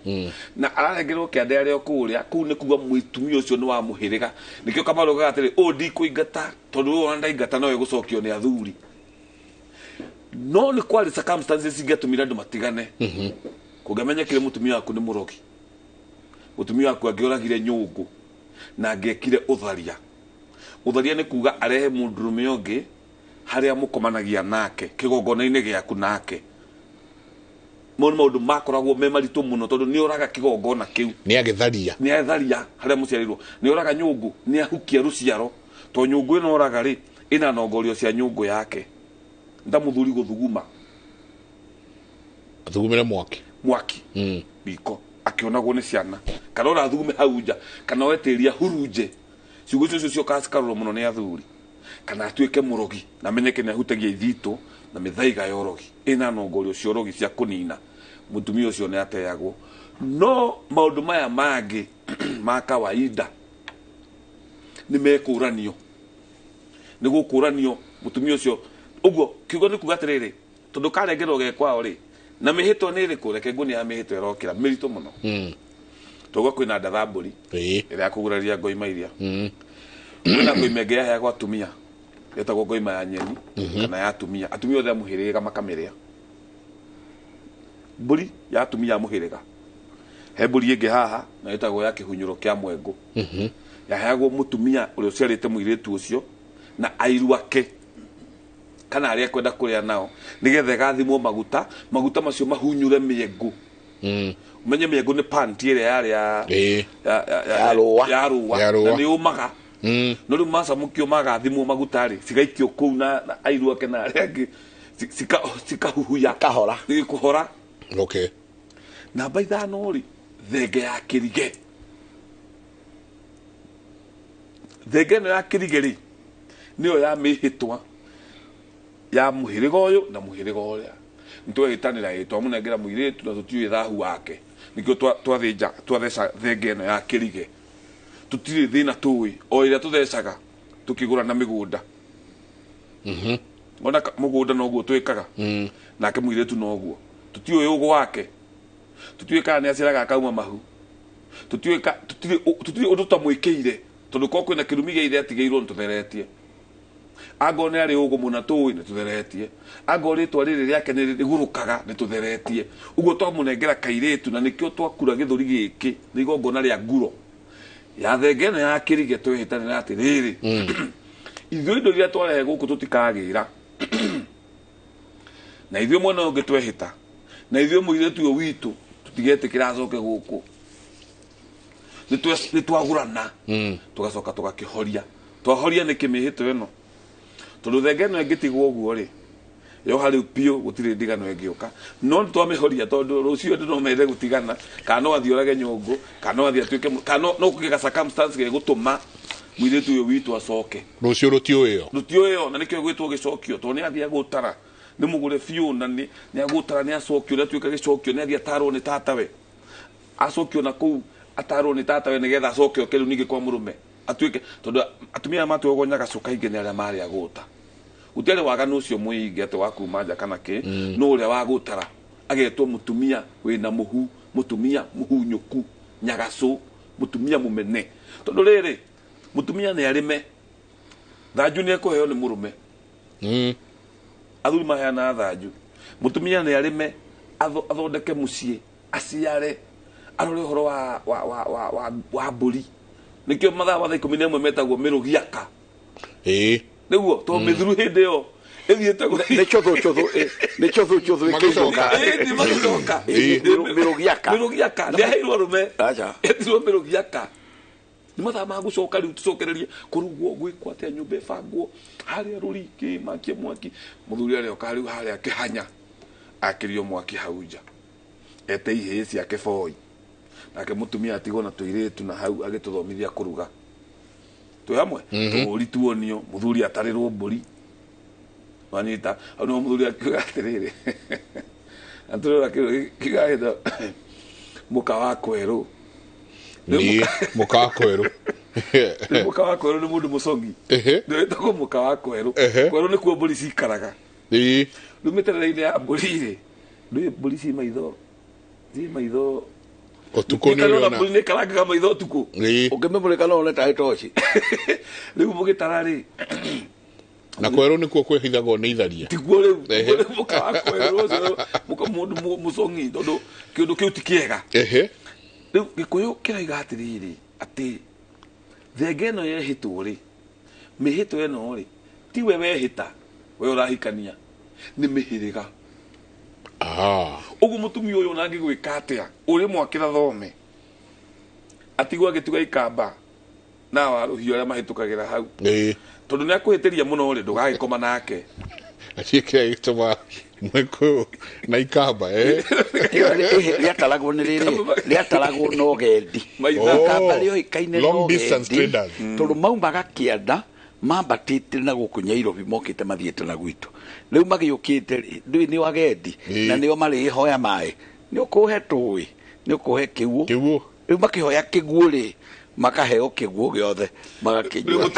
na ararengerwo kiande ario kuria ku ni kuga mwitumia ucio ni wa muhiriga nikio kamaro gatiri odi kuingata tondu we ndaingata no gucokio ni athuri no ni kwali circumstances ingetumira ndu matigane kugamenyekire mutumia waku ni murogi mutumia waku angioragire nyungu na angekire utharia ni kuga arehe mundurume ungi haria mukomanagia nake kigongona-ini giaku nake maundu makoragwo me maritu muno tondu ni oraga kigongona kiu ni agitharia haria muciarirwo ni oraga nyungu ni ahukia ruciaro to nyungu ino oraga ri ina nongorio cia nyungu yake ndamuthuri guthuguma athugumire mwaki biko akionagwo ni ciana kana ora thugume hauja kana weteria huruje ciugo icio cio kasikarwo muno ni athuri kana atuike murogi na menyeke ni ahutagia ithito na mithaiga yorogi ina nongorio cio rogi cia kunina mutumia ucio ni ateagwo no maundu maya mangi ma kawaida ni mekuranio ni gukuranio mutumia ucio uguo kiugo ni kuga atiriri tondu karengerwo gekwao ri na mihito ni iriku reke nguni ya mihito irokira mirito muno togo kwina ndathamburi ira kuguraria ngoima iria kwina ngoima ngeya ya gwatumia etagwo ngoima ya nyeni kana ya atumia othe muhiriga makamerea mburi ya atumia muhiriga he mburi ingi haha na etagwo ya kihunyuro kia mwengu yaheagwo mutumia uria uciarite muiritu ucio na airu ake kana aria kwenda kuria nao nigetha gathimwo maguta macio mahunyure miengu umenye miengu ni panti ire ya ruwa ni umaga no riu masa mukio magathimwo maguta ri cigaikio kuu na airu ake na aria angi cikahuhuya kahora ni kuhora okay na baithano ri thenge ya kirige thenge no ya kirige ri niyo ya mihitwa ya muhiriga uyu na muhiriga uria ntwegitanira itwa munengera muiritu na tutiwe thahu wake nikio twatheca thenge no ya kirige tutiri thina tuwi o ira tuthecaga tukigura na migunda ona mugunda noguo twikaga nake muiritu noguo tutiwe ugo wake tutiweka ni aciraga kauma mahu tutiri undu tamwikiire tondu ko kwina kirumi geire atigeirwo ntutheretie ago ne ari ugo muna tuwi ni tutheretie ago ritwa riri riake ni rigurukaga ni tutheretie ugo twamunengera kairetu na nikio twakura githuri giki ni igongona ria nguro ya thengene ya kirige twehitanira ati riri ithuĩ indo iria twarehe gũkũ tutikagira na ithuĩ mwena ũngĩ twehĩta na ithuĩ mũirĩtu ũyũ witũ tutigetikira acoke gũkũ nĩ twagũrana tugacoka tugakĩhoria twahoria nĩ kĩmĩhĩto ĩno tondũ thenge ĩno ĩngĩtigwo ũguo rĩ yoha rĩu piũ gũtirĩ ndigano ĩngĩũka no nĩ twamĩhoria tondũ rũciũ andũ no mende gũtigana kana no athiĩ orage nyũngũ kana no athiĩ atuĩke kana no kũgĩe circumstance gegũtũma mũirĩtu ũyũ witũ acoke rũciũ rũtiũĩo na nĩkĩo gwĩtwo gĩcokio tondũ nĩ athiĩ agũtara nĩ mũgũre biũ na nĩ agũtara nĩ acokio nĩ atuĩka gĩcokio nĩ athiĩ atarwo nĩ tatawe acokio na kũu atarwo nĩ tatawe nĩgetha acoke oke rĩu ningĩ kwa mũrũme atuĩke tondũ atumia matuagwo nyagacuka ingĩ nĩ arĩa marĩ agũta gũtiarĩ waganu ũcio mũingĩ atĩ wa kuma nja kana kĩ no ũrĩa wa gũtara agetwo mũtumia wĩna mũhu mũtumia mũhunyũku nyagacũ mũtumia mũmene tondũ rĩrĩ mutumia ni arime thanju ni ekuheo ni murume athuri maheana thanju mutumia ni arime athondeke mucie aciare arore horo wa mburi nikio mathaa ma 11 metagwo mirugiaka niguo to mithuru hindi yo ethiete ne chotho magicoka mirugiaka ni aheirwo rume etirwo mirugiaka ni mathaa ma gucoka riu tucokererie kurugwo gwikwo atia nyumba ibangwo haria ruriki makie mwaki muthuri aria oka riu haria akihanya akirio mwaki hauja ete ihĩ ciake foi nake mutumia atigwo na tuiritu na hau agituthomithia kuruga twi hamwe turi tuonio muthuri atarirwo mburi wanita no muthuri akiuga atiriri aturora kigaitha muka wa kweru ni muka wa kweru muka wa kweru ni mundu mucongi ndio etagwo muka wa kweru kweru ni kuo mburi cikaraga riu mĩterere-inĩ ya mburi rĩ ndũĩ mburi ci maitho ũtukũ nĩ ũrĩona mburi nĩ karangaga maitho ũtukũ ũngĩmĩmũrĩka no one tarĩ toci rĩu mũgĩtara rĩ na kweru nĩkuo kwĩhithagwo nĩ itharia tiguo rĩu muka wa kweru ũcio muka mũndũ mũcongi tondũ kĩũndũ kĩu ti kĩega rĩu gĩkũyũ kĩroiga atĩrĩrĩ atĩ thenge ĩno yehĩtwo rĩ mĩhĩtwo ĩno rĩ tiwe wehĩta we ũrahikania nĩ mĩhĩrĩga ugu mutumia uyu nangi gwika atia uri mwakira thome atigwa gituga ikamba na waruhio aria mahitukagira hau tondu ni akuhitiria muno ri ndugagikoma nake acike itoma mweko na ikamba liatalagwo ni riri liatalagwo no gendi ikamba rio ikaine no gendi tondu maumaga kianda mambatite na gukunyairo bimokite mathiete na gwitu riu magiyukite ndui ni wagendi na nio mari hoya mai ni ukuhe tui ni ukuhe kiwu riu makihoya kiguo ri makaheo kiguo giothe magakinywa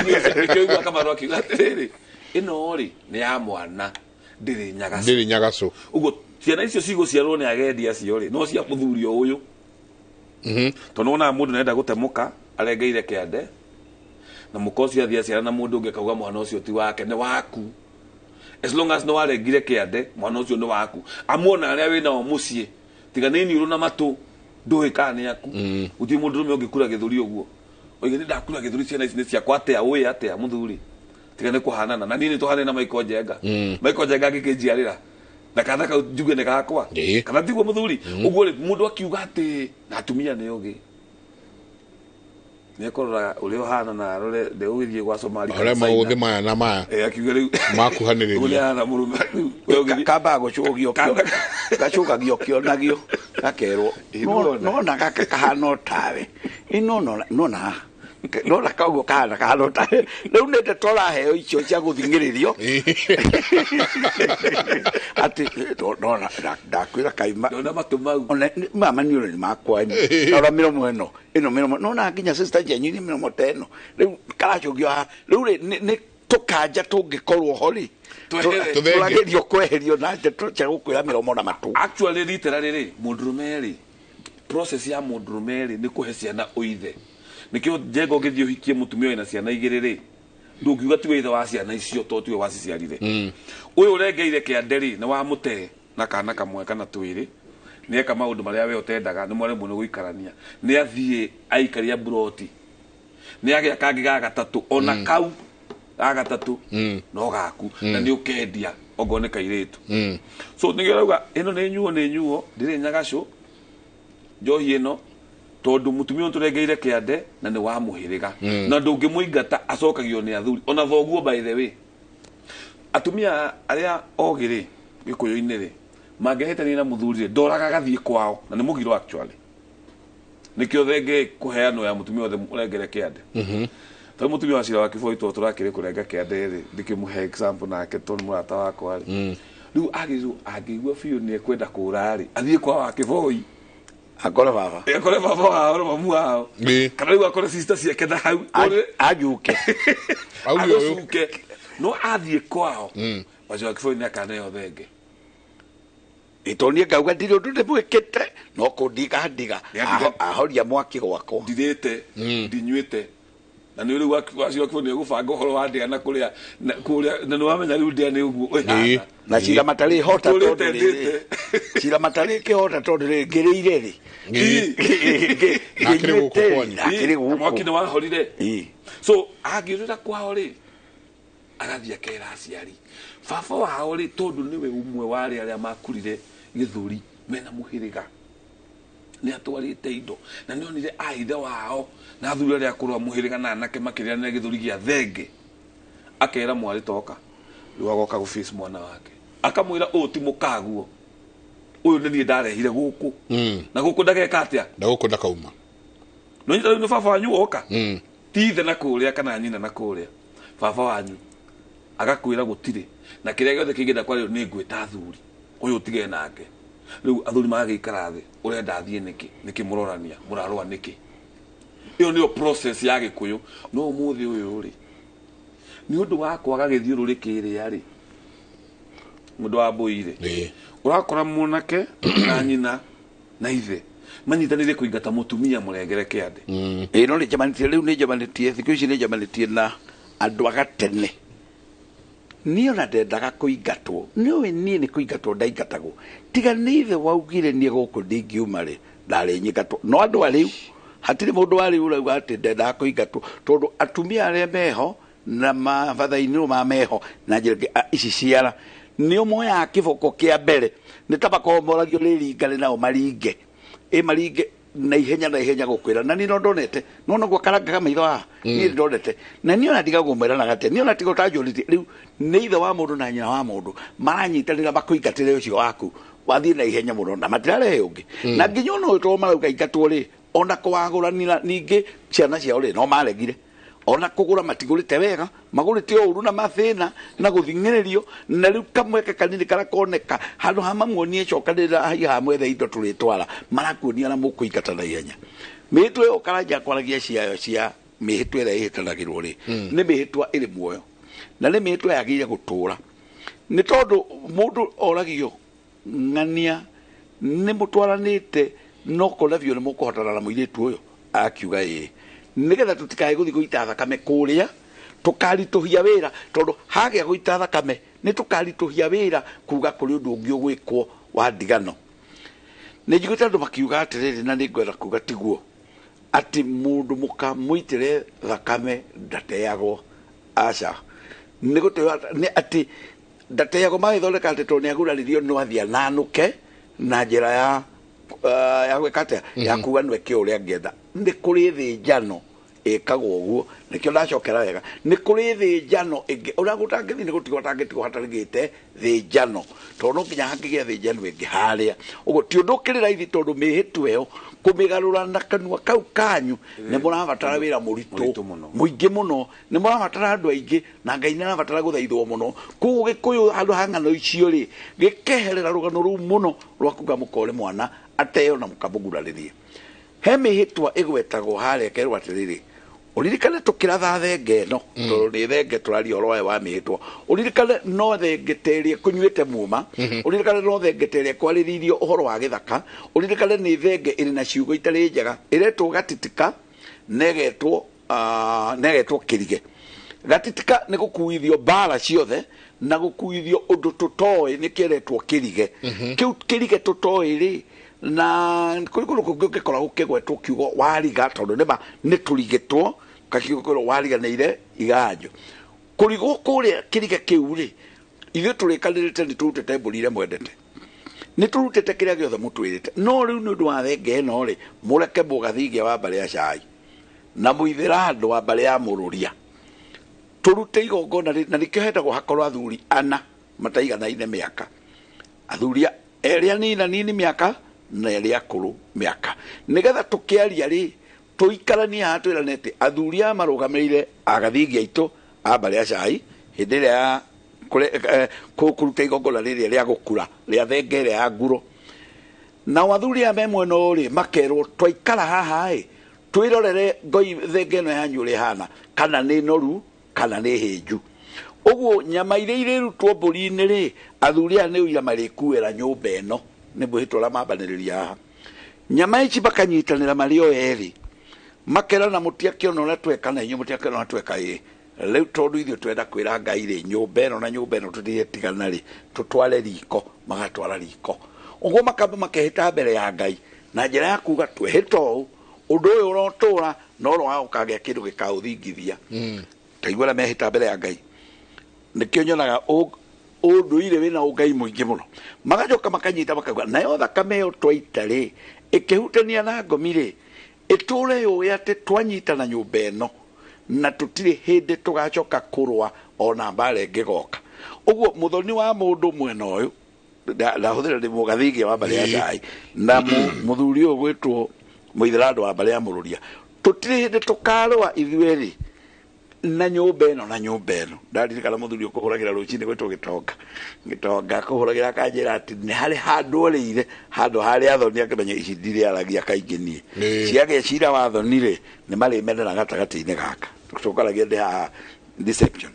riu akamaro akigatiriri ino ri ni ya mwana ndiri nyagaso ugo ciana icio ciguciarwo ni agendi acio ri no cia muthurio uyu tondu na mundu nenda gutemuka arengeire kiande na mukosi athia ciana na mundu unge kauga mwana ucio ti wake ni waku as long as no arengire kiande mwana ucio ni waku amuona aria wina o mucie tiga nini uru na matu nduikane yaku uti mundu rume ungikura githuri uguo oige ni ndakura githuri ciana ici ni ciakwa atia uyi atia muthuri tiga ni kuhanana na nini tuhane na maiko jenga gikinjiarira na kana ka juge ne gakwa kana tigwo muthuri uguo ri mundu akiuga ati na atumia ni ugi ne korora uri hana na rore de uithie gwa Somali ore mauthi maya na maya akiuga riu makuhaniriria uri hana murume kamba gucugio gacugagio kionagio gakerwo no na gaka kahano tawe no na kaugo kahano tawe riu nende tora heo icio cia guthingiririo ati no na ndakwira kaima na matumau mama ni uri makwa ora miro mweno ino miro no na nginya sister jenyu ni miro moteno riu karacugio riu ni tukanja tungikorwo hori turagerio kweherio na ndeto cia gukwira miromo na matu actually literally mundrumeri process ya mundrumeri ni kuhe ciana uithe nikio jego githio hikie mutumia ina ciana igiriri ndungiuga tiwe ithe wa ciana icio to tiwe waciciarire uyu urengeire kianderi ni wa mute na kana kamwe kana twiri ni eka maundu maria we utendaga ni mware muno guikarania ni athie aikaria broti ni agia kangi ga gatatu ona kau agatatu no gaku na ni ukendia ogone kairitu so nigirauga ino ni nyuo ndire nyagaco njohi ino tondu mutumia nturengeire kiande na ni wa muhiriga na ndungi muingata acokagio ni athuri ona thoguo by the way atumia aria ogiri gikuyu-ini ri mangehitania na muthuri ndoraga gathie kwao na ni mugiro actually nikio thenge kuheano ya mutumia othe urengere kiande to mutumia wa cira wa kiboi to turakire kurenga kiande ri ndikimuhe example nake toni murata wakwa ri riu agigua fiu ni kwenda kurari athie kwa wa kiboi akore baba wao mamu wao kana riu akore sister ciake na hau ajuke ajuke no athie kwao wajo kiboi ni akaneo thenge itonie ngauga ndire undu ndimwikite no kundiga ahoria mwaki gwako ndirite ndinywite na ni riu wacio kiboi ni gubanga horo wa ndia na kuria na ni wamenya riu ndia ni uguo na cira matari hota tondu cira matari ke hota tondu ngirire ri akire gukukonya mwaki ni wahorire so agirira kwao ri agathia kera aciari baba wao ri tondu niwe umwe wari aria makurire githuri mena muhiriga ni atwarite indo na ni onire aithe wao na thuri aria kurwa muhiriga na anake makiria na githuri gia thenge akera mwari toka riu agoka gu face mwana wake akamwira ti mukaguo uyu ni nie ndarehire guku na guku ndageka atia na guku ndakauma no nyita ni baba wanyu oka tithe na kuria kana nyina na kuria baba wanyu agakwira gutire na kiria giothe kingenda kwa riu ni ngwita thuri uyu tige nake riu athuri magikara thi urenda athie niki murorania murarwa niki iyo niyo process ya gikuyu no muthi uyu ri ni undu wa kwaga githiururikiria ri mundu wa boire urakora munake na nyina na ithe manyitanire kuingata mutumia murengere kiande no ni jamanitie riu ni jamanitie thiku ici ni jamanitie na andu agatene niyo na ndendaga kuingatwo niwe nie ni kuingatwo ndaingatagwo tiga ni ithe waugire nie guku ndingiuma ri ndari nyingatwo no andu ariu hatiri mundu wa riu rauga ati ndendaga kuingatwo tondu atumia aria meho na mabathaini ma meho na njira ici ciara nio moya kiboko kia mbere nitabakomoragio ririgane nao maringe maringe na ihenya gukwira na nino ndonete nono gwakaranga maitho ni ndonete na nio nadiga gumwira na gate nio natigo tajoriti riu ni ithe wa mundu na nyina wa mundu maranyitanira bakuingatire ucio waku wathie na ihenya muno na matirare ungi na nginya no to marauga ingatwo ri ona kwagura ningi ciana ciao ri no maregire ona kugura matigurite wega magurite uru na mathina na guthingiririo na riu kamweke kanini karakoneka handu hamamwonie cokanira ha mwethe indo turitwara marakuonia na mukuingata na ihenya mitwe okaraja kwaragia ciayo cia mihitwe ira ihitanagirwo ri ni mihitwa iri muoyo na ni mihitwa yagiire gutura ni tondu mundu oragio ngania ni mutwaranite no kolavio ni mukuhotana na muiritu uyo akiuga nigetha tutikae guthi guita thakame kuria tukarituhia wira tondu hagia guita thakame ni tukarituhia wira kuga kuri undu ungi ugwikwo wa ndigano ni jiguta andu makiuga atiriri na ningwenda kuga tiguo ati mundu mukamuitire thakame ndateagwo aca ni gutewa ni ati ndateagwo magithondeka ati to ni aguraririo no athia nanuke na njira ya gwekate ya kuga nweke uria ngienda ni kuri thinjano ikagwo uguo nikio ndacokera wega ni kuri thinjano ingi uria gutangithi ni gutigo tangitigo hatarigite thinjano tondu nginya hangigia thinjano ingi haria uguo ti undu kiri raithi tondu mihitwe yo kumigarura na kanua kau kanyu ni murabatara wira muritu muingi muno ni murabatara andu aingi na Ngai ni arabatara guthaithwo muno kugu gikuyu handu hangano icio ri gikeherera rugano ru muno rwa kuga mukore mwana ateo na mukabuguraririe he mihitwa igwetagwo harekerwo atiriri uririkane tukiratha thenge no tondu ni thenge turaria oroe wa mihitwa uririkane no thengeterie kunyuite muma uririkane no thengeterie kwariririo uhoro wa githaka uririkane ni thenge iri na ciugo itari njega iretwo gatitika negetwo kirige gatitika ni gukuithio bara ciothe na gukuithio undu tutoi ni kiretwo kirige kiu kirige tutoi ri na kurikuru kungikora ukigwetwo kiugo wariga tondu nima ni turigitwo kakiugo wariganire iganjo kurigo kuria kirige kiu ri ithu turikanirite ni turutete mburi ire mwendete ni turutete kiria giothe mutwirite no riu ni undu wa thenge no ri mureke mugathigia wa mbare ya cai na muithira andu wa mbare ya mururia turute igongona na nikiohetagwo hakorwo athuri ana mataiganaine miaka athuria eria nini miaka na eria akuru miaka nigetha tukiaria ri tuikarania hatwiranete athuria marugamirire agathigia itu ambare ya cai hindi ria kuruta igongona riri ria gukura ria thenge ria ya nguro na athuria me mweno ri makerwo twaikara haha twirorere ngoi thenge no yanyu ri hana kana ni noru kana ni hinju uguo nyama ile irutwo mburi-ini ri athuria ni uira marikuira nyumba eno ni muhitwo la mabaniriria nyama ici bakanyitanira mario eri makerana mutiakiono na twekana inyu mutiakiono na tweka riu tondu ithio twenda kwira Ngai ri nyumba eno na nyumba eno tutietigana ri tutware riko magatwara riko uguo makamba makehita mbere ya Ngai na njira ya kuga twehito undu uyu urotura no ro wa ukagia kindu gikauthingithia taigwara mehita mbere ya Ngai nikio nyonaga unduire wina Ngai muingi muno magacoka makanyita makagwa nayo thakame yo twaitari ikihutania na ngomi ri iture yo yate twanyita na nyumba eno na tutire hindi tugacoka kurwa ona mbare ngigoka uguo muthoni wa mundu mwena uyu ndahuthira ndi mugathigia wa mbare ya cai na muthuri uyu gwitwo muithirando wa mbare ya mururia tutire hindi tukarwa ithueri na nyumba eno ndaririkana muthuri ukuhuragira rucini gwitwo gitonga kuhuragira kanjira ati ni hari handu orire handu hari athoni akimenya icindire aragia kaingini ciage cira wathonire ni mari menera gatagati-ini gaka tukaragia ndi ha deception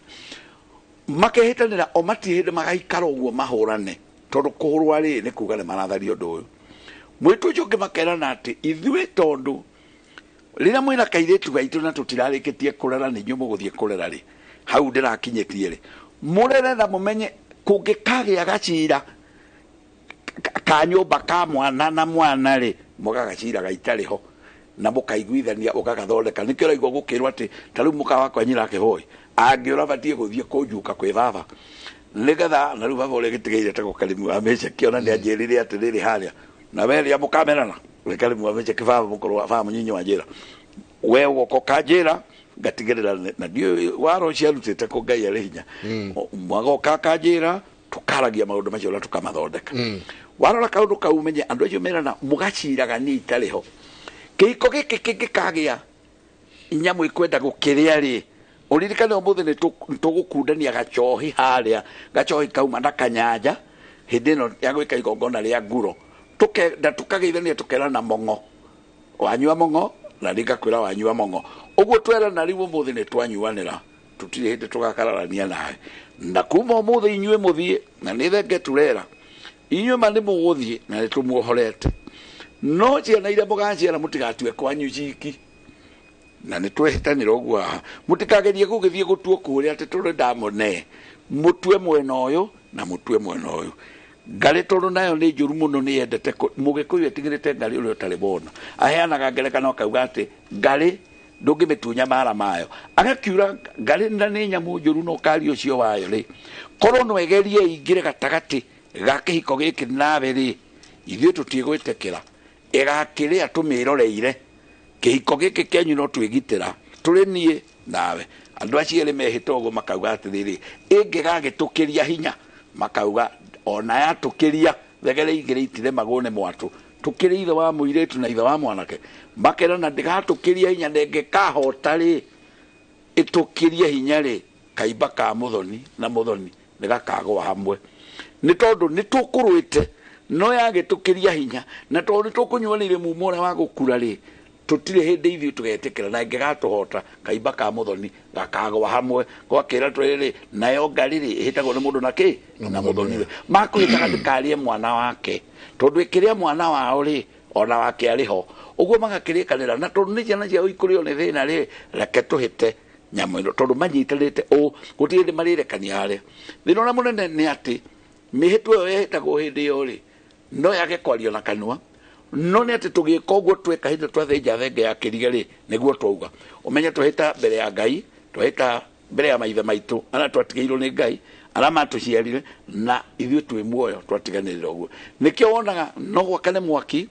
makehitanira o matihinde magaikara uguo mahurane tondu kuhurwa ri ni kuga ni maratharia undu uyu mwitu ucio makerana ati ithuĩ tondu rira mwina kairitu gaitu na tutirarikitie kurera ni nyumu guthie kurera ri hau ndirakinyetie ri murere na mumenye kungikagia gacira ka nyumba ka mwana na mwana ri mugagacira gaitariho na mukaiguithania ukagathondeka nikio raigwo gukirwa ati tariu muka wakwa nyirake hoi angiura batie guthie kunjuka kwi baba nigetha na riu baba ule gitigeire ta Karimu wa Mecha kiona ni anjirire atiriri haria na weli ya mukamerana we Karimu wa Mecha kibaba mukoro wa famu nyinyi wajira we woko kajira gatigirira na dio waro cia rutite ko Ngai ari hinya mwago kakajira tukaragia maundu macio la tukamathondeka warora kaundu kau menye andu acio merana mugaciraga ni itariho kiko giki kingikagia inyamu ikwenda gukiria ri uririkane umuthi ni tugukundania gachohi haria gachohi kauma na kanyanja hindi no ya gwika igongona ria nguro tukageithania tukerana mongo wanyua mongo na ndigakwira wanyua mongo uguo twera na riu umuthi ni twanyuanira tutire hindi tugakararania nawe na kuma umuthi inyue muthie na ni thenge turera inyue mani muguthie na ni tumuohorete no ciana iria mugaciara mutigatue kwanyu ciki na ni twehitanira uguo mutikagerie gugithie gutuo kuria ati turi ndamone mutue mwena uyu na mutue mwena uyu ngari tondu nayo ni njuru muno ni yendete mugikuyu etigirite ngari uri utari bona aheanaga ngerekano akauga ati ngari ndungimitunya mara mayo agakiura ngari na ni nyamu njuru no kari ucio wayo ri korwo no egerie ingire gatagati ga kihiko giki nawe ri ithuĩ tutigwitikira igakiria tumiroreire kihiko giki kenyu no twigitira turi nie nawe andu acio eri mehita uguo makauga atiriri ingigagitukiria hinya makauga ona yatukiria thegere igire itire magone mwatu tukiri ithe wa muiretu na ithe wa mwanake makerana ndigatukiria hinya ndengikahota ri itukirie hinya ri kaimba ka muthoni na muthoni nigakagwa hamwe ni tondu ni tukuruite no yagitukiria hinya na tondu tukunyuanire mumora wa gukura ri tutire hindi ithuĩ tugetikira na ngigatuhota kaimba ka muthoni gakagwa hamwe gwakira twiri nayo ngari ri ihitagwo ni mundu naki na muthoni makwitaga ndikarie mwana wake tondu ikiria mwana wao ri ona wake ariho uguo magakirikanira na tondu ni ciana ciao ikurio ni thina ri reke tuhite nyamu ino tondu manyitarite gutire ndi marirekania haria thina uria munene ni ati mihitu iyo yehitagwo hindi iyo ri no yage kwario na kanua no ni ati tugika uguo tweka hindi twathinja thenge ya kiriga ri niguo twauga umenya twahita mbere ya Ngai twahita mbere ya maithe maitu ana twatigeirwo ni Ngai ara matuciarire na ithuĩ twi muoyo twatiganirira uguo nikio wonaga no gwakane mwaki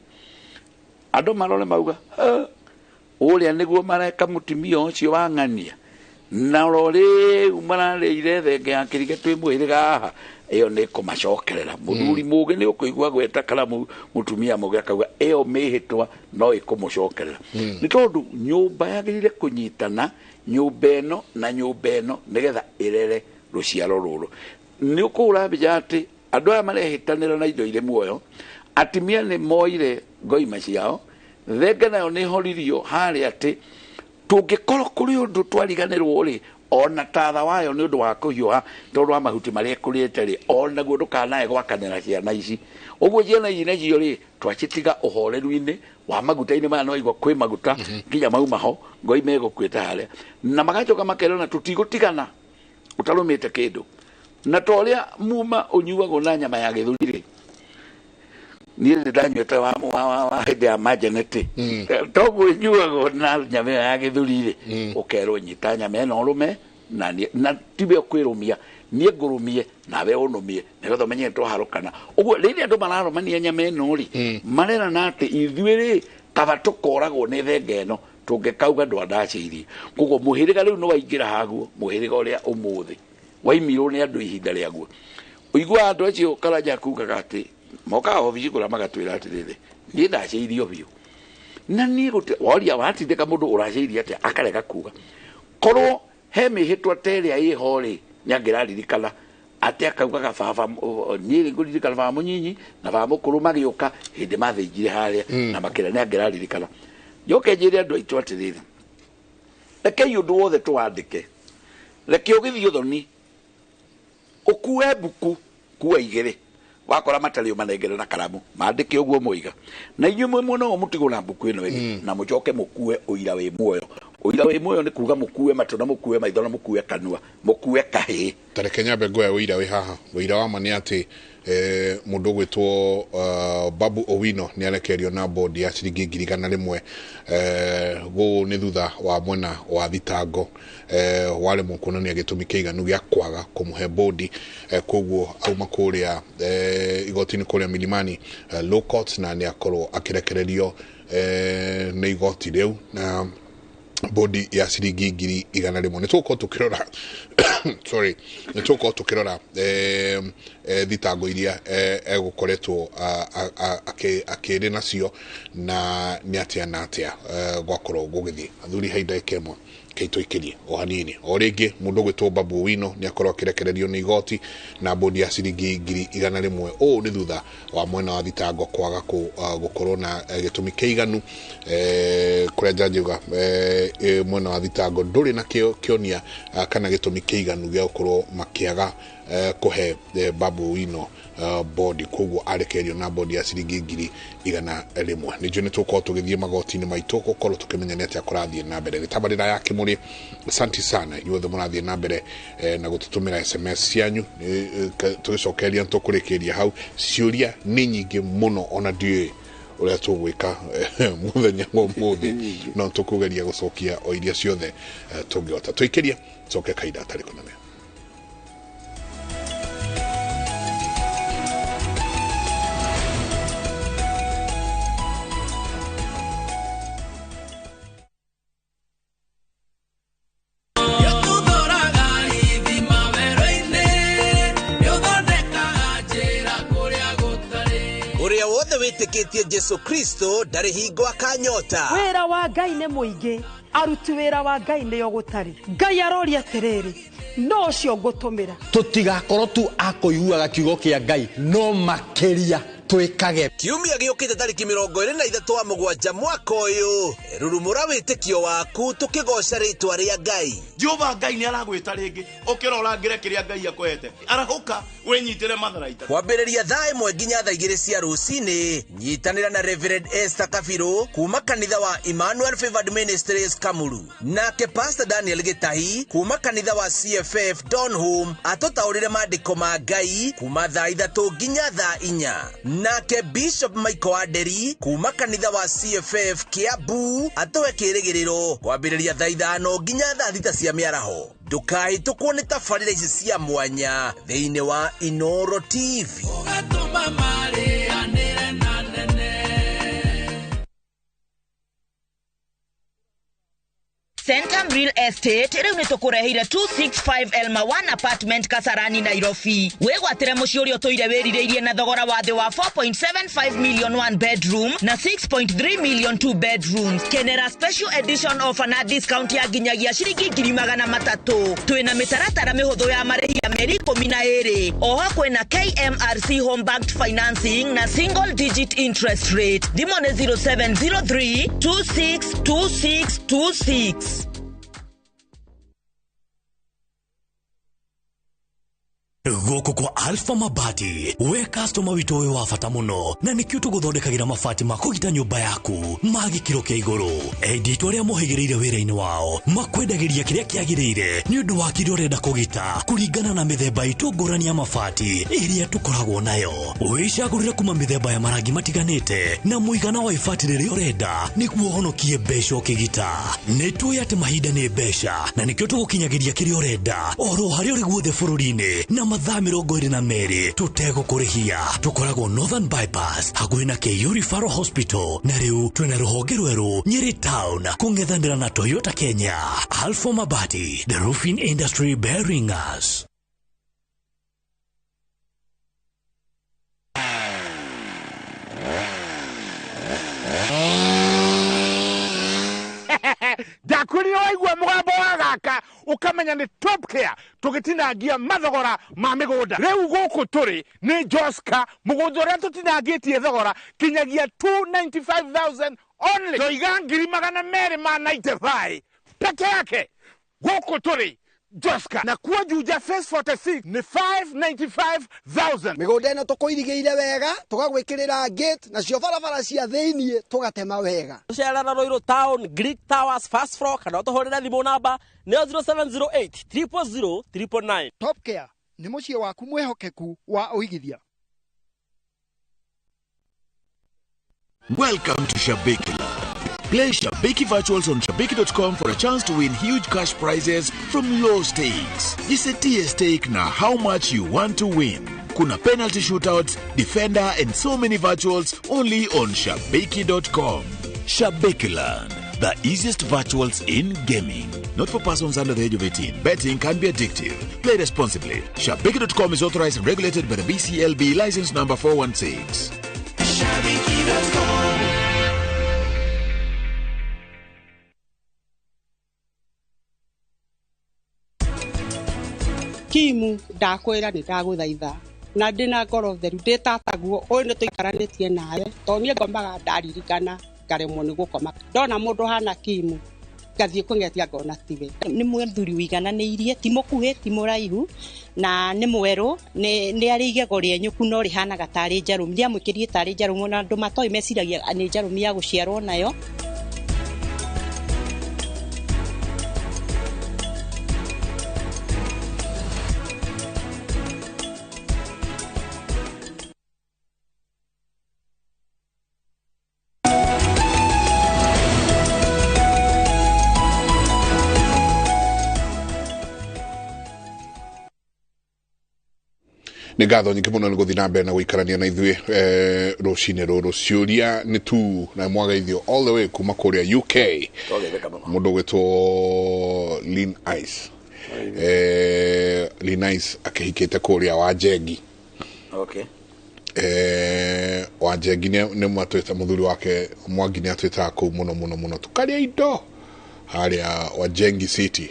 andu marore mauga uria niguo mareka mutimia ucio wa ng'ania na rori umarareire thenge ya kiriga twi mwiriga haha iyo ni kumacokerera muthuri muge ni ukuigua gweta kalamu mutumia muge akauga iyo mihitwa no ikumucokerera ni tondu nyumba yagirire kunyitana nyumba eno na nyumba eno nigetha irere ruciaro ruru ni ukura bija ati andu aya marehitanira na indo ire muoyo atimia ni moire ngoima ciao thenge nayo ni horirio hari ati tungikorwo kuri undu twariganirwo ri ona tatha wayo ni undu wa kuhiuha tondu wa mahuti maria kurite ri ona guo ndukanae gwakanira ciana ici uguo ciana ici nacio ri twacitiga uhoreru-ini wa maguta-ini maya no igwa kwi maguta nginya mauma ho ngoima igukwita haria na magacoka makerana tutigutigana utarumite kindu na toria muma unyuagwo na nyama ya githuri ri ni ndanywete wa hindi ya majeneti toguo nyuagwo na nyama ya githuri ri ukerwo nyita nyama eno rume na tibe kwirumia nie ngurumie nawe unumie nigetha menye twaharukana uguo riri andu mararumania nyama eno ri marera na ati ithuĩ ri kaba tukoragwo ni thenge eno tungikauga ndwandaciri koguo muhiriga riu no waingira haguo muhiriga uria umuthi waimirwo ni andu ihinda riaguo uigua andu acio karanja kugaga ati moka obici kura magatwira atiriri ni ndaceirio biu na ni guti woria watindika mundu uraceiria ati akarega kuga korwo he mihitwa teria iho ri nyangiraririkana ati akaugaga baba ni nguririkana baba munyinyi na baba mukuru magioka hindi mathinjire haria na makira ni angiraririkana yoke njire andu aitu atiriri reke undu wothe twandike reke ugithio thoni ukue buku kuwa igere wakora matario manengere na karamu maandike uguo muiga na inyuĩ mwe no mutigwo na buku ino na mucoke mukue uira wi muoyo Uira we moyo ni kuga mukue matu na mukue maitho na mukue kanua mukue kahi tareke nyambe ngoya uira we haha uira wa mani ati mundu gwitwo Babu Owino ni arekerio na board ya ciringi 100 go ni thutha wa mwena wa thitango wale mukunania gitumi kiiganu gya kwaga kumuhe board koguo auma kuria igotini kuria Milimani low court na ni akorwo akirekererio ni igoti riu na bodi ya ciringi 100 ni tuko tukirora sorry ni tuko tukirora thitango iria egukoretwo akiri nacio na ni atia na atia gwakorwo gugithi athuri haida ikemwa keito ikirie o hanini o ringi mundu gwitwo Babu Owino ni akorwo akirekererio ni igoti na bodi ya ciringi 100 o ni thutha wa mwena wa thitango kwaga gukorwo na gitumi kiiganu kuria jajuga mwena wa thitango nduri na kionia kana gitumi kiiganu gya gukorwo makiaga kuhe Babu Owino bodi koguo arekerio na bodi ya ciringi 100 ni jone tuko tugithie magoti-ini maitu gukorwo tukimenya ni atia kurathie na mbere gitabarira yake muri asante sana inyuothe murathie na mbere na gututumira SMS cianyu tugicokeria tukurikiria hau ciuria ni nyingi muno ona ndiye uria tugwika muthenya ngomuthi no tukugeria gucokia o iria ciothe tungiota tuikiria coke kaida tari kunane witikitie Jesu Kristo ndari hingo akanyota wira wa Ngai ne muingi aruti wira wa Ngai ne yogutari Ngai aroria tereri no cio ngutumira tutigakorwo tu akoiguaga kiugo kia Ngai no makeria twikage kiumia giukite tariki 23 mwaka uyu rurumura witikio waku tukigoca ritwa ria Ngai Jehova Ngai ni aragwita ringi ukirora ngire kiria Ngai akwete arahuka wenyitire matharaita kwambiriria thaa 1 nginya thaa 2 cia rucini nyitanira na Reverend Esther Kafiro kuma kanitha wa Emmanuel Favored Ministries Kamuru nake Pastor Daniel Gitahi kuma kanitha wa CFF Donholm atotaurire maandiko ma Ngai kuma thaa 3 nginya thaa 4 nake Bishop Michael Aderi kuma kanitha wa CFF Kiambu atowe kirigiriro kwambiriria thaa 5 nginya thaa 6 cia miaraho ndukahitũkwo nĩ tabarĩra ici cia mwanya thĩinĩ wa Inooro TV ugatũma marĩanĩre na nene Centum Real Estate riu ni tukureheire 265 Elma 1 apartment Kasarani Nairobi wegwatire muci uria tuire wiririirie na thogora wa thi wa 4.75 million 1 bedroom na 6.3 million 2 bedrooms kenera special edition offer na discount ya ginyagia ciringi 300 twina mitaratara mihuthu ya marihi ya meri 12 oho kwina KMRC home backed financing na single digit interest rate thimo ni 0703 262626 Goko kwa Alpha Mabati we customer witu we wafata muno na nikio tuguthondekagira mabati makugita nyumba yaku magikiro kia iguru editwa ria muhigirire wira-ini wao makwendagiria kiria kiagirire ni undu wa kiria urenda kugita kuringana na mithemba itu ngurani ya mabati iria tukoragwo nayo wicagurire kuma mithemba ya marangi matiganite na muigana wa ibati riria urenda niguo honokie mbeca ukigita nitwe ati mahinda ni mbeca na nikio tugukinyagiria kiria urenda oro hari uri guothe bururi-ini na mathaa 22 tutegũkũrĩhia tukoragwo Northern Bypass hakuhĩ na Kĩiyũ Referral Hospital na rĩu twĩna rũhonge rwerũ Nyeri Town kũng'ethanĩra na Toyota Kenya. Alpha Mabati, the roofing industry bearing us. Dakuri oigwa mugambo wa gaka ukamenya ni top care tugitinangia mathogora ma migunda riu guku turi ni Joska mugunda uria tutinangitie thogora kinyagia 295,000 only toiga 295 peke yake guku turi Joska na kuwa juja phase 46 ni 595,000 migunda ino tukuirigiire wega tugagwikirira gate na cio barabara cia thiini tugatema wega tucerera Roiro Town Greek Towers first floor kana tuhorera thimu namba ni 0708 000 999. Top Care ni mucie waku mwehokeku wa uigithia. Welcome to Shabiki. Play Shabiki Virtuals on Shabiki.com for a chance to win huge cash prizes from low stakes. Jisetie stake na how much you want to win. Kuna penalty shootouts, defender and so many virtuals only on Shabiki.com. Shabikiland, the easiest virtuals in gaming. Not for persons under the age of 18. Betting can be addictive. Play responsibly. Shabiki.com is authorized and regulated by the BCLB license number 416. Shabiki.com. Kimu ndakwira ni ndaguthaitha na ndina ngoro theru nditataguo uyu ni tuikaranitie nawe to nie ngomaga ndaririkana ngaremwo ni gukoma ndona mundu hana Kimu ngathie kungetia ngona tiwe ni muthuri wigananiirie ti mukuhi ti muraihu na ni mweru ni ari igego rienyuku no rihana gatari njarumi ria mwikirie tari njarumu na andu matoi meciragia ni njarumi ya guciarwo nayo. nä ngatho nyingä må no nä gå thiä na mbere na gå ikarania na ithuä rå-cinä rå rå ciå nä tu na mwagaithio all the way kuma kå rä a UK må ndå gwä two Linice akä hikä te kå rä a Wanjengi Wanjengi nä matwä ta må thuri wake Mwangi nä atwä taga kå u må no må no må no tukaria indo harä a Wanjengi City.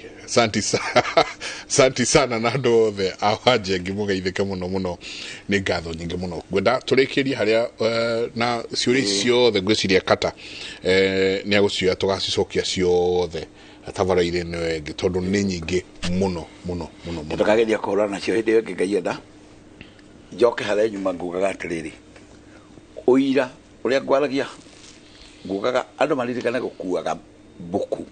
Santi sana na andå othe a Wanjengi må geithä muno muno nä ngatho nyingä må no ngwenda tå rä kä rie harä a na ciå rä ciothe ngwä ciria kata nä agå cioya tå gacicokia ciothe atabara-inä nä wengä tondå nä nyingä må no må no må no tå kageria kå hå rana nacio hä ndä ä yo ngä ngaienda njoke harä nyuma ngugaga atä rä rä å ira å rä a ngwaragia ngugaga andå maririkane gå kuaga mbuku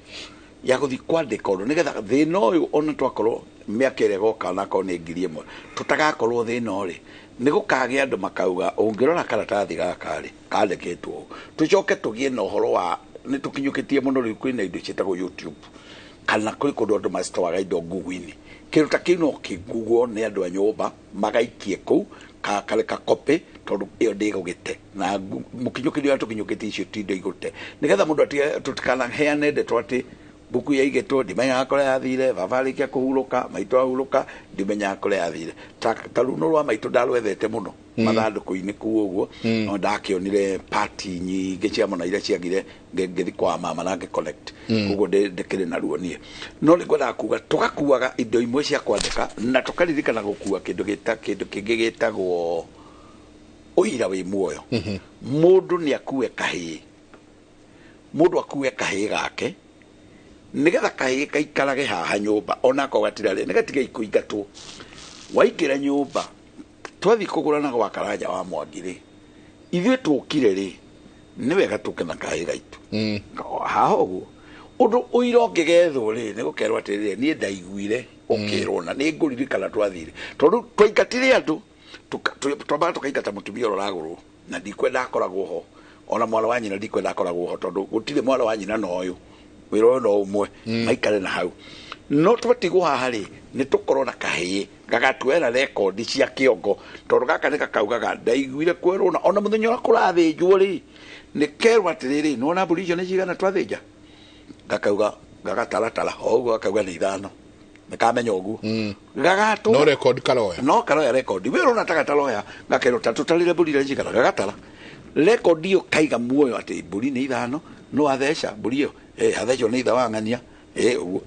ya guthi kwandika undu nigetha thina uyu ona twakorwo miaka ire goka na ko ni ngiri imwe tutagakorwo thina uri ni gukage andu makauga ungirora karatathi gaka ri kandikitwo tucoke tugie na uhoro wa ni tukinyukitie muno riu kwina indo citagwo YouTube kana kuri kundu andu macitwara indo Google-ini kiruta kino kigugo ni andu a nyumba magaikie kuu kareka kopi tondu iyo ndigugite na mukinyukirie andu kinyukitie icio tindo igute nigetha mundu tutikana heane ndeto ati buku ya igeto ndimenya akore yathire baba rikia kuhuruka maito ahuruka ndimenya akore yathire taruno rwa maito ndarwethete muno mathanduku-ini ku uguo no ndakionire party nyingi cia mona iria ciagire ngithi kwa mama na collect uguo ndikire na ruo nie no ni ngwenda kuga tugakuaga indo imwe cia kwandika na tukaririkana gukua kindu kingi gitagwo uira wi muoyo mundu ni akue kahii mundu akue kahii gake nigetha kahii kaikarage haha nyumba ona ko gatirare nigatiga ikuingatwo waingira nyumba twathi kugurana gwa karanja wa Mwangi ri ithuĩ tũkire ri ni wega tuke na kahii gaitu haha ũguo undu ũira ũngĩgethwo ri ni gukerwo atĩrĩrĩ niĩ ndaiguire ũkĩrwo na nĩ ngũririkana twathire tondu twaingatire andu twambaga tukaingata mũtumia ũrĩa ũragũrwo na ndikwenda akoragwo ho ona mwana wa nyina ndikwenda akoragwo ho tondu gũtirĩ mwana wa nyina no ũyũ wiro no umwe maikare na hau no twatigwo haha ri ni tukorwo na kahii gagatwera record cia kiongo tondu gaka ni kakaugaga ndaiguire kwerwo ona muthenya wa kurathinjwo ri ni kerwa atiriri no na mburi icio ni cigana twathinja gakauga gagataratara oguo gakauga ni ithano nikamenya uguo gagatu no record karoya no karoya record wiro na takataloya gakerwo tutarire mburi icio cigana gagatara record iyo kaiga muoyo ati mburi ni ithano no atheca mburi iyo atheco ni itha wang'ania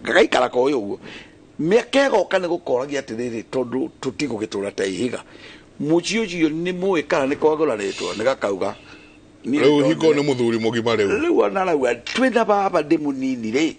gagaikara ko uyu uguo miaka igoka ni gukoragia atiriri tondu tutigugitura ta ihiga muci ucio ni muĩ kana ni kwagũranĩtwo ni gakauga riu hingo ni muthuri mugima riu ona rau twina baba ndi munini ri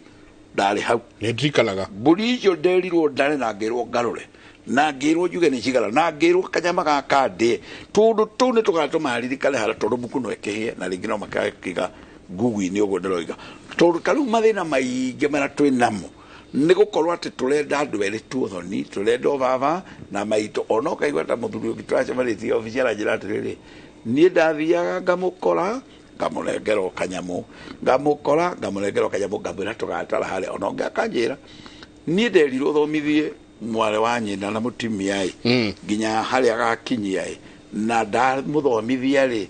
ndari hau nä ndirikanaga mburi icio nderirwo ndare na ngirwo ngarore na ngirwo njuge nä cigara na ngirwo kanyama gaka ndä tondå tå nä tå gatå maririkane harä tondå muku no äkähie na rä ngä no makakiga ngugui-inä å guo ndäroiga tondå ta rä u mathä na maingä marä a twä namo nä gå korwo atä tå renda andå erä tu thoni tå renda o baba na maitå ona å kaigua ta må thuri å ngä tå racemanä tie obici aranjä ra atä rä rä niä ndathiaga ngamå kora ngamå nengera o kanyamå ngamå kora ngamå nengera o kanyamå ngamwä ra tå gatara harä ona å ngä akanjä ra niä nderirwo thomithie mware wa nyina na må timia nginya harä a gakinyia na ndamå thomithia rä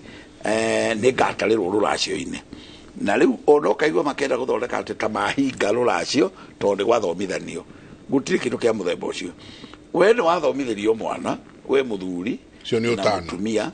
nä ngatarä rwo rå racio-inä na rä u ona å kaigua makenda gå thondeka atä ta mahinga rå racio tondå nä gwathomithanio gå tirä kä ndå kä a må themba å cio we nä wathomitherio mwana we må thuri na må tumia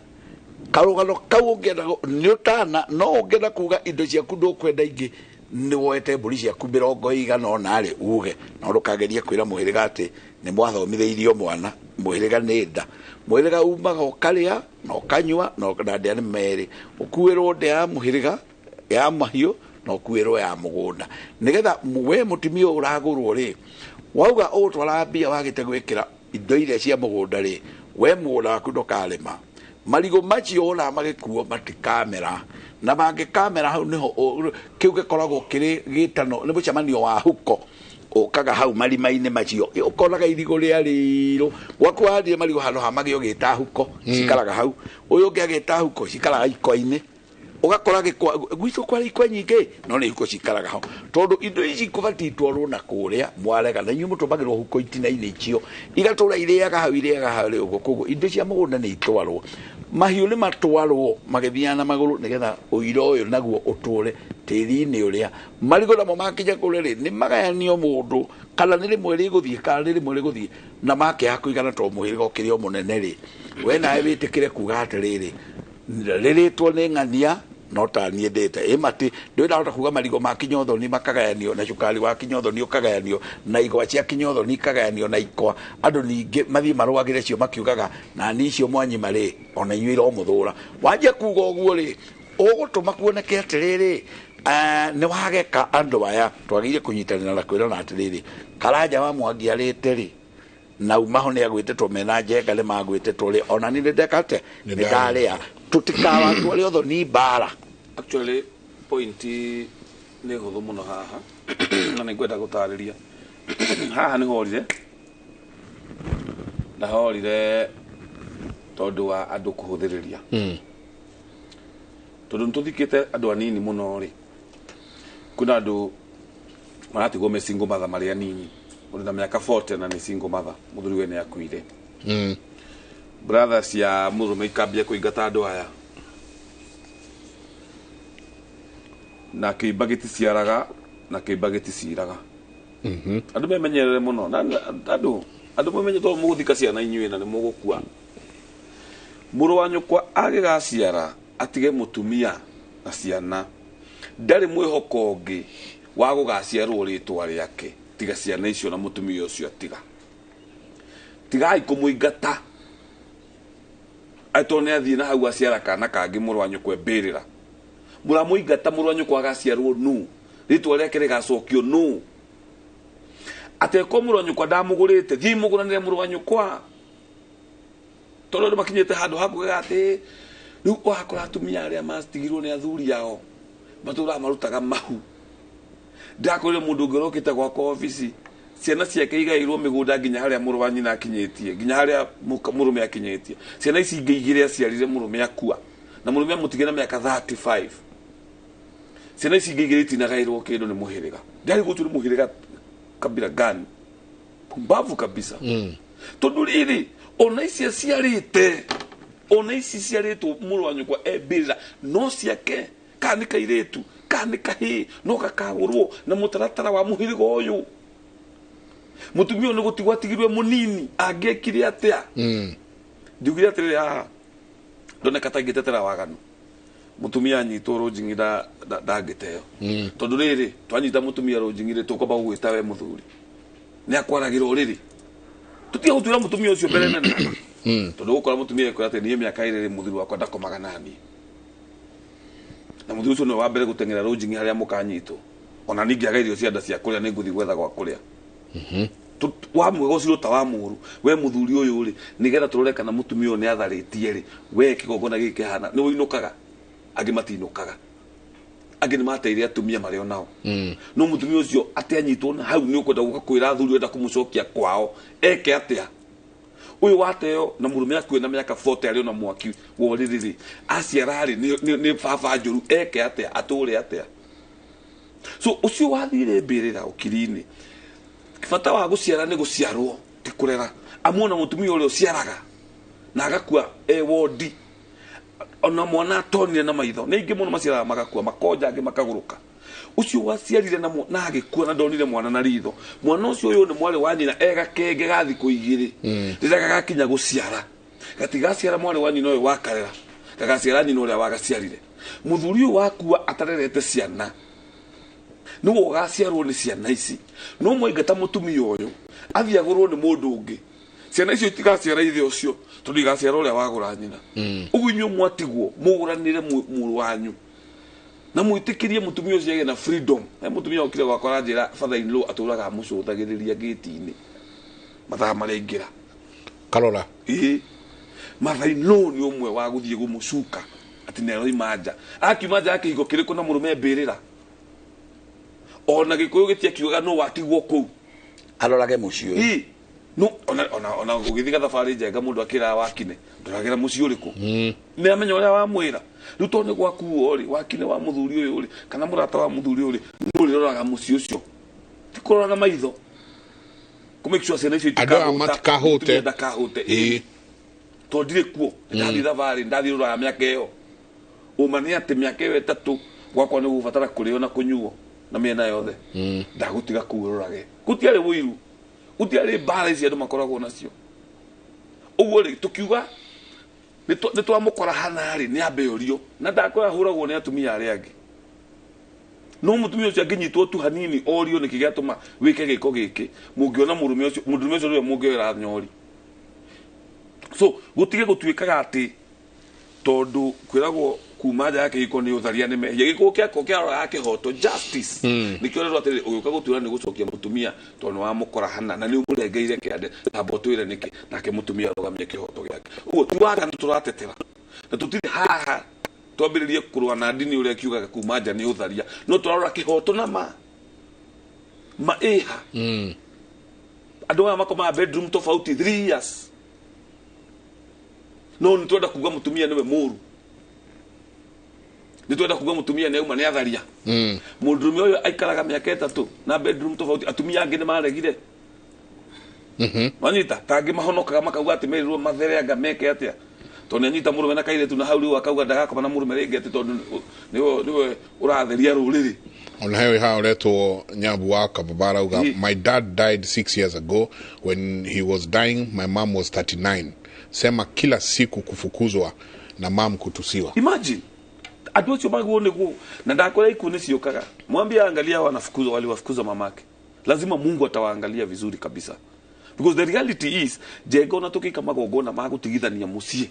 karå kau å ngenda nä å tana no å ngenda kuga indo ciaku ndå kwenda ingä nä woete mbå ri ciaku mä rongo igana onarä uge na ndå kagerie kwä ra må hä rä ga atä nä mwathomitheirio mwana må hä rä ga nä nda må hä rä ga umaga å karä a na å kanyua na ndä nä merä å kuä rwo ndä ya må hä rä ga ya mahiå na å kuä rwo ya må gå nda nä getha we må timia å ragå rwo rä wauga å twara mbia wagä te gwä kä ra indo iria cia må gå nda rä we må gå nda waku ndåkarema marigå macio ona magä kuo matikamera na mangä kamera hau nä ho kä u gä koragwo kä rä gä tano nä må cemanio wa huko å kaga hau marima-inä macio å konaga irigå rä a rä rå gwaku handire marigå handå ha magä o gä ta huko cikaraga hau å yå å ngä agä ta huko cikaraga iko-inä å gakora gwitå kwarä ikwa nyingä no nä iko cikaraga hau tondå indo ici kå bati itwarwo na kå rä a mwarega na inyuä må tå magä rwo huko itina-inä icio igatå ra irĩaga hau harä å guo koguo indo cia må gå nda nä itwarwo mahiå nä matwarwo magä thiaga na magå rå nä getha å ira å yå naguo å tå re tä ri-inä å rä a marigå namo makinya kå rä rä nä magayanio må ndå kana nä rä mwe rä gå thiä kana nä rä mwe rä gå thiä na makä kå igana to må hä rä ga å kä rä o må nene rä we nawe wä tä kä re kuga atä rä rä rä rä two nä ng'ania no ta niä ndäte ä matä ndå ndahota kuga marigå ma kinyothoni makagayanio na cukari wa kinyothoni å kagayanio na igwa cia kinyothoni ikagayanio na ikwa andå ningä mathiä maråagä re cio makiugaga na ni icio mwanyima rä ona inyuä ro må thå ra wanjia kuga å guo rä å gå tå ma kuoneke atä rä rä nä wageka andå aya twagä kå nyitanä ra na kwä rana atä rä rä karanja wa mwangi arä te rä na umaho nä agwä te two mena njenga nä magwä te two rä ona nä ndä ndekate nä ndarä a tå tikawatwo rä otho ni mbara actually point nä hå thå må no haha na nä ngwenda gå tarä ria haha nä horire na horire tondå wa andå kå hå thä rä ria tondå nä tå thikä te andå anini må no rä kwä andå maratigwo me single mother marä anini å rä na mä aka 40 na nä single mother må thuri we nä akuire brother cia må rå me ikambia kå ingata andå aya na kä imba gä ticiaraga na kä imba gä ticiraga andå memenyerere må no andå memenye to må gå thika ciana inyuä na nä må gå kua må rå wa nyåkwa agä gaciara atige må tumia na ciana ndarä mwä hoko å ngä wa gå gaciarwo rä twa rä ake tiga ciana icio na må tumia å cio atiga tigai kå må ingata aitwo nä athiä na hau aciara kana kangä må rå wa nyåkwa mbä rä ra må ramå ingata må rå wa nyåkwa agaciarwo no rä twa rä ake rä gacokio no atekwo må rå wa nyåkwa ndamå gå rä te thiä må gå ranä re må rå wa nyåkwa tondå andå makinyä te handå hakå gatä rä u wakora atumia arä a matigirwo nä athuri ao matå raga marutaga mahu ndakorä re må ndå å ngä rokä te gwaka obici ciana ciake igairwo mä gå nda nginya harä a må rå wa nyina akinyä tie nginya harä a må rå me akinyä tie ciana ici ingä igä rä aciarire må rå me akua na må rå me amå tigä na mä aka 35 ciana ici ingä igä rä itinagairwo kä ndå nä må hä rä ga ndarä gå tu nä må hä rä ga kabira gani pumbavu kabisa tondå rä rä ona ici aciarä te ona ici ciarä two må rå wa nyåkwa embä rä ra no ciake kana nä kairä tu kana nä kahä no gakagå rwo na må taratara wa må hä rä ga å yå må tumia å nä gå tigwo atigirwe må nini angä ekire atä a ndiugire atä rä rä haha ndoneka ta ingä tetera waganu må tumia anyitwo rå njingi ndangä teo tondå rä rä twanyita må tumia rå njingi rä tå kwamba gå gwä ta we må thuri nä akwaragä ra å rä rä tå tiga gå tuä ra må tumia å cio mbere nene tondå gå kora må tumia ekå atä niä mä aka ä rä rä må thuri wakwa ndakomaga nani na må thuri å cio nä wa mbere gå teng'era rå njingi harä a må kanyitwo ona ningi agairio cianda cia kuria ni nguthi gwetha gwa kuria wa mwego ciro ta wa muru we muthuri uyu ri nigetha turore kana mutumia uyu ni atharitie ri we kigongona giki hana ni uinukaga angi matinukaga angi ni mateire atumia mario nao no mutumia ucio ati anyitwo na hau ni ukwenda guka kwira thuri wenda kumucokia kwao eke atia uyu wateo na murume akuena miaka 40 ari na mwaki woririri aciarari ni baba njuru eke atia aturi atia so ucio wathire mbirira ukirini kibata wa guciara ni guciarwo ti kurera amuna mutumia uri uciaraga na agakua wodi ona mwana tonire na maitho ni ingi muno maciara magakua makonja angi makaguruka ucio waciarire na agikua na ndonire mwana na ritho mwana ucio uyu ni mwari wa nyina kenge gathi kuigiri rira gagakinya guciara gatigaciara mwari wa nyina uyu wakarera gagaciara nyina uria wagaciarire muthuri uyu wakua atarerete ciana nuwo gaciarwo ni ciana ici no mwaingata mutumia uyu athiagurwo ni mundu ungi ciana icio itigaciara ithe ucio tondu igaciara uria wagura nyina ugu inyu mwatigwo muguranire muru wanyu na mwitikirie mutumia ucio age na freedom mutumia ukire gwakora njira father in law aturaga mucuthagiriria gate-ini mathaa marengira karora mother in law ni umwe wa guthie gumucuka ati nero imanja akimaja akihigo kiriku na murume mbirira ona gikuyu gitia kiuga no watigwo ku arorage mucio no ona gugithiga thabari njega mundu akira wakine nduragira mucio riku ni amenya uria wa mwira riu tone gwakuo ri wakine wa muthuri uyu ri kana murata wa muthuri uyu muri roraga mucio ucio tikorora maitho kumake sure ciana icio itikahute tondire kuo ndathi thabari ndathi roraga miaka iyo umani ati miaka iyo 3 gwakwa ni gubatara kurio na kunyuo na miena yothe ndagutiga kuurorage gutiari wiru gutiari mbara ici andu makoragwo nacio uguo ri tukiuga ni twamukora hana ri ni ambeorio na ndakora huragwo ni atumia ari angi no mutumia ucio anginyitwo tu hanini orio ni kigatuma wike giko giki mungiona murume ucio ri mungioera nyori so gutige gutuikaga ati tondu kwiragwo kuma nja yake iko ni utharia ni mehia giko kia yake hoto justice nikio rero atiri uyuka gutura ni gucokia mutumia tondu wa mukora hana na ni umurengeire kiande tambo twire niki nake mutumia rugamie kihoto giake ugo tuwaga turatetera na tutiri haha twambiririe kurwa na dini uria kiugaga kuma nja ni utharia no turarora kihoto na maeha andu aya makoma bedroom tofauti 3 years no nitwenda kuga mutumia niwe muru nitwenda kuga mutumia ne uma ne atharia mundurume uyu aikaraga miaka 3 na bedroom tofauti atumia angi ni maregire manyita tangi mahonokaga makauga ati merirwo mathereanga meke atia tone nyita murume na kaire tu na hauri wakauga ndagakoma na murume rege ati tondu niwe uratheria ruriri on highway how leto nyabu waka babara uga my dad died 6 years ago. When he was dying my mom was 39. Sema kila siku kufukuzwa na mam kutusiwa. Imagine adocho magu nego na ndakora ikuni siokaga mwambie angalia wanafukuzwa wale wafukuza mamake lazima Mungu atawaangalia vizuri kabisa because the reality is jego na tokika magogona magutigithania mucie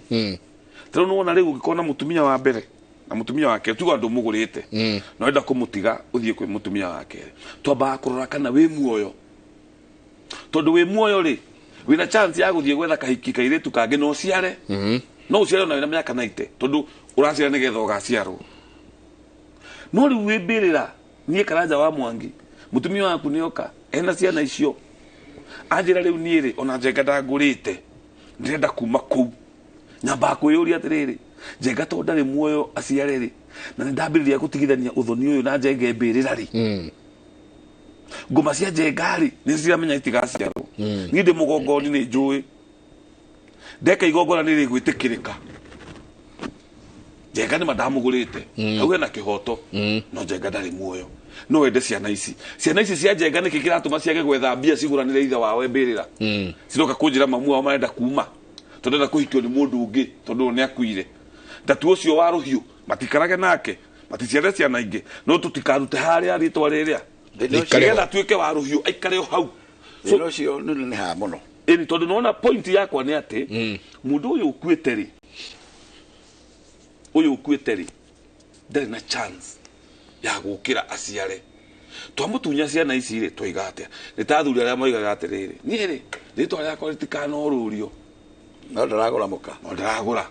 tero no na regu gikona mutumia wa mbere na mutumia wake tuga ndo mugurite no enda kumutiga uthie kwi mutumia wake twamba kurora kana we muoyo tondu we muoyo ri wina chance ya guthie gwetha kahiki kairetu kange no ciare no uciare na wina miaka 90 tondu uraciara nigetha ugaciarwo no riu wibirira nie karanja wa Mwangi mutumia waku nioka ena ciana icio anjira riu niiri ona njenga ndangurite ndirenda kuma ku nyamba kwiyuria atiriri njenga to ndari muoyo aciare ri na ndambiriria gutigithania uthoni uyu na njenge mbirira ri ngoma cia njengari ni ciramenya itigaciarwo ni ndi mugongoni ni njui ndeka igongona ni rigwitikirika njenga ni madamugurite auge na kihoto no njenga ndari muoyo no wende ciana ici cia njenga niki kiratuma ciage gwetha mbia ciguranire ithe wawe mbirira ciroka kunjira mamu wao marenda kuma tondu na kuhikio ni mundu ungi tondu ni akuire ndatu ucio wa ruhiu matikarage nake maticiare ciana ingi no tutikarute haria ritwa riria nigetha tuike wa ruhiu aikare o hau so ucio ni ha muno eni tondu nona point yakwa ni ati mundu uyu ukuite ri ndari na chance ya gukira aciare twamutunya ciana ici ri twiga atia ni ta thuri aria moigaga atiriri ni ri ritwa riakwa ritikanorurio no ndaragura muka no ndaragura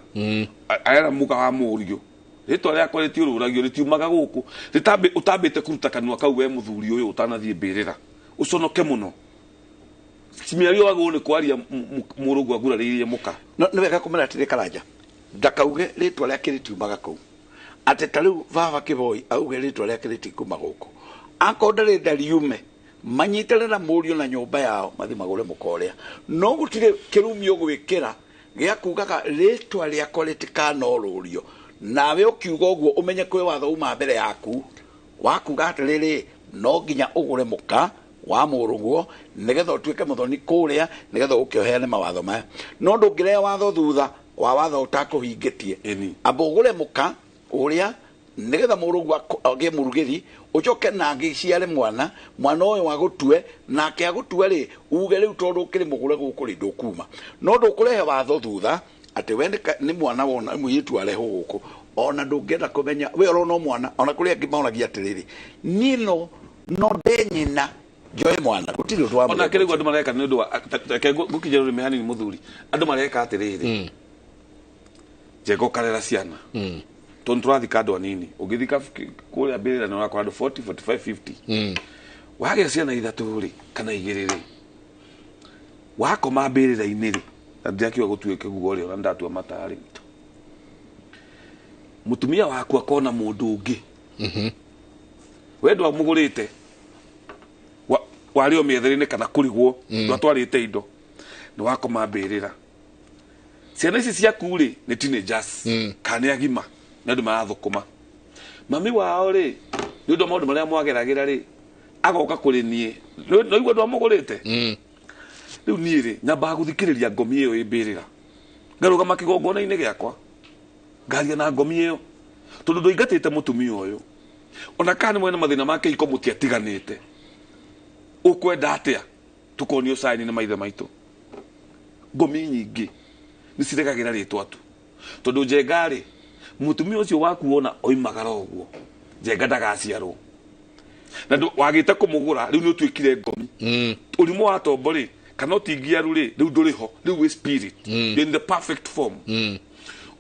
ara muka wa murio ritwa riakwa ritiururagio ritiumaga guku utambite kuruta kanua kau we muthuri uyu utanathie mbirira uconoke muno cimiario wagu ni kwaria murugu aguraririe muka no ni wega kumera atire karanja ndakauge ritwa riake ritiumaga kuu ate tariu baba kiboi auge ritwa riake ritikuma guku akondere ndariume manyitane na murio na nyumba yao mathi magure mukoria no gutire kirumio gwikira gia kugaga ritwa riakwa ritikanorurio nawe ukiuga uguo umenye kwe watho uma mbere yaku wakuga atiriri no nginya ugure muka wa muruguo nigetha utuike muthoni kuria nigetha ukioheane mawatho maya no ndungire watho thutha wa watho utakuhingitie amba ugure muka uria nigetha murugu agie murugiri ucoke na ngiciare mwana uyu wagutue nake agutue ri uge riu tondu ukiri mugure guku ri ndukuma no ndukurehe watho thutha ati we ni mwana wona muyitu areho guku ona ndungenda kumenya we oro no mwana ona kuria ngimaonagia atiriri nino no ndenyina joy mwana gutiri twa ona kiri gwa mareka ni ndu wa gukijero ri mehani ni muthuri andu mareka atiriri jego karera ciana tontrathi kado nini ugithika kuria mbirira na wakwa 40 45 50 wage ciana ithatu ri kana igiriri wako mambirira iniri ndiakiwa gutuike gugo ri ona ndatua matari mutumia waku akona mundu ungi wendo amugurite wari o mietheri-ini kana kurigwo twatwarite indo ni wako mambirira ciana ici ciaku ri ni teenagers kana agima na ndu marathukuma mami wao ri ni undu maundu maria mwageragira ri agoka kuri nie no igwa ndu amugurite riu nie ri nyamba guthikiriria ngomi iyo imbirira ngarugama kigongona-ini giakwa ngaria na ngomi iyo tondu nduingatite mutumia uyu ona kana mwena mathina make iko mutiatiganite ukwenda atia tukonio saini na maithe maitu ngomi nyingi ni ciregagira ritwa tu tondu njengari mutumia ucio waku wona oimagara uguo njenga ndagaciarwo na ndu wagite kumugura riu ni utuikire ngomi urimu wa tombo ri kana utingiaru ri riu nduriho riu we spirit in the perfect form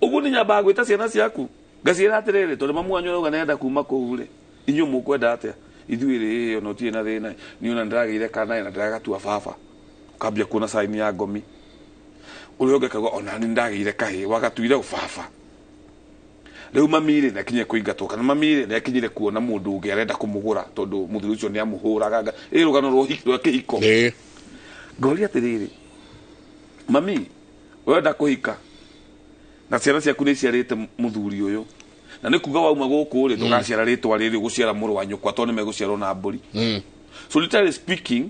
uguo ni nyamba gwita ciana ciaku ngaciira atiriri tondu mamu wanyu auga nenda kuma kuu ri inyu mukwenda atia ithuiri ona utie na thina ni ona ndirageire kana na ndiragatua baba ukambia kuona saini ya ngomi uri ugekaga ona ni ndageire kahi wagatuire ubaba riu mamire na kinya kuingatwo kana mamire na kinyire kuona mundu ungi arenda kumugura tondu muthuri ucio ni amuhuraga irugano rwa kihiko ngori atiriri mami wenda kuhika na ciana ciaku ni ciarite muthuri uyu na ni kuga wauma guku ri tugaciara ritwa riri guciara muru wa nyukwa tondu meguciarwo na mburi so literally speaking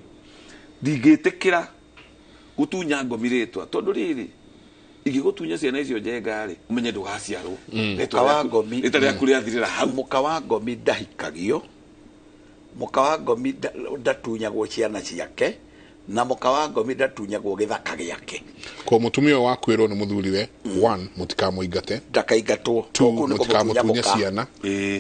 ndigitikira gutunya ngomi ritwa tondu riri igigutunya ciana icio njenga ri umenye ndugaciarwo muka wa ngomi rita riaku riathirira hau muka wa ngomi ndahikagio muka wa ngomi ndatunyagwo ciana ciake na muka wa ngomi ndatunyagwo githaka giake ko mutumia wakwirwo ni muthuriwe 1 mutikamuingate ndakaigatwo 2 mutikamutunya ciana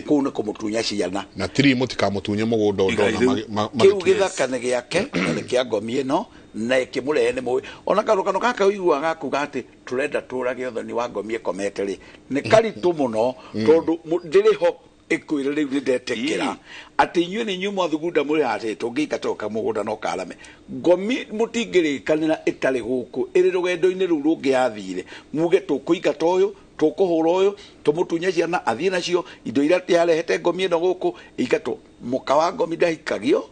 kuu ni kumutunya ciana na 3 mutikamutunya mugundo ndona kiu githaka ni giake ni kia ngomi ino na ikimurehe ni muwi ona karukano kaka uiguaga kuga ati turenda turage uthoni wa ngomi ikomete ri ni karitu muno tondu ndiriho ikwire riu ndetekera ati inyuĩ ni inyuĩ mwathugunda muri ati tungĩingatoka mũgũnda no karame ngomi mũtingĩrĩkanĩra ĩtarĩ gũkũ ĩrĩ rũgendo-inĩ rũu rũngĩ yathire muge tũkũingata ũyũ tũkũhũra ũyũ tũmũtunye ciana athiĩ nacio indo iria yarehete ngomi ĩno gũkũ ĩingatwo mũka wa ngomi ndahikagio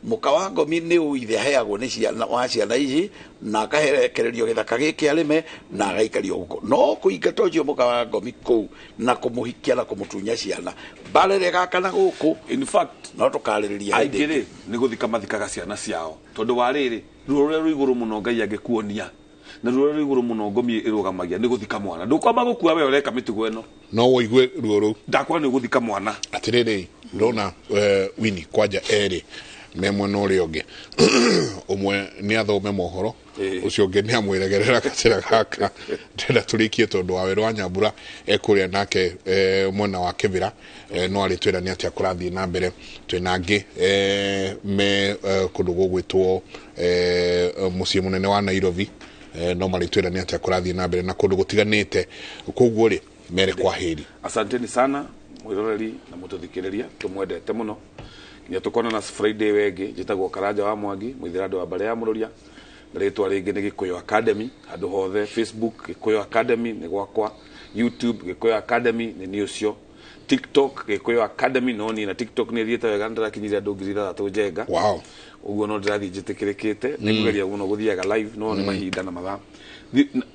muka wa ngomi ni uithe aheagwo ni ciana wa ciana ici na akaherekererio githaka giki arime na agaikario guko no kuingata ucio muka wa ngomi kuu na kumuhikia na kumutunya ciana barere gakana guku in fact no tukaririria aingire ni guthika mathikaga ciana ciao tondu wariri rurore ruiguru muno ngai agikuonia na rurore ruiguru muno ngomi irugamagia ni guthika mwana ndukwamba gukua we ureka mitugo eno no woigwe ruru ndakwa ni guthika mwana atiriri ndona wini kwaja eri memwe no ri onge umwe ni athome mohoro ucio nge ni amwiregerera gacira gaka ndenda turikie tondu wa werwa Nyambura ekuria nake mwena wa Kibira no ari twira ni atia kurathie na mbere twina ngi me kundu gugwitwo mucie munene wa Nairobi no mari twira ni atia kurathie na mbere na kundu gutiganite koguo ri mere kwa heri. Asanteni sana mwiroreri na mututhikiriria tumwendete muno nginya tukona na Friday wenge jitagwo Karanja wa Mwangi mwithirando wa bare ya mururia ritwa ringi ni Gikuyu Academy handu hothe Facebook Gikuyu Academy ni gwakwa YouTube Gikuyu Academy ni niucio TikTok Gikuyu Academy no ni na TikTok ni thiete wega ndirakinyira andu 3,000 njenga wow uguo no ndirathi jitikirikite ni kugeria muno guthiaga live no ni mahinda na mathaa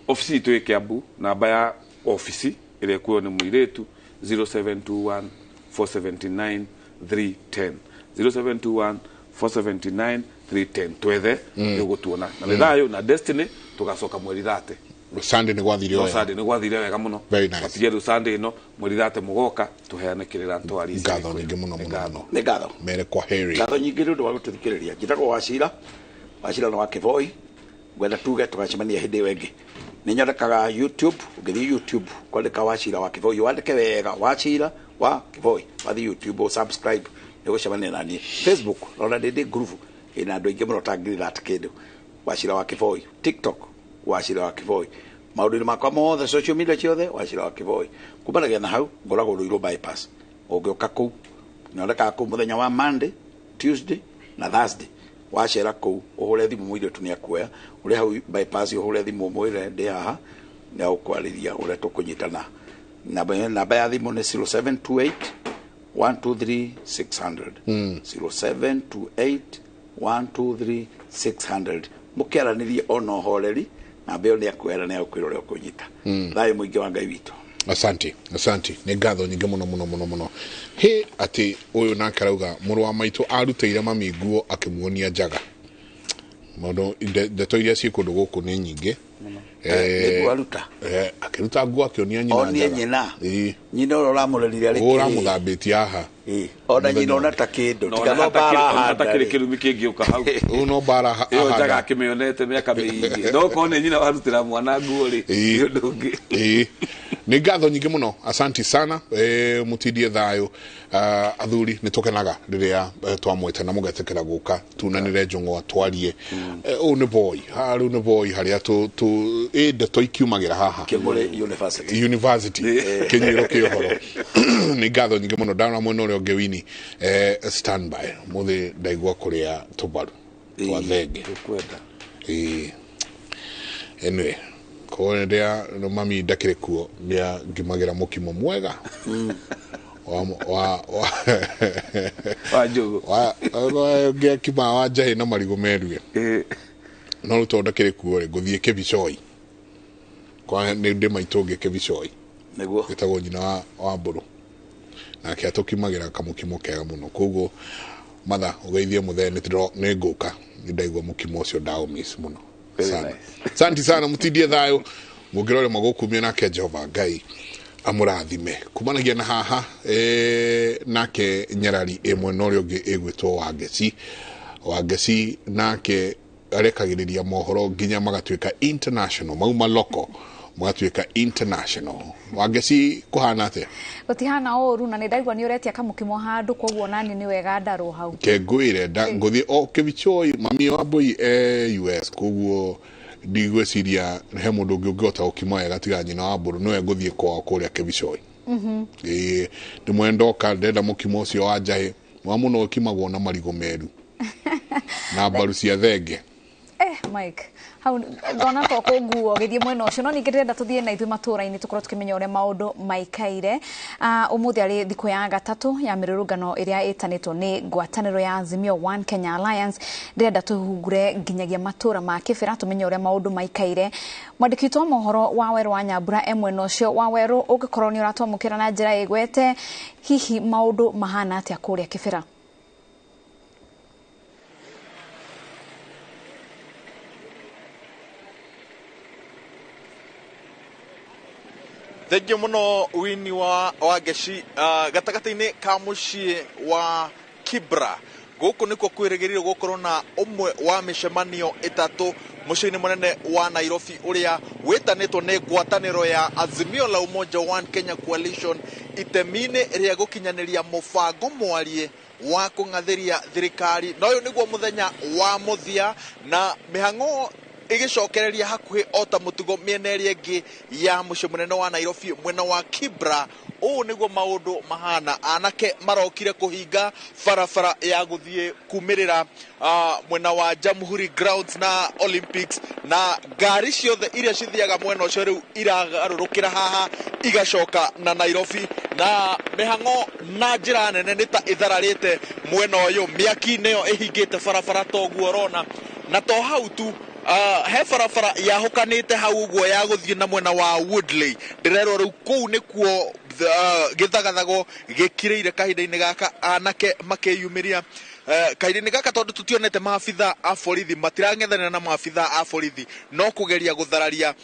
ofisi tu Kiambu namba ya ofisi ile kuyo ni mwiretu 0721 479 310 0721 479 310 twethe yugutuona na nithayo na Destiny tugacoka mweri 30 Sunday ni gwathire wega Sunday ni gwathire wega muno very nice atige Sunday no mweri 30 mugoka tuheane kirira ntwari ngatho ningi muno muno ni ngatho mere kwa heri ngatho nyingi ndu wa gututhikiriria njitagwo wacira no wa Kivoi gwenda tuge tugacemania hindi wengi ni nyonekaga YouTube ugithi YouTube kwandika wacira wa Kivoi wandike wega wacira wa Kivoi wathi YouTube o subscribe ni gucemania nani Facebook rona ndi groove ina andu ingi muno tangirira atikindu wacira wa Kivoi TikTok wacira wa Kivoi maundu makwa mothe social media ciothe wacira wa Kivoi kumanagia na hau ngoragwo Ruiru bypass ungioka ku nyoneka ku muthenya wa Monday Tuesday na Thursday wacera ku uhure thimu mwire tunia kuoya uri hau bypass uhure thimu mwire ndi haha na ukwariria ure tukunyitana namba ya thimu ni 0728 123 600 0728 123 600 mukiaranirie ono horeri na beo ni akwera na ukwirore ukunyita thayo mwingi wa Ngai witu. Asante ni ngatho nyingi muno he ati uyu nake arauga muru wa maitu arutire mami nguo akimuonia njaga mondo ndeto iria ci kundu guku ni nyingi akiruta nguo akionia nyina njaga nyina uramurerire ari uramuthambitie haha ona nyina ona takindu tigano bara atakire kirumi kingiuka hau uno bara haha iyo njaga akimionete miaka mingi no kone nyina warutira mwana nguo ri ndungi ni ngatho nyingi muno asanti sana mutidie thayo athuri nitukenaga riria twamwete na mugetekera guka tunanire njung'wa twarie ni boy haria tu ndeto ikiumagira haha Kimure University kinyiro kihoro ni ngatho nyingi muno ndana mwena uria ngewini standby muthi ndaigwa kuria tubaru twathenge kwenda anyway ko ndia no mami ndakire kuo nia ngimagira mukimo mwega wa jogo wa ngekima wa njahi na marigo merue no ruto ndakire kuo ri nguthie Kibicoi kwa ni ndi maitonge Kibicoi niguo gitagwo nyina wa mburu na kia tukimagira kamukimo kega muno koguo matha ugeithie mutheni tiro ni nguka ni ndaigwa mukimo ucio ndao miss muno sana santi sana mutidie thayo mugirore magukumia nake Jehova Ngai amurathime kumanagia na haha nake nyarari emwe norio ngi igwitwo wageci nake arekagiriria mohoro nginya magatuika international mauma loko magatuika international wageci kuhana ate gutihana oru na nindaigwa ni uretia kamukimo handu koguo nani ni wega ndaru hau kengwire nguthi o Kibicoi mami wa boy US koguo ndigweciria he mundu ungiota ukimoya gatiga nyina wa mburu no nguthie kwa kuria Kibicoi ni mwendoka ndenda mukimo ucio wa njahi wa muno ukimagwo na marigo meru na mbaru cia thenge Mike hau ngona to kuguo githie mwena ucio no ningirenda tuthie na ithu matura-ini tukorwo tukimenya uria maundu maikaire umuthi ari thiku ya gatatu ya mirurungano iria itanitwo ni ngwataniro ya Azimio One Kenya Alliance ndirenda tuhungure nginyagia matura ma Kibira tumenye uria maundu maikaire mwandikitwo mohoro wa Weru wa Nyambura emwena ucio wa Weru ugikorwo ni uratwamukira na njira igwete hihi maundu mahana atia kuria Kibira Thengi muno wini wa geci gatagata-ini ka mucii wa Kibra guku niko kwirigirire gukorwo na umwe wa micemanio itatu muciini munene wa Nairobi uria witanitwo ni ngwataniro ya Azimio la Umoja One Kenya Coalition itemine ria gukinyaniria mubango mwarie wa kungathiria thirikari. Na uyu niguo muthenya wa muthia na mihango igicokereria hakuhi ota mutugo miena ĩrĩa ĩngĩ ya muciĩ munene wa Nairobi mwena wa Kibra. Ũũ nĩguo maũndũ mahana, anake marokire kuhinga barabara ya guthie kumirira mwena wa Jamhuri Grounds na Olympics, na ngari ciothe iria cithiaga mwena ũcio rĩu iragarũrũkĩra haha igacoka na Nairobi, na mihango na njĩra nene nĩ ta ithararĩte mwena ũyũ, mĩaki-inĩ ĩyo ĩhingĩte barabara toguo ũrona, na to hau tu he barabara yahukanite hau uguo ya guthie na mwena wa Woodley. Ndirerwo riu kuu nikuo githagathago gikiriire kahinda-ini gaka anake makeyumiria kahinda-ini gaka tondu tutionete maabitha a borithi matirang'ethanira na maabitha a borithi, no kugeria guthararia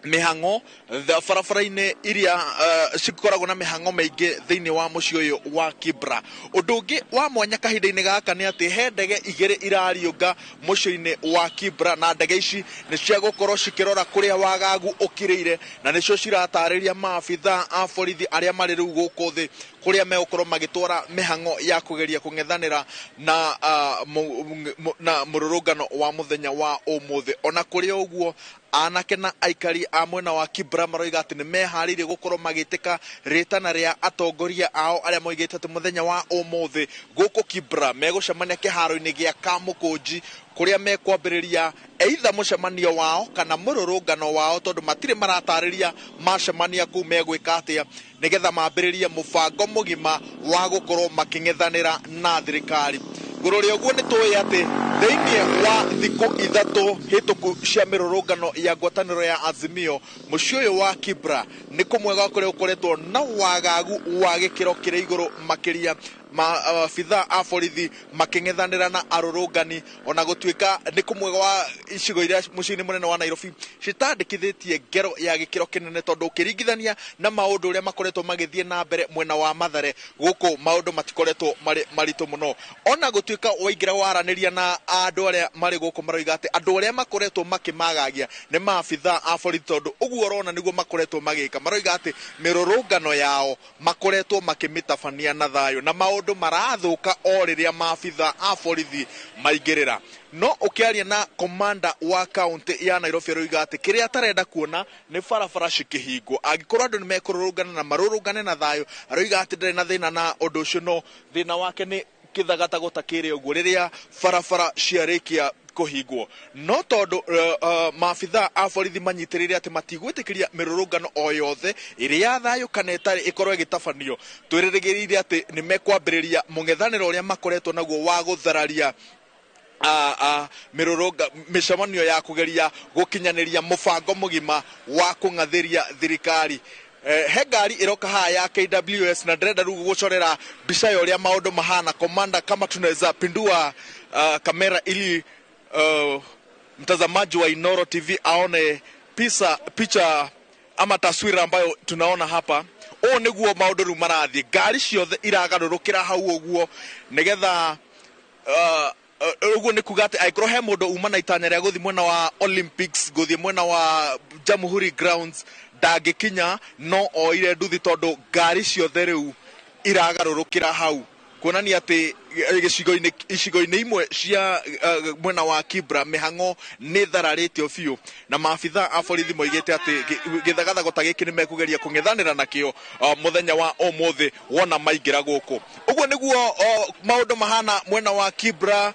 mihango barabara-ini iria cikoragwo na mihango maingi thiini wa mucii uyu wa Kibra. Undu ungi wa mwanya kahinda-ini gaka ni ati he ndege igiri irariunga mucii-ini wa Kibra, na ndege ici ni cia gukorwo cikirora kuria wagagu ukiriire, na nicio ciratariria maabitha a borithi aria mari riu guku thi kuria megukorwo magitwara mihango ya kugeria kung'ethanira na mururungano wa muthenya wa umuthi. Ona kuria uguo anake na aikari a mwena wa Kibra maroiga ati ni mehariire gukorwo magitika ritana ria atongoria ao aria moigite ati muthenya wa umuthi guku Kibra megucemania kiharo-ini gia Kamukunji kuria mekwambiriria either mucemanio wao kana mururungano wao, tondu matire maratariria macemania kuu megwika atia nigetha mambiririe mubango mugima wa gukorwo making'ethanira na thirikari. Gururi uguo ni tuwi ati thiini wa thiku ithatu hituku cia mirurungano ya ngwataniro ya Azimio, mucii uyu wa Kibra ni kumwega kuria ukoretwo na wagagu wa gikiro kiri iguru makiria maabitha a borithi making'ethanira na arurungani, ona gutuika ni kumwega wa icigo iria mucii-ini munene wa Nairobi citandikithitie ngero ya gikiro kinene, tondu ukiringithania na maundu uria makoretwo magithie na mbere mwena wa Mathare guku maundu matikoretwo maritu muno. Ona gutuika waingira waraniria na andu aria mari guku maroiga ati andu aria makoretwo makimagagia ni maabitha a borithi, tondu uguo urona niguo makoretwo magika. Maroiga ati mirurungano yao makoretwo makimitabania na thayo, na maundu marathuka o riria maabitha a borithi maingirira. No ukiaria na komanda wa kaunti ya Nairobi roiga ati kiria atarenda kuona ni barabara cikihingwo, angikorwo andu ni mekururungana na marurungane na thayo. Aroiga ati ndari na thina na undu ucio, no thina wake ni kithagatago takire uguo riria barabara ciarikia kuhingwo. No tondu maabitha a borithi manyitirire ati matigwitikiria mirurungano o yothe iria thayo kana itari ikorwo igitabanio, twirigiriire ati ni mekwambiriria mung'ethaniro uria makoretwo naguo wa guthararia micemanio ya kugeria gukinyaniria mubango mugima wa kung'athiria thirikari. He ngari iroka haya ya KWS na ndirenda riu gucorera mbica ya uria maundu mahana. Komanda, kama tunaweza pindua kamera ili mtazamaji wa Inooro TV aone picha ama taswira ambayo tunaona hapa. O niguo maundu riu marathie, ngari ciothe iragarurukira hau uguo nigetha uguo ni kuga ati aikorwo he mundu uma na itanya ria guthi mwena wa Olympics guthi mwena wa Jamhuri Grounds ndangikinya, no oire nduthi tondu ngari ciothe riu iragarurukira hau, kuonania ati icigo-ini imwe cia mwena wa Kibra mihango ni thararitio biu, na maabitha a borithi moigite ati githagathago ta giki ni mekugeria kung'ethanira nakio muthenya wa umuthi wona maingira guku. Uguo niguo maundu mahana mwena wa Kibra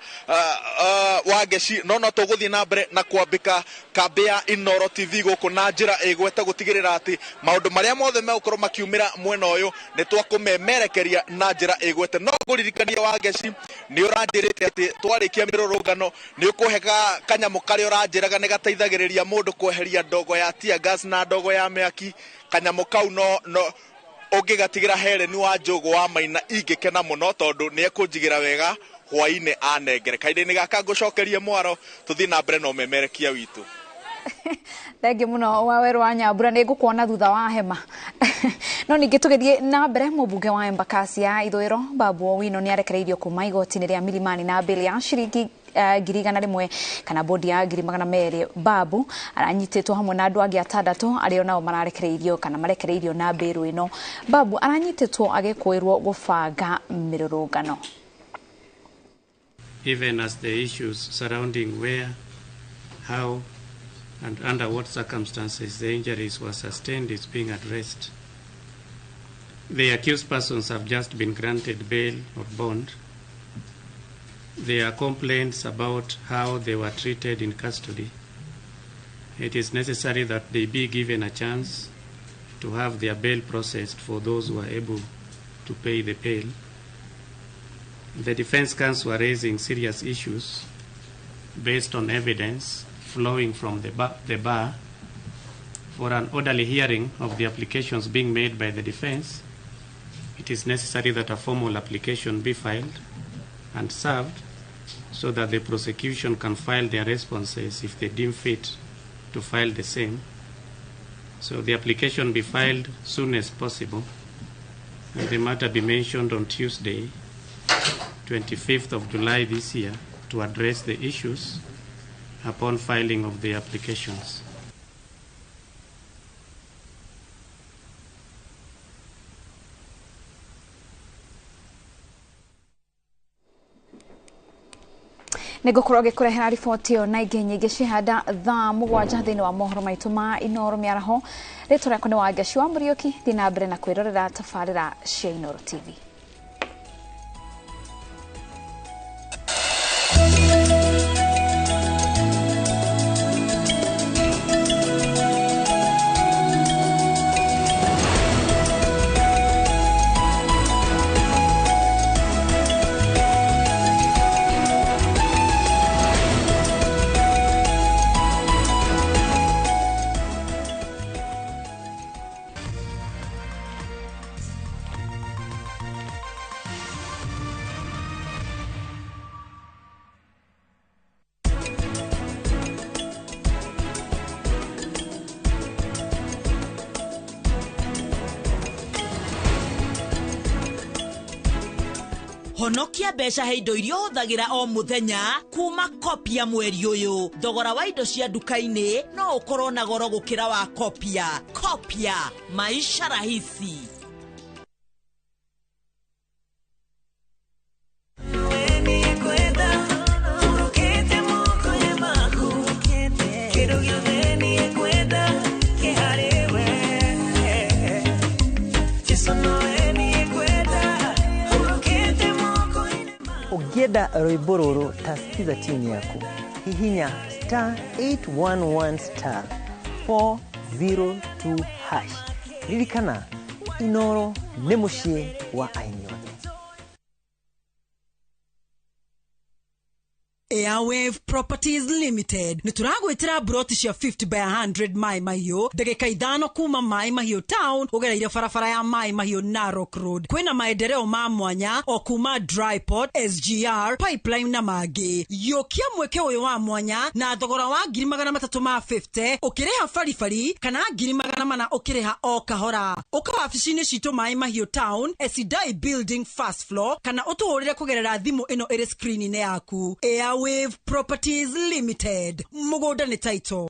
wa Geci. No tuguthie na mbere na kwambika kambi ya Inooro TV guku na njira igwete gutigirira ati maundu maria mothe megukorwo makiumira mwena uyu ni twakumemerekeria na njira igwete. No nguririkania wa Geci ni uranjirite ati twarikia mirurungano ni ukuheka kanyamu karia uranjiraga ni gateithagiriria mundu kweheria ndogo ya tear gas na ndogo ya miaki. Kanyamu kau no ungigatigira Heleni wa Njogo wa Maina ingikena muno tondu ni ekunjigira wega hwaine anengere. Kahinda-ini gaka ngucokerie mwaro tuthii na mbere no memerekia witu. Thengi muno Waweru wa Nyambura nĩ ngũkuona thutha wa hema. No ningĩ tũgĩthiĩ na mbere mũmbunge wa Embakasi ya Ithũĩro Babu Owino nĩ arekereirio kuma igoti-inĩ rĩa Milimani na mbere ya ciringi 100,000 kana bondi ya 200,000. Babu aranyitĩtwo hamwe na andũ angĩ 6 arĩa nao mararekereirio kana marekereirio na mbĩrũ ĩno. Babu aranyitĩtwo agĩkũĩrwo gũbanga mĩrũrũngano. Even as the issues surrounding where, how, and under what circumstances the injuries were sustained is being addressed. The accused persons have just been granted bail or bond. There are complaints about how they were treated in custody. It is necessary that they be given a chance to have their bail processed for those who are able to pay the bail. The defense counsel are raising serious issues based on evidence flowing from the bar. For an orderly hearing of the applications being made by the defense, it is necessary that a formal application be filed and served so that the prosecution can file their responses if they deem fit to file the same. So the application be filed soon as possible and the matter be mentioned on Tuesday, 25th of July this year, to address the issues upon filing of the applications. Nĩngũkorwo ngĩkũrehera riboti ĩyo na ingĩ nyingĩ cihanda thaa 7 thĩinĩ wa mohoro maitũ ma Inooro mĩaraho. Rĩtwa rĩakwa nĩ Wangeci wa Mũriũki, thiĩ na mbere na kwĩrorera tabarĩra cia Inooro TV. Honokia mbeca he indo iria ũhũthagĩra o mũthenya kuma Kopia mweri ũyũ. Thogora wa indo cia duka-inĩ no ũkorwo na goro gũkĩra wa Kopia. Kopia, maisha rahisi. Ukienda rwĩmbo rũrũ tasikiza chini yako, hihinya *811 *402#. Ririkana, Inooro nĩ mũciĩ wa aini othe. Airwave Properties Limited nituragwitira broti cia 50 by 100 Mai Mahiũ ndagĩka 5 kuma Mai Mahiũ town ugereire barabara ya Mai Mahiũ Narok Road. Kwina maendeleo ma mwanya o kuma Dryport, SGR, pipeline na mangĩ. Yokia mweke ũyũ wa mwanya na thogora wa 350 ukĩrĩha baribari kana 400 ukĩrĩha o kahora. Uka wabici-inĩ citũ Mai Mahiũ town, Esidai building first floor, kana ũtũhũrĩre kũgerera thimũ ĩno ĩrĩ screen-inĩ yaku. Airwave Properties Limited. Mũgũnda nĩ title.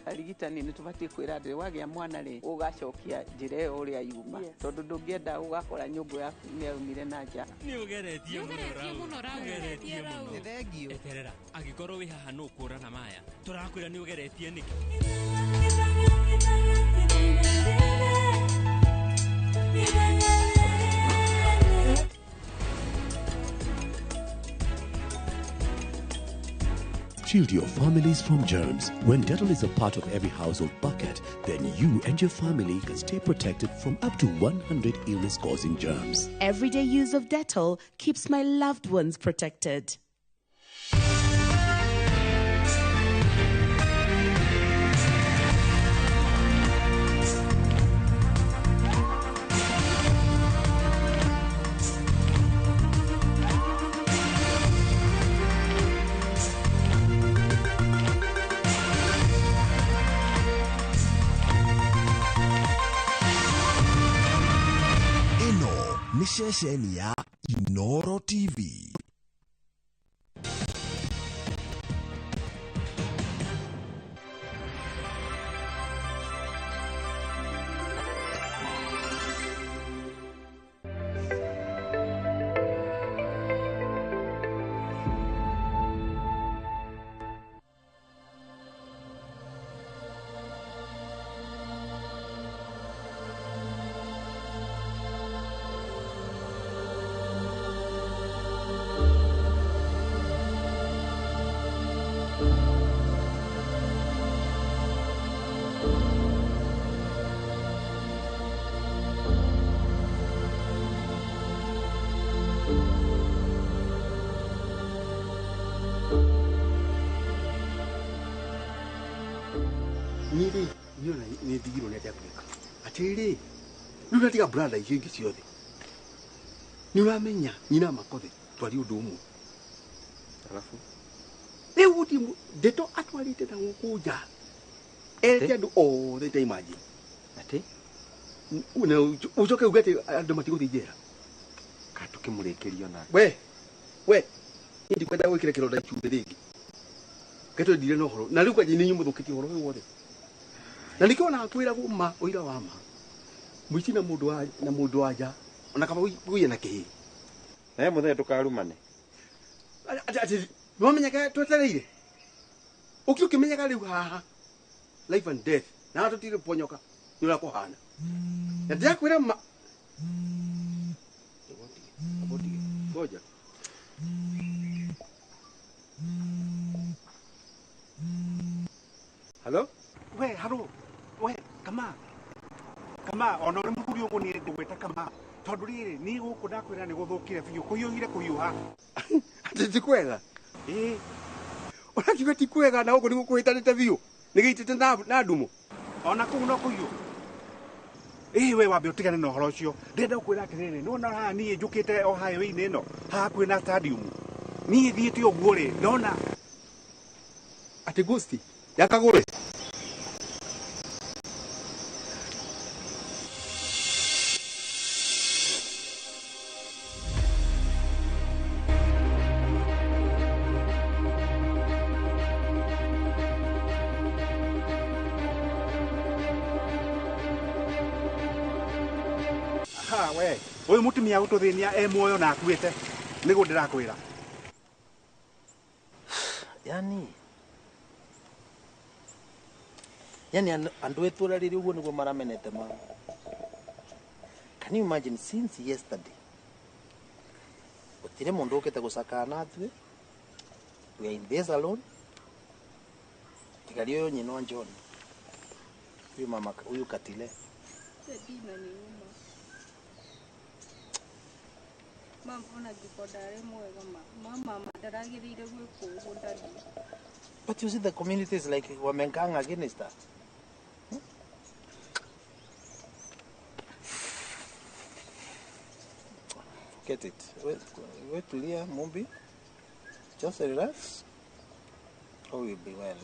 Arigitani nĩ tũbatie kwĩra ndĩ wagĩa mwana rĩ ũgacokia njĩra ĩyo ũrĩa yuma tondũ ndũngĩenda ũgakora nyũngũ yaku nĩ yaumire na nja. Nĩ ũgeretie mũno Raũ. Ũgeretie mũno. Thengio. Eterera, angĩkorwo wĩ haha nũ kũrana maya. Tũrakwĩra nĩ ũgeretie nĩkĩ? Shield your families from germs. When Dettol is a part of every household bucket, then you and your family can stay protected from up to 100 illness-causing germs. Everyday use of Dettol keeps my loved ones protected. nĩ ceceni ya Inooro TV. Niri, niona ni digiro ni atia kweka. Atiri, rĩu natiga branda icio ingĩ ciothe. Nĩ ũramenya nyina makothe twari ũndũ ũmwe. Alafu rĩu ũti ndeto atwarĩte na gũkũ nja. Ete andũ othe ta imagine. Ati una ucoke ugate andũ matigũthiĩ njera. Katukĩmũrĩkĩrio na. We. Ndi kwenda gwĩkĩra kĩronda icumbĩ rĩngĩ. Keto ndire no horo. Na rĩu kaje nĩ nyumũthũkĩtie horo ũyũ wothe. Na nikiona akwĩragwo ma oira wa ma. Mũici na mũndũ waja ona kama ũiye na kĩhĩ. Na mũthenya tukarumane. Ati nĩwamenyaga twetereire. Ũkĩmenyaga rĩu haha. Life and death. Na tutire ponyoka. Nĩ ũrakũhana. Na ndakwĩra ma. Ngoja. Hello? Haro. Kama ona uri muthuri ugu ni ngweta kama tondu riri ni guku ndakwira ni guthukire biu kuyuhire kuyuha ati kwega ona kiuga ti kwega na ugu ni gukuhitanite biu ni giitite na ndumu ona kuu no kuyu we wambe utigane na horo ucio ndenda gukwira atiriri nona haha ni njukite o highway-ini ino haha kwina stadium ni thiite uguo ri nona ati ghost yakagure uyu mutumia ututhinia muoyo na akuite nigu ndirakwira yani andu etura riri uguo niguo maramenete ma. Can you imagine since yesterday gutire mundu ukite gucakana atue we are in this alone tigario nyino wa John uyu mama uyu katile but you see the community is like wamenganga against that. Get it. Wait till here, Mumbi. Just relax. All will be well,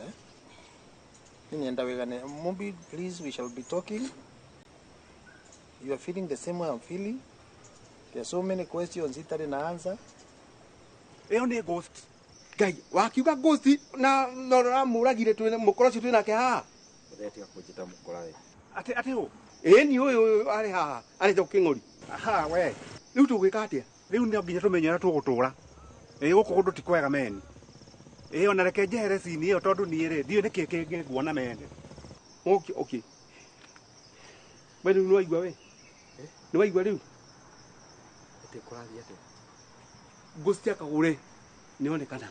Mumbi, please, we shall be talking. You are feeling the same way I'm feeling. There are so many questions itari na answer. Ni ghost. Guy, wakiuga ghost na norora muragire twina mukorocio twina ke haha. Mutheti akujita mukorae. Ati ho. Ni uyu ari haha. Ari to kingori. Aha we. Riu tugwika atia? Riu ndio nginya tumenye ura tugutura. Guku gundu ti kwega meni. Ona reke njehere cini iyo tondu ni ri ndio niki kingi nguona meni. Okay. Wewe ni waigua we? Ni waigua riu? Ate kurathia ate. Ghost yakagure nionekana.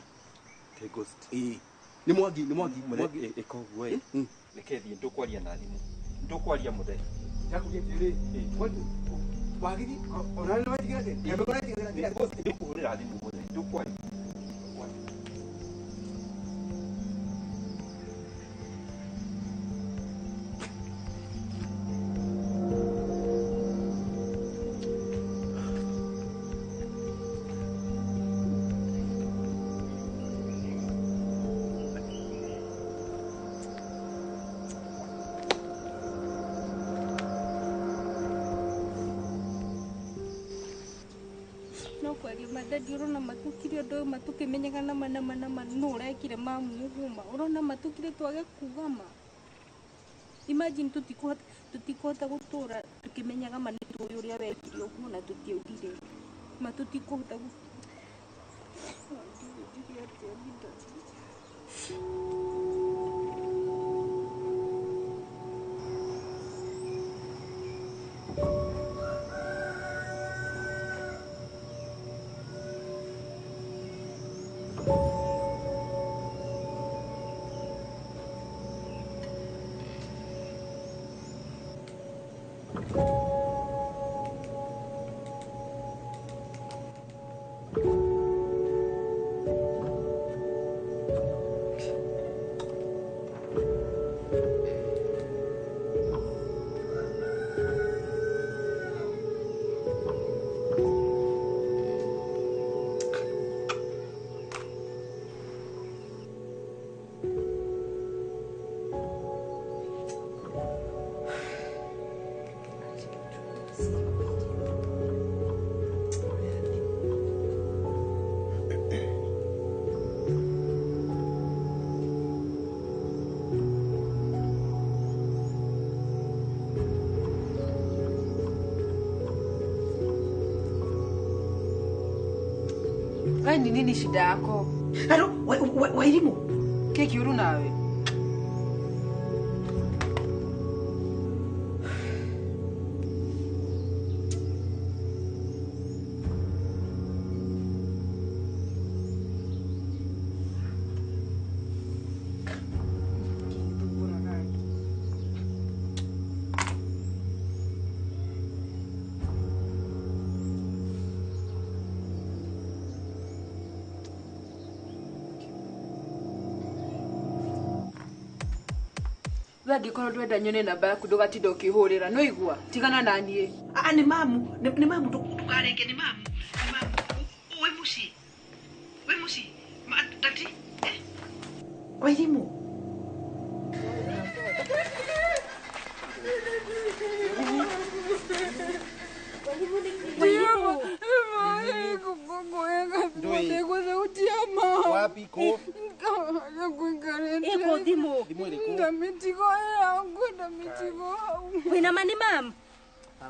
Te ghost. Ni mwagi. Ikoguo nikethie ndukwaria na thimu. Ndukwaria muthee. Yakugitire. Kwani wagiri ona ni watigate. Ni ghost ndikuhurira thimu muthee. Ndukwaria. no kwaria madadi urona matukire ndo matukimenyaga na mana no urekire mamu uguma urona matukire twage kugama. Imagine tutikuhota gutura tukimenyaga manitu uria wekire uguo na tutiugire matutikuhota Ni nini shida yako? Halo, Wairimu. Keki uru nawe. Wagi kono twenda nyone namba yaku ndugatinda ukihurira no igua tigana na nie. Ni mamu tukarenge ni mamu. We mushi dati Wairimu. Wapi ko? Eko dimo. Ndamitigo yangu ndamitigo. Wina mani mam.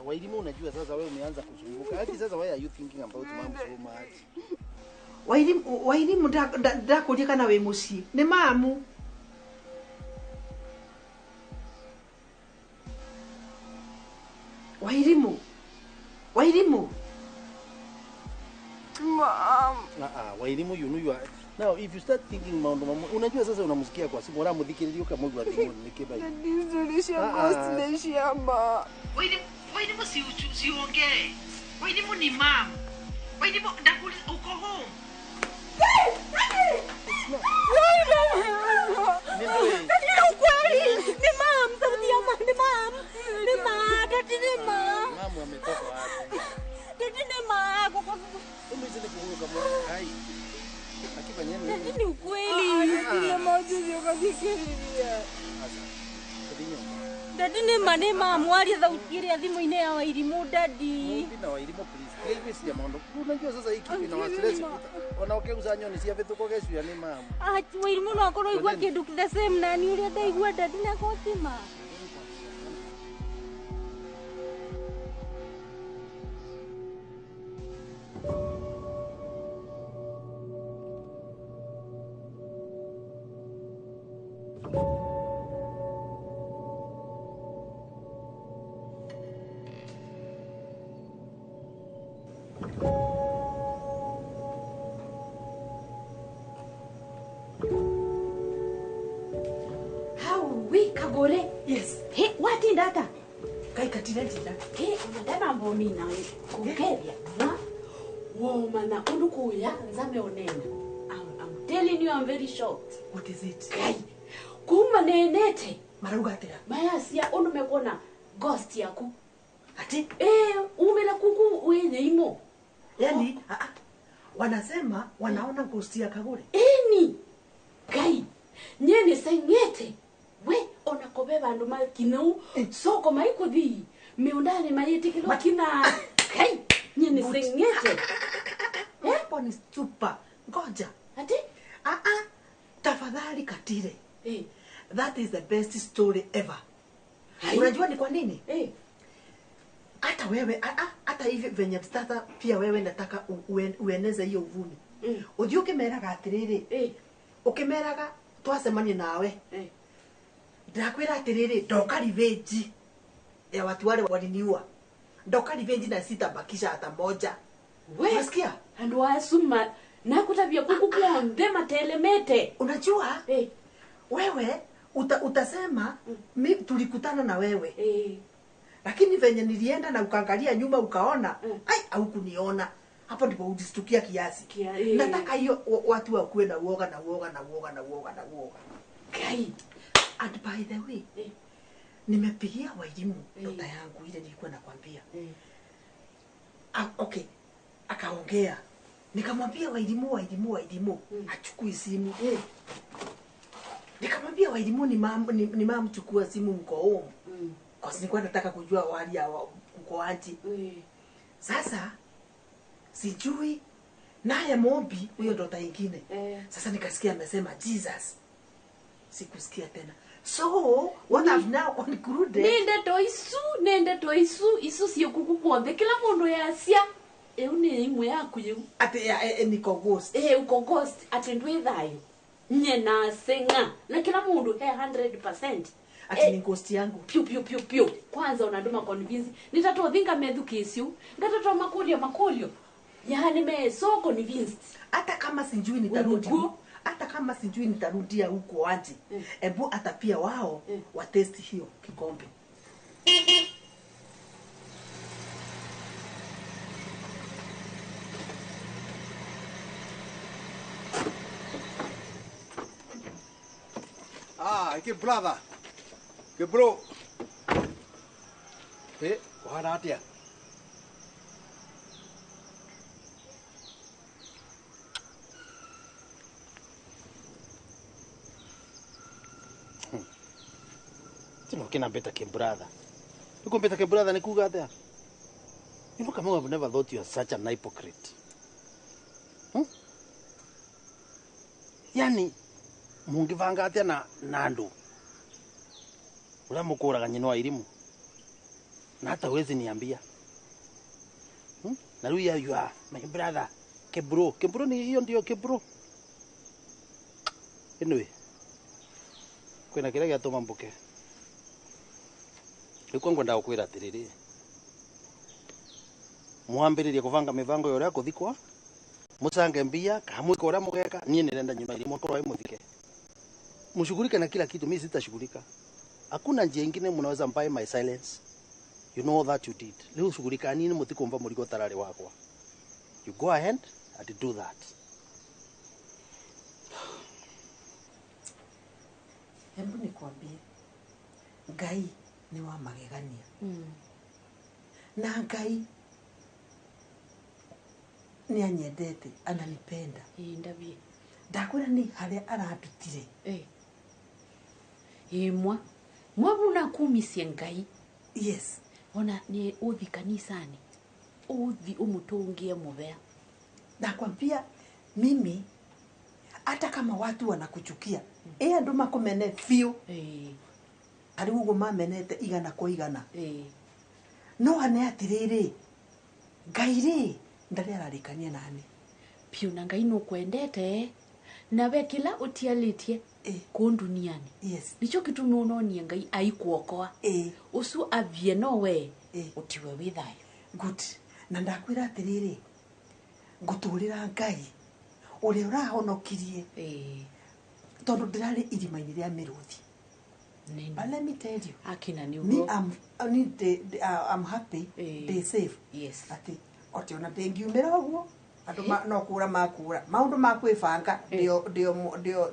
Wairimu, unajua sasa wewe umeanza kuzunguka. Hadi sasa why are you thinking about mom so much? Wairimu ndakuria kana we muci ni mamu. Wairimu. Mom. Wairimu, you know you are. Now if you start thinking mama, unajua sasa unamsikia kwa simu, unamdhikiria kama mtu adhimu nikibai. Ndizulisha boss leshamba. Wairimu si uongee. Wairimu ni mom. Wairimu ndakuli uko home. Mama ametoka wapi? Ni ukweli. Dadi ni mane mamu aria thauti thimu-ini ya Wairimu dadi. Na Wairimu please. Please ya maondo. Unajua sasa hiki kipi na stress. Wanaokeuza nyoni cia vituko gecu ya ni mamu. Wairimu no akorwo igua kindu the same na ni uria ndaigua dadi na kotima. Kagore? Yes. Hey, what in that? Kai katineti da. Hey, unadana mboni na kukeria. Mana undukuya nzame onena. I'm telling you, I'm very shocked. What is it? Kai. Kuma nenete. Marugatira. Mayasia unumekona ghost yaku. Ati? Umela kuku wenye imo. Yani, wanasema wanaona ghost ya Kagore. Kai. Nyene sengete. We ona kobe bandu makinau soko maikuthi meundane mayetikilo kina kai nyene sengete yako ni super. Ngoja. Ati? Tafadhali Katire. That is the best story ever. Unajua ni kwa nini? Hata wewe hata hivi venye mstata pia wewe nataka ueneze hiyo uvumi. Ujue ukimeraga atiriri. Ukimeraga twasemanie nawe. Ndakwira atiriri ndoka revenge ya watu wale waliniua. Ndoka revenge na sitabakisha hata moja. Unasikia? Andu asuma na kutabia kuku kuonde matelemete. Unajua? Wewe utasema tulikutana na wewe. Lakini venye nilienda na ukaangalia nyuma ukaona, au kuniona. Hapo ndipo ujistukia kiasi. Nataka hiyo watu wakuwe na uoga na uoga na uoga na uoga na uoga. Kai. And by the way, nimepigia Wairimu dota yangu ile nilikuwa nakwambia. Okay. Akaongea. Nikamwambia Wairimu achukue simu. Nikamwambia Wairimu ni mama chukua simu mko home. Kwa sababu nilikuwa nataka kujua wali ya mko auntie. Sasa sijui naye Mombi huyo dota nyingine. Sasa nikasikia amesema Jesus. Sikusikia tena. So, what I've now concluded... Nende to isu siyo kukukuonde. Kila mundu ya asia. Ni imwe yaku yu. Ate niko ghost. Uko ghost. Ate ndwe thayo. Nye na senga. Na kila mundu 100%. Ate ni ghost yangu. Piu. Kwanza unaduma convince. Nitatoa thinga medhu kesio. Ngatatoa makolio. Yani me so convinced. Hata kama sijui nitarudi. Hata kama sijui nitarudia huko aje. Ebu hata pia wao wa test hiyo kikombe. Ke brother. Ke bro. Wahana atia. Tino kina beta ke brother. Yuko beta ke brother ni kuga atia. You know, come on, I've never thought you are such an hypocrite. Yani, mungivanga atia na andu. Ula mukuraga nyina wa Irimu. Na hata wezi niambia. Na ruya you are my brother. Kebro ni hiyo ndio kebro. Anyway. Kwena kile gya toma mbuke. Riko ngwenda gukwira atiriri. Muambiririe kuvanga mivango yore akuthikwa. Musange mbia kamwe kora mugeka nie nirenda nyina Irimu akorwa imuthike. Mshughulike na kila kitu, mimi sitashughulika. Hakuna njia nyingine mnaweza mpai my silence. You know that you did. Leo shughulika nini mutikomba muligo tarare wakwa. You go ahead and do that. Hebu nikwambie. Ngai ni wa magegania. Na Ngai ni anyendete, ananipenda. Ndabie. Ndakwira ni haria aradutire. Mwabuna kumisie Ngai. Yes. Ona ni uthi kanisani. Uthi umutungie mubea. Nakwambia mimi hata kama watu wanakuchukia, ndo makomene fio. Ari ugo mamenete igana kwa igana. No ane atiriri. Ngai ndari ararikania nani. Piu na Ngai no kwendete. Na we kila utialitie ku duniani. Yes. Nicho kitu nunonie Ngai aikuokoa. Usu avie no we utiwe withayo. Good. Na ndakwira atiriri. Nguturira Ngai uri urahonokirie. Tondu ndirari irima-ini ria miruthi. But let me tell you. Akina ni me I'm happy they safe. Yes. Ati otiona ndengiumira uguo. Andu no kura makura. Maundu makwibanga ndio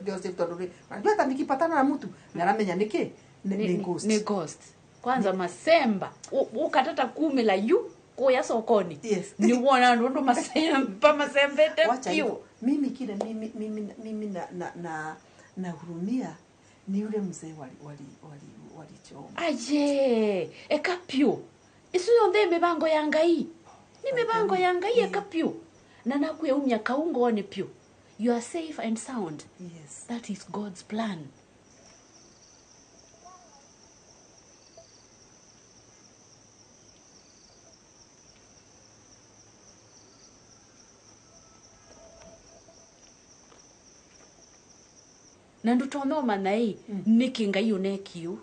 safe tondu. Najua hata nikipatana na mtu naramenya niki ni ghost. Ni ghost. Kwanza masemba ukatata kumela yu kuya sokoni. Yes. Ni wona ndo masembete piu. Mimi kile mimi na hurumia ni yule mzee walichoma. Aje, ekapio. Isu yonde mibango ya Ngai. Ni mibango ya Ngai ekapio. na nakueumya kaungone pyo. You are safe and sound. Yes. That is God's plan. Na ndutomeo manai niki ngai onekio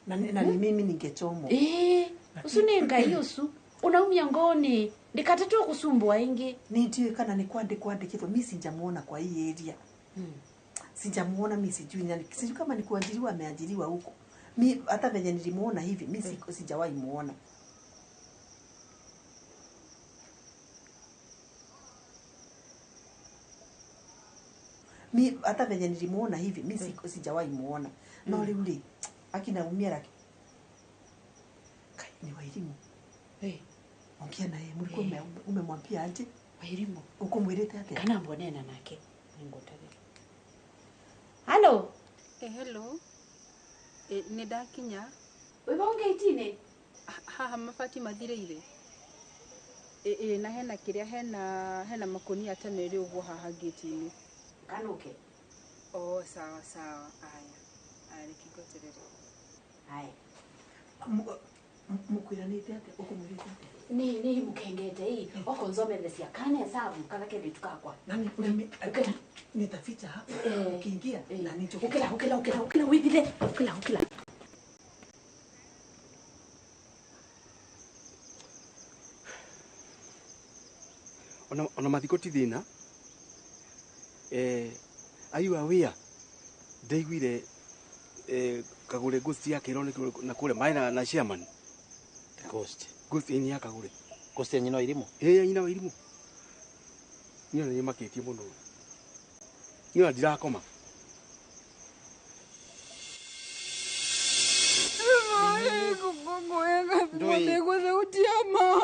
na ni mimi ningechomwa usune ngai osu unaumia ngoni ndikatatu kusumbua ingi ndio kana ni kwandikithwa mimi sijamuona kwa hii area sijamuona mimi sijui nani sijui kama ni kuajiriwa ameajiriwa huko mimi hata venye nilimuona hivi mimi sijawahi muona mi hata venye nilimuona hivi mimi sijawahi muona na ule akinaumia laki ni wairimu ongea naye mlikuwa umemwambia aje wairimu uko mwirete ate kana mbonena nake ngotare hello hello ni dakinya wibonge itine haha mafati mathireire na hena kiria hena makoni atanere ugo haha gate-ini kanuke sawa aya alikigoterere haya mukwiranite ate ukumwirite ate ni mukengete hii okonzomeresia kane sabu kana kende tukakwa nani nitaficha hapa ukiingia na nicho ukila wibile ukila ona mathikoti thina are you aware ndaiguire kagure ghost yake irone na kule maina na chairman ghost ni ya kagure ghost ya nyina irimo nyina wa irimo nyina ni maketie muno nyina ndirakoma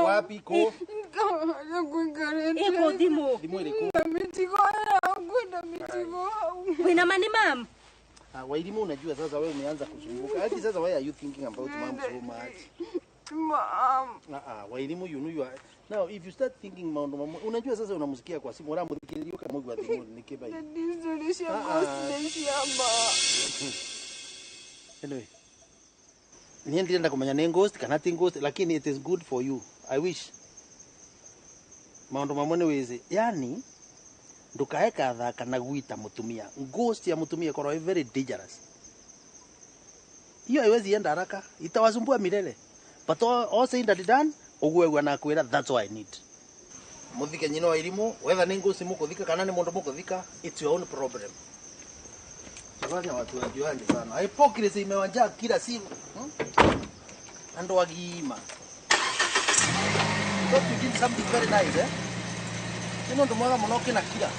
wapi ko eko dimo wina mani mam wairimu unajua sasa wewe umeanza kusumbuka hadi sasa why are you thinking about mom so much mom wairimu you know you are now if you start thinking mom unajua sasa unamsikia kwa simu rambo dikilio kama mwa dimo nikiba anyway niendelea kumenya ni ghost kana ti ghost lakini it is good for you I wish maondo mamone weze yani ndukaeka thaka na guita mutumia ghost ya mutumia koro very dangerous hiyo haiwezi enda haraka itawasumbua milele but all said and done ugwe na kwira that's what I need muthike nyino wa elimu whether ni ghost mukuthika kana ni mundu mukuthika it's your own problem Sifanya watu wajuane sana hypocrisy imewajaa kila siku ando wagima so you did something very nice Sino ndo mwaga munoke na kila.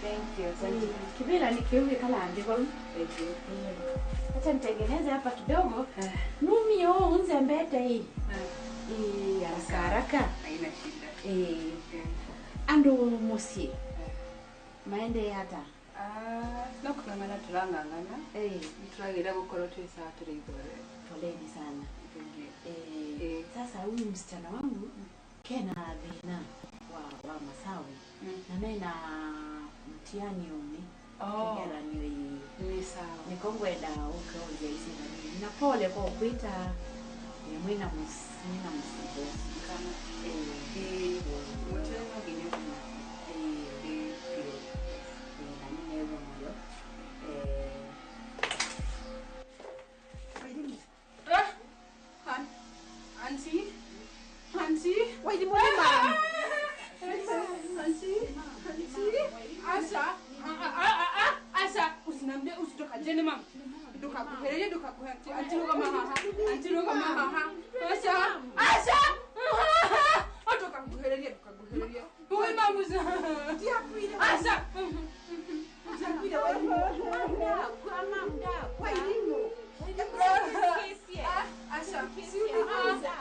Thank you. Kibila ni kiume kala andiko. Thank you. Acha nitengeneze hapa kidogo. Numi unze mbete hii. Haraka. Haina shida. Ando mosi. Maende hata. No kungangana turangangana. Turagira gukora twesa turigore. Poleni sana. Sasa huyu msichana wangu kena dhina wa Masawi. Na naye na mtihani umi. Kigera ni sawa. Nikongwenda uko ujaisi na pole kwa kuita mwina msibo kama mtihani gine kuna Hansi, why the money man? Asa, usinambie usitoka jeni mama. Duka kuhereje duka kuhati. Antiroga maha. Asa. Atoka kuhereje duka kuhereje. Wewe mama usa. Asa.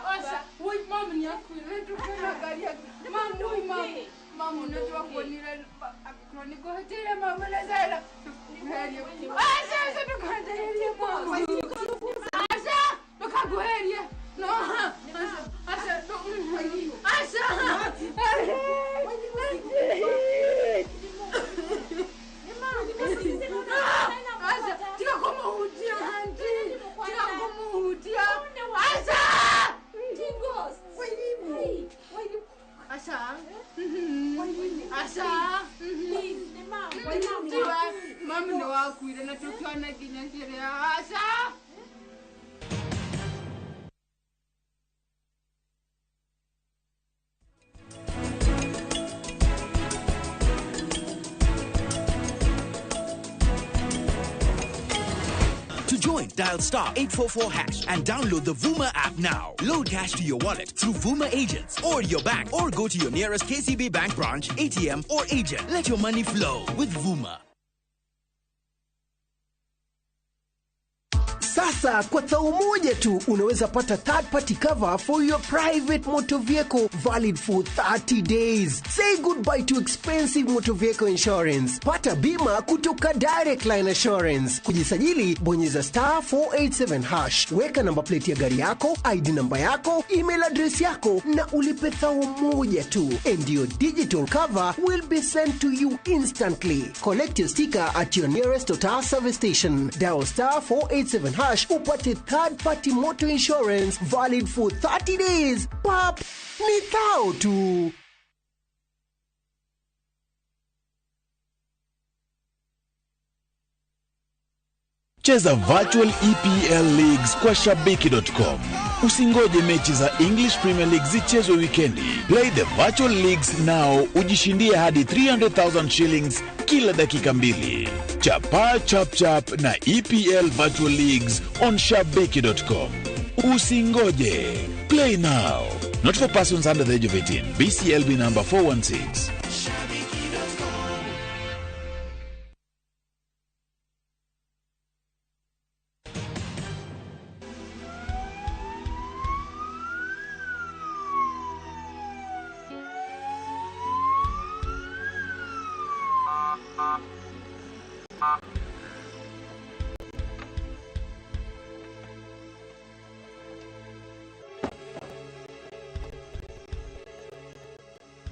Asa, wewe mama ni akuire duka na Dial star 844 hash and download the Vuma app now. Load cash to your wallet through Vuma agents or your bank, or go to your nearest KCB bank branch, ATM or agent. Let your money flow with Vuma. Sasa kwa thao moja tu unaweza pata third party cover for your private motor vehicle valid for 30 days. Say goodbye to expensive motor vehicle insurance. Pata bima kutoka Direct Line Assurance. Kujisajili bonyeza star 487 hash. Weka namba plate ya gari yako, ID namba yako, email address yako na ulipe thao moja tu. And your digital cover will be sent to you instantly. Collect your sticker at your nearest Total service station. Dial star 487 hash. Upate third party motor insurance valid for 30 days. Pap, ni thao tu. Cheza virtual EPL leagues kwa shabiki.com. Usingoje mechi za English Premier League zichezwe wikendi. Play the virtual leagues now, ujishindie hadi 300,000 shillings kila dakika mbili. Chapa chap chap na EPL virtual leagues on shabiki.com. Usingoje. Play now. Not for persons under the age of 18. BCLB number 416.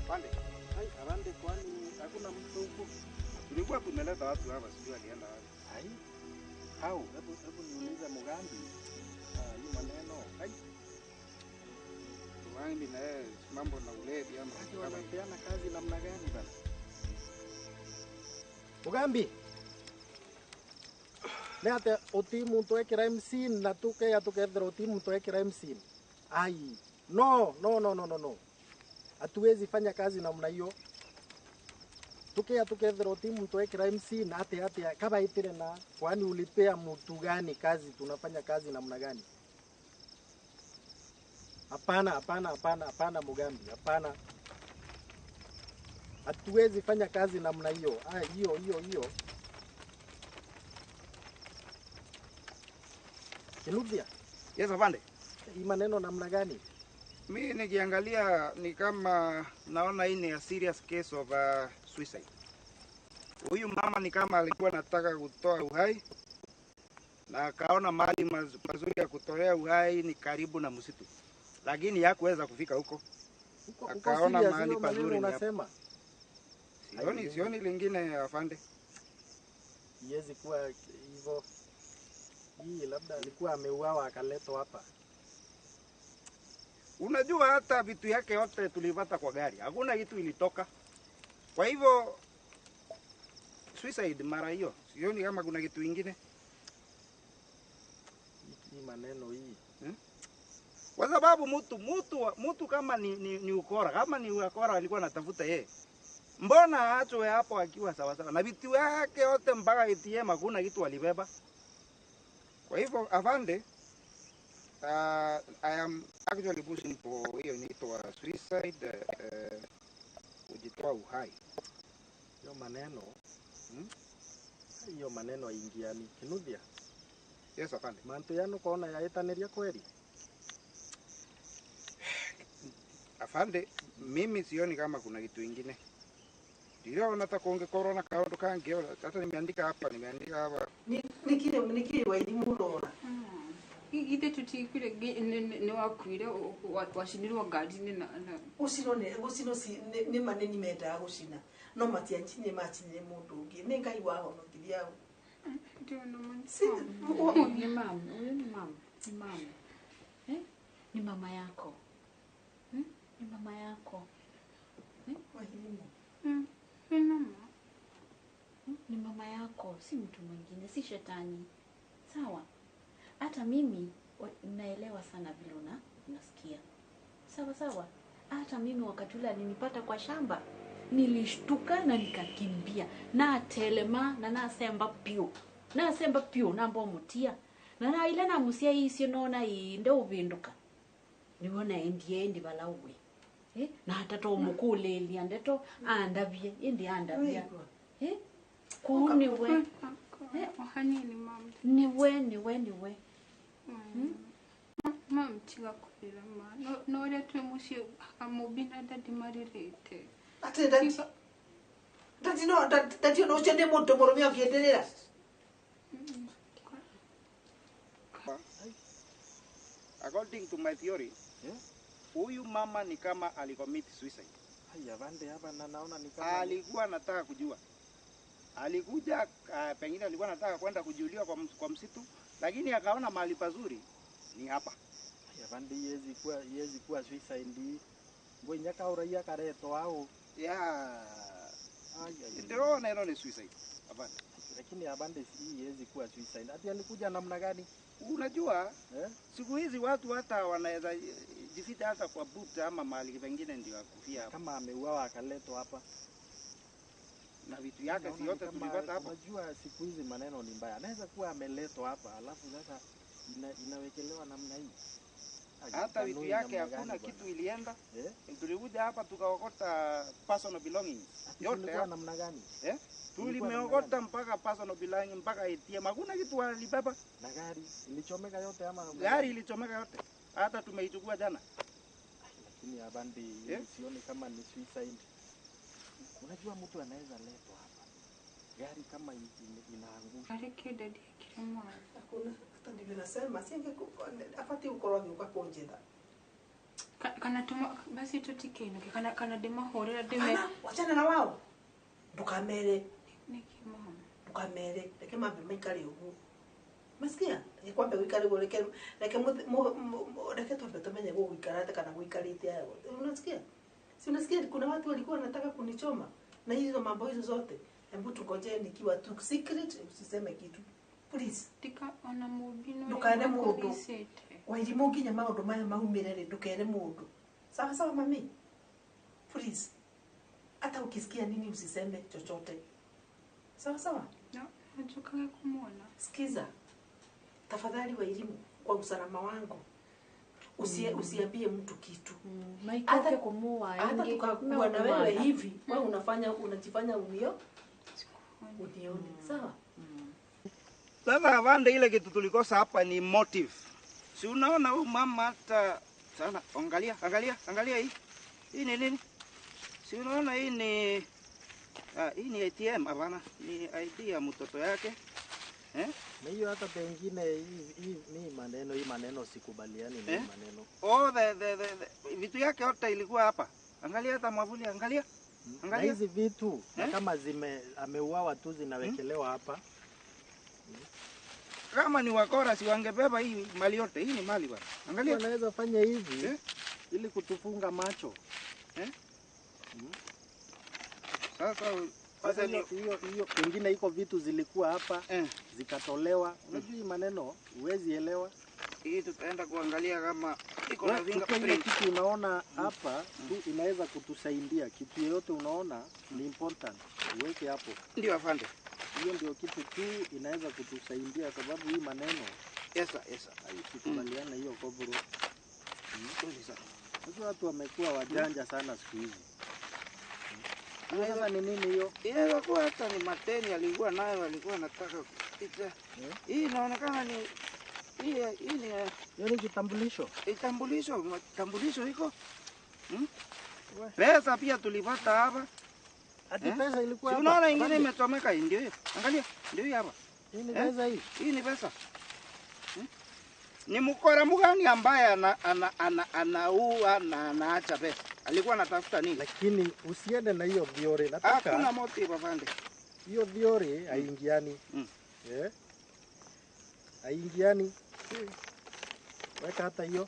Pande. Hai, arande kwani hakuna mtu huko. Tulikuwa tumeleta watu hapa sijui alienda wapi. Hai. Hao, hebu niulize Mugambi. Hii maneno. Hai. Mugambi na yeye mambo na ulevi ama wanapeana kazi namna gani bana? Mugambi. Nete otimu twekera MC na tuke ya tukethera otimu twekera MC. Ai. No. Hatuwezi fanya kazi namna hiyo. Tukethera timu tuwekera MC na ate kaba itire na kwani ulipea mtu gani kazi, tunafanya kazi namna gani? Hapana Mugambi, hapana. Hatuwezi fanya kazi namna hiyo. Hiyo. Kinudia. Yes, afande. Hii maneno namna gani? Mimi nikiangalia ni kama naona hii ni a serious case of suicide. Huyu mama ni kama alikuwa anataka kutoa uhai na akaona mahali mazuri ya kutolea uhai ni karibu na msitu, lakini hakuweza kufika huko. Akaona mahali pazuri unasema. Sioni lingine afande. Yezi kuwa hivyo. Hii labda alikuwa ameuawa akaletwa hapa. Unajua hata vitu yake yote tulipata kwa gari. Hakuna kitu ilitoka. Kwa hivyo suicide mara hiyo. Sioni kama kuna kitu kingine. Hii maneno hii. Kwa sababu mtu kama ni ukora, kama ni ukora alikuwa anatafuta yeye. Mbona aachwe hapo akiwa sawa sawa? Na vitu yake yote mpaka ATM hakuna kitu alibeba. Kwa hivyo afande, I am actually pushing for hiyo inaitwa suicide, kujitoa uhai. Hiyo maneno ingiani Kinuthia. Yes, afande. Mantu yanu kona yaetaneria kweli? Afande, mimi sioni kama kuna kitu kingine. Ndio nataka kuongea corona kaundu kange, hata nimeandika hapa. Nikiri wa elimu rora. Gite tutikire ni wakwire washinirwa ngari na usino si ni maneni menda gucina no matianchine machinye mundu ungi ni ngai waho no tiria ndio no man si ni mama ni mama yako ni mama yako ni mama yako, si mtu mwingine, si shetani. Sawa? Hata mimi naelewa sana vile unasikia. Sawa. Hata mimi wakati ule alinipata kwa shamba, nilishtuka na nikakimbia. Na telema na nasemba pio. Na mbo mutia. na ile na musia icio nona inde uvinduka niwona endi balauwe na hata to mukulelia ndeto andavye indi andavya kuni we hanini mama niwe mama tiga kupira ma no le tu musi amubina dadi marirete ate dadi no chende moto moromi akiendelea according to my theory huyu mama ni kama alicommit suicide. Haya bande hapa na naona ni kama alikuwa anataka kujua. Alikuja pengine alikuwa anataka kwenda kujulia kwa msitu, lakini akaona mahali pazuri ni hapa. Haya bande yezi kuwa suicide. Ngoi nyaka uraia kareto au. Ndio neno ni suicide. Hapana. Lakini abande hii yezi kuwa suicide. Ati alikuja namna gani? Unajua siku hizi watu hata wanaweza jificha hata kwa buta ama mahali pengine ndio akufia hapa. Kama ameuawa akaletwa hapa na vitu yake si yote tulipata hapa. Unajua siku hizi maneno ni mbaya. Anaweza kuwa ameletwa hapa alafu sasa inawekelewa namna hii. Hata vitu yake hakuna kitu ilienda. Tulikuja hapa tukaokota personal belongings. Yote namna gani? Tulimeokota mpaka personal belongings mpaka ATM. Hakuna kitu walibeba. Na gari ilichomeka yote ama gari ilichomeka yote. Hata tumeichukua jana. Lakini abandi sioni kama ni suicide. Unajua mtu anaweza letwa hapa. Gari kama inaangusha. Arekeda dia kirema. Hakuna hata ndivyo nasema singe afati ukorogi ukakonjeda. Kana tuma basi tutikeno kana dema horera deme. Wachana na wao. Dukamere. Nikimama. Dukamere. Leke mambe mikali ugu. Masikia? Nikwambia wikali go leke leke tumenye go wikarate kana wikalite yao. Unasikia? Si unasikia kuna watu walikuwa wanataka kunichoma na hizo mambo hizo zote. Hebu tukoje nikiwa tu secret usiseme kitu. Please. Tika ona mubino. Dukane mundu. Wairimu nginya maundu maya maumirere dukene mundu. Sawa mami. Please. Hata ukisikia nini usiseme chochote. Sawa? Nachoka kumuona. Sikiza. Tafadhali Wairimu kwa usalama wangu. Usiambie mtu kitu. Hata kumua hata tukakuwa na wewe hivi, wewe unajifanya unioni. Sawa? Sasa vande ile kitu tulikosa hapa ni motive. Si unaona huyu mama hata sana angalia hii. Hii ni nini? Si unaona hii ni ATM hapana, ni ID ya mtoto yake. Na hiyo hata pengine hii maneno sikubaliani na maneno. Vitu yake yote ilikuwa hapa. Angalia hata mwavuli, angalia. Na hizi vitu kama ameuawa tu zinawekelewa hapa. Kama ni wakora si wangebeba hii mali yote. Hii ni mali bwana. Angalia. Wanaweza fanya hivi ili kutufunga macho. Sasa hiyo pengine iko vitu zilikuwa hapa zikatolewa. Unajua hii maneno huwezi elewa. Hii tutaenda kuangalia kama iko na fingerprint. Kitu unaona hapa tu inaweza kutusaidia. Kitu yote unaona ni important. Uweke hapo. Ndio afande. Hiyo ndio kitu tu inaweza kutusaidia sababu hii maneno. Yes. Sikubaliana hiyo kobro. Sasa watu wamekuwa wajanja sana siku hizi. Sasa ni nini hiyo? Yeye kwa hata ni mateni alikuwa nayo alikuwa anataka kupita. Hii inaonekana ni ni kitambulisho. Kitambulisho iko. Pesa pia tulipata hapa. Ati pesa ilikuwa hapa. Unaona ingine imechomeka ndio hiyo. Angalia, ndio hii hapa. Hii ni pesa hii. Hii ni pesa. Ni mkora mgani ambaye anaua na anaacha pesa? Alikuwa anatafuta nini? Lakini usiende na hiyo theory. Nataka hakuna motive afande. Hiyo theory haingiani. Haingiani. Weka hata hiyo.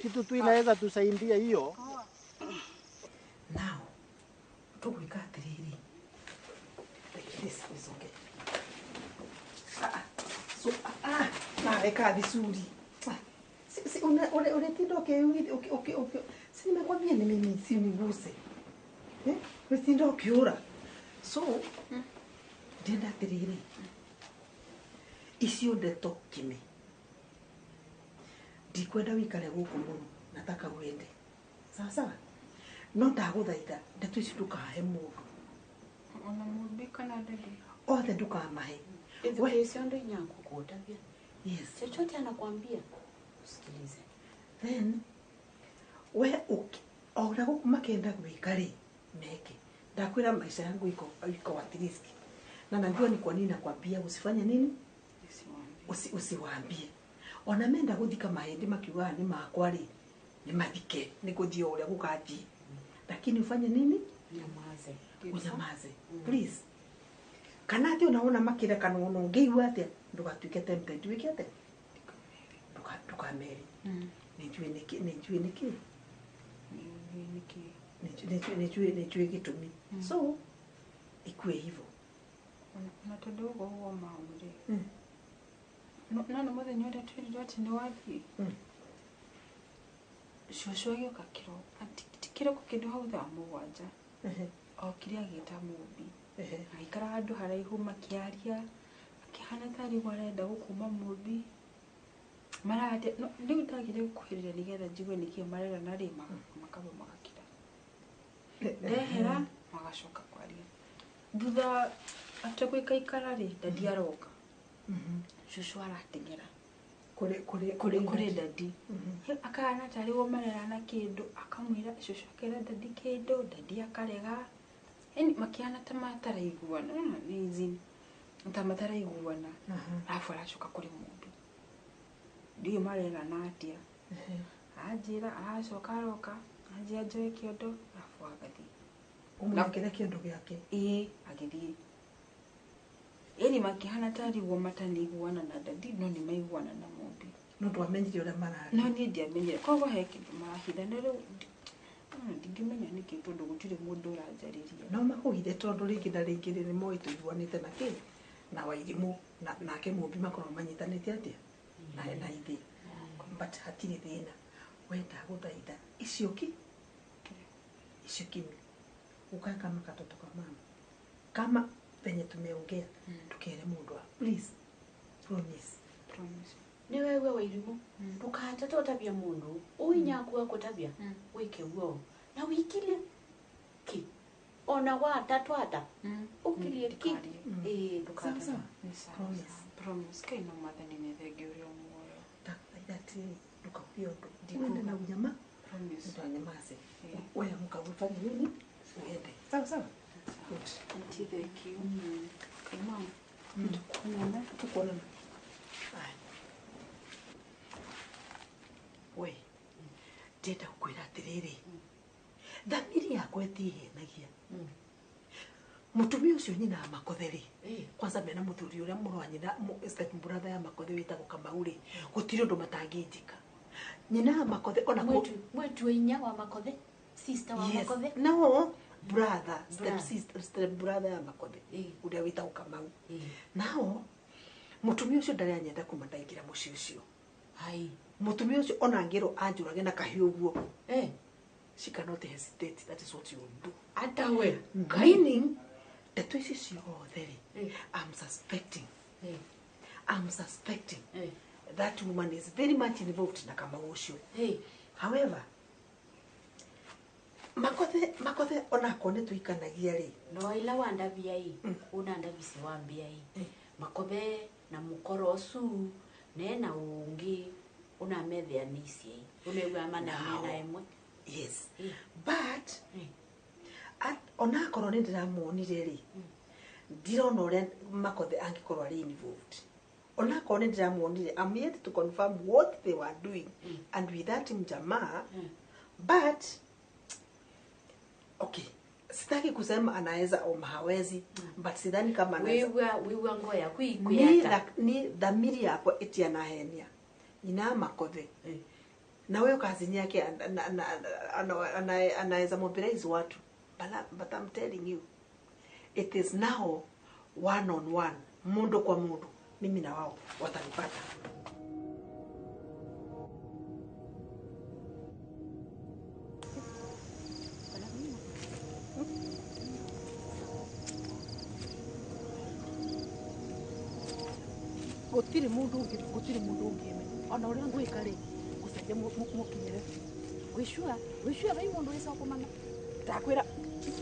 Kitu tu inaweza tusaidia hiyo. Now, tukuika tiriri. This is okay. Naweka vizuri. Si unatindo okay. Si nimekwambia mimi si uniguse. Unatindo ukiura. So, ndienda tiriri. icio ndeto kimi ndikwenda wikare guku muno nataka wende sawa no ndaguthaitha ndeto ici ndukahe mundu ona mũmbi kana ndege othe ndukamahe wewe ndo inyangu kuotabia yes chochote anakuambia usikilize then we ora guku makenda gwika ri meke ndakwira maisha yangu iko at risk na najua ni kwa nini nakwambia usifanye nini usiwaambie ona menda guthika mahindi makiuga ni makwa ri ni mathike ni kuthia uria gukathie lakini ufanye nini unyamaze please kana ati unaona makira kana unongeigua ati ndugatuike tempted wikete ndukameri nijue niki nijue gitumi so ikue hivyo na tondu huo mauri no muthenya uria twirire ati ni wathie shosho agioka kiroko kindu hau thaa mugwanja okire agita mũmbi aikara handũ haraihu makiaria akihana tari warenda gũkuma mũmbi marate rĩu ndagire gũkuhĩrĩria nĩgetha njigue nĩkĩo marera na rĩ makamba magakira ndehera magacoka kwaria thutha after gũikaikara rĩ dadi aroka shushu arateng'era kuri dadi akana tari wo marera na kindu akamwira shushu akera dadi kindu dadi akarega yani makiana tamatara iguana nizini tamatara iguana afu aracoka kuri mũmbi ndiyo marera na atia ajira aracoka aroka ajia njoe kiondo afu agathi umwakire kiondo giake agithie yani makihana tari wo matani iguana na dadi no ni maiguana na mũmbi no twamenyire uria marari no ni ndiamenyire kogo heki mahithana rĩu ndingimenya niki tondu gutire mundu uranjariria no makuhithe tondu ringi na ringi ni moi tuiguanite na ki na wairimu nake mũmbi makorwo manyitanite atia na ithi but hatiri thina wenda guthaitha icio kimi ukae kama katoto kama penye tumeongea tukere mundu please promise ni wewe wairimu ndukahata totabia mundu uinyaku wako tabia wike uo na wikile ki ona wata twata ukilie ki ndukahata promise kaino mathani ni thenge uri omuoyo takati ndukapio ndikuende na unyama promise ndanyamaze wewe mkafanya nini uende sawa thank you mama tukuonana we ndenda gukwira atiriri thamiri yakwa itihenagia mutumia ucio nyina amakotheri kwanza mena muthuri uria murwanyina step brother ya makothe witagwo Kamauri gutiri undu matangijika nyina amakothe ona mwetu inya wa makothe sister wa makothe no brother step brother ya makothe uria witagwo Kamau nao mutumia ucio ndari anyenda kuma ndaingira muci ucio hai mutumia ucio ona ngiro anjurage na kahiu guo she cannot hesitate. That is what you will do. Atawe meaning the choices you are there. I'm suspecting that woman is very much involved na kama usho. However, makothe ona kone tuikanagia ri no ila wanda biai una ndabisi wambia makothe na mukorosu nena ungi una medhia nisi umewa mana mena emwe yes but ona korone ndiramuonire ri ndirona uria makothe angikorwo ari involved ona korone ndiramuonire I'm yet to confirm what they were doing and with that mjamaa but okay sitaki kusema anaweza au hawezi but sidhani kama anaweza wewe ngoya kuikuyata ni dhamiri yako eti anahenia ina makothe na wewe kazi yake anaweza mobilize watu but I'm telling you it is now one on one mundu kwa mundu mimi na wao watanipata gutiri mundu ungime ona uria ngwika ri gucenje mukinyire wishua bai mundu wisa kumana takwira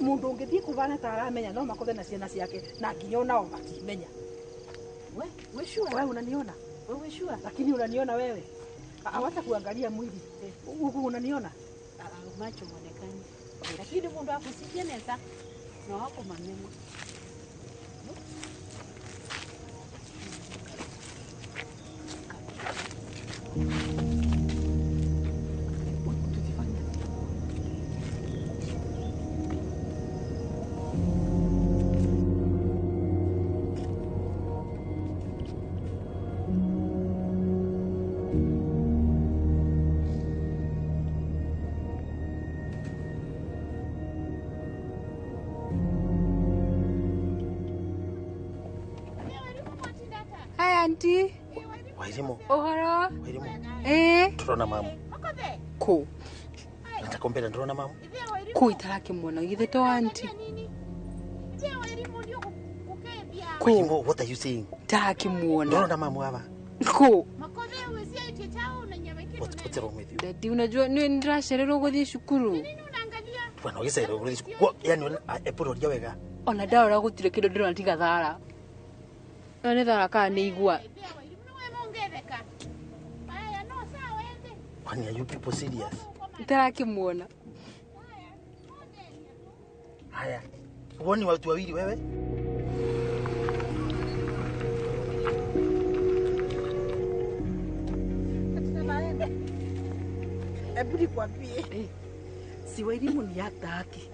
mundu ungithii kubana ta aramenya no makothe na ciana ciake na nginya nao matimenya wishua wewe unaniona wishua lakini unaniona wewe hawata kuangalia mwili huku unaniona macho mwonekani lakini mundu akusikia neza na wako maneno Auntie. Wairimu. Ohoro. Wairimu. Turona mamu. Ko. Nitakombera turona mamu. Ko itarake mwana githe to auntie. Wairimu, what are you saying? Tarake mwana. Turona mamu hapa. Ko. What's wrong with you? Daddy, unajua ndirashererwo guthie cukuru. Bwana ugicererwo guthie cukuru. Yani epororia wega. Ona ndara gutire kindu ndirona tiga thara. None thara ka ni igua. Kwani are you people serious? Ntarakimwona. Haya. Uone watu wawili wewe? Ebu nikwambie. Si Wairimu ni ataki.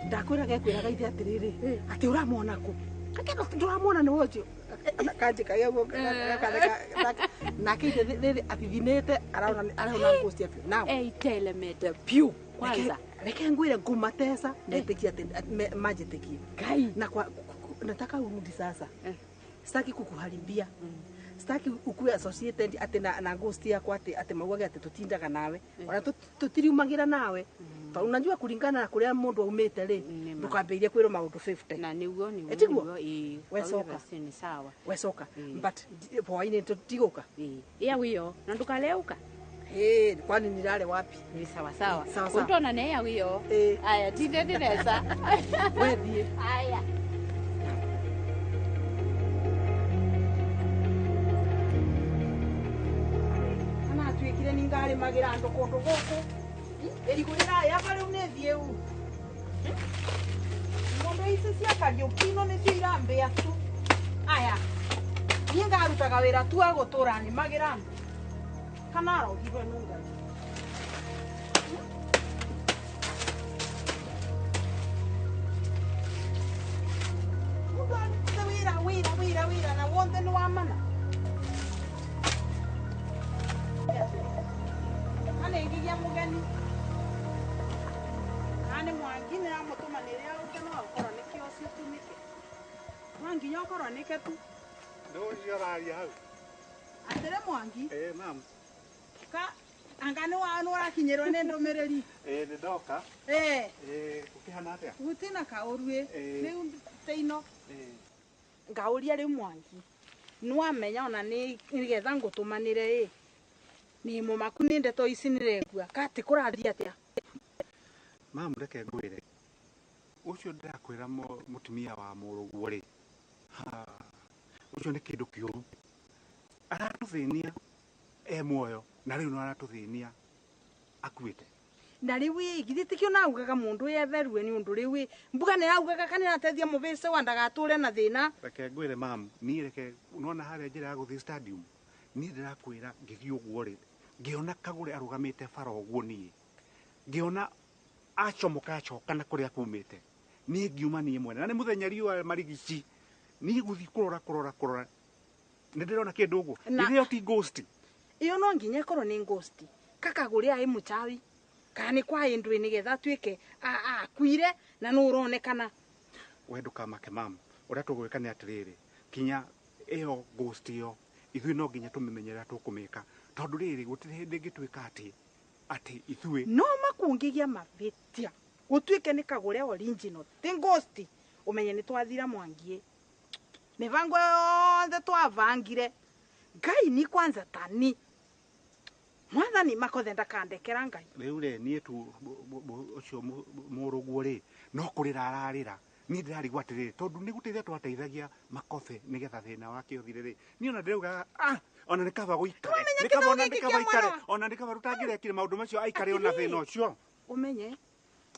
Ndakwira gekwiraga ithe atiriri. Ati uramwona ku. Akego turamwona ni wojo. Kaje kayego na kide riri atithinete araona ngosti afi. Now. Tell me the view. Kwanza reke ngwire ngumatesa ndetekia majitekie. Kai. Na kwa nataka urudi sasa. Sitaki kukuharibia. Sitaki ukue associated ati na ngosti yako ati mauage ati tutindaga nawe. Ona tutiriumagira nawe. Pa unajua kulingana na kuria mundu aumete ri ndukambeirie kwiro maundu 50 na niguo wesoka ni sawa wesoka but poaine tutiguka ya wiyo na ndukaleuka kwani nilale wapi ni sawa sawa sawa utona na ya wiyo aya tinde ndireza wethi aya ana twikire ningari magira ndo kundu guku erigurira yaba riu nethie u mundu ici cia kariukino nicio irambia tu aya nie ngarutaga wira tu agutura ni magira kana arogirwe nunga wira na wothe ni wa mana kana igigia mugeni ane mwangine amutuma niria uteno akora nikio citumike mwanginya akora niketu ndo yararia hau atere mwangi mam ka angane wanu arakinyirwo ni ndumiriri ni ndoka ukihana atia gutina kaurue riu teino ngauria riu mwangi nwamenya ona nigetha ngutumanire ni mumaku ni ndeto ici niregua kati kurathia atia mam reke ngwire ucio ndakwira mutumia wa muruguo ri ucio ni kindu kiuru aratuthinia muoyo na riu no aratuthinia akuite na riu igithitikio na ugaga mundu yetherue ni undu riu mbuga ni augaga kana atethia mubice wa ndagature na thina reke ngwire mam ni reke unona haria njira ya guthi stadium ni ndirakwira ngithii uguo ri ngiona kagure arugamite fara uguo ni ngiona acomoka acoka na kuria kumite ni ngiuma ni mwene na ni muthenya riua marigici ni guthi kurora ni ndirona kindu uguo ni ti ghost iyo no nginya korwo ni ghost kakagure ai muchawi kana kwa indu ni getha twike akuire na no uronekana we ndukamake mam uria tugwika ni atiriri kinya iyo ghost iyo ithui no nginya tumimenyera tukumika tondu riri gutire hindi ngitwika ati ithui no makungigia mavitia gutwike ni kagure original ti ghost umenye ni twathira mwangie mivango yothe twavangire Ngai ni kwanza tani. Mwathani makothe ndakandekera Ngai. Riu re nie tu ucio muruguo ri no kurira ararira ni ndirarigwa atiriri tondu ni guteithia twateithagia makothe nigetha thina wake uthire ri ni ona ndirauga ona ni kaba guikare ni kaba ona ni kaba ikare ona ni kaba rutangirekire maundu macio aikare ona thina ucio umenye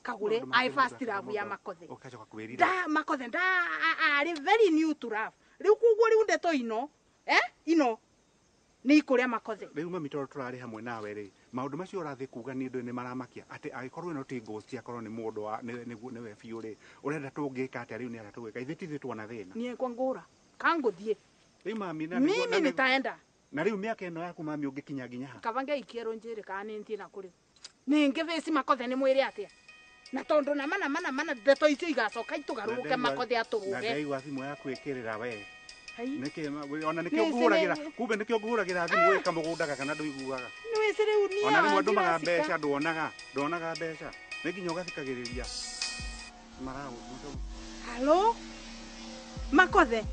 kagure I first love ya makothe ukacoka kwirira da makothe da ari very new to love riu kuguo riu ndeto ino ino ni ikuria makothe riu mami toro turari hamwe nawe ri maundu macio urathi kuga ni ndu ni maramakia ati agikorwo ino ti ghost akorwo ni mundu wa niwe biu ri urenda tungika ati riu ni ara tugika ithithi tuona thina nie kwa ngura kanguthie riu mami na mimi nitaenda na riu miaka ino yaku mami ungikinya ginya kabange ikiero njiri kana ntie na kuri ninge face makothe ni mwire atia na tondu na mana ndeto icio igacoka itugaruke makothe aturuge na ngai wa thimu yaku ikirira we nike ona nike nguhuragira kumbe nike nguhuragira thimu wika mugunda kana nduiguaga ni sire unia ona rimwe ndumaga mbeca ndonaga mbeca nikinya ugathikagiriria marau halo makothe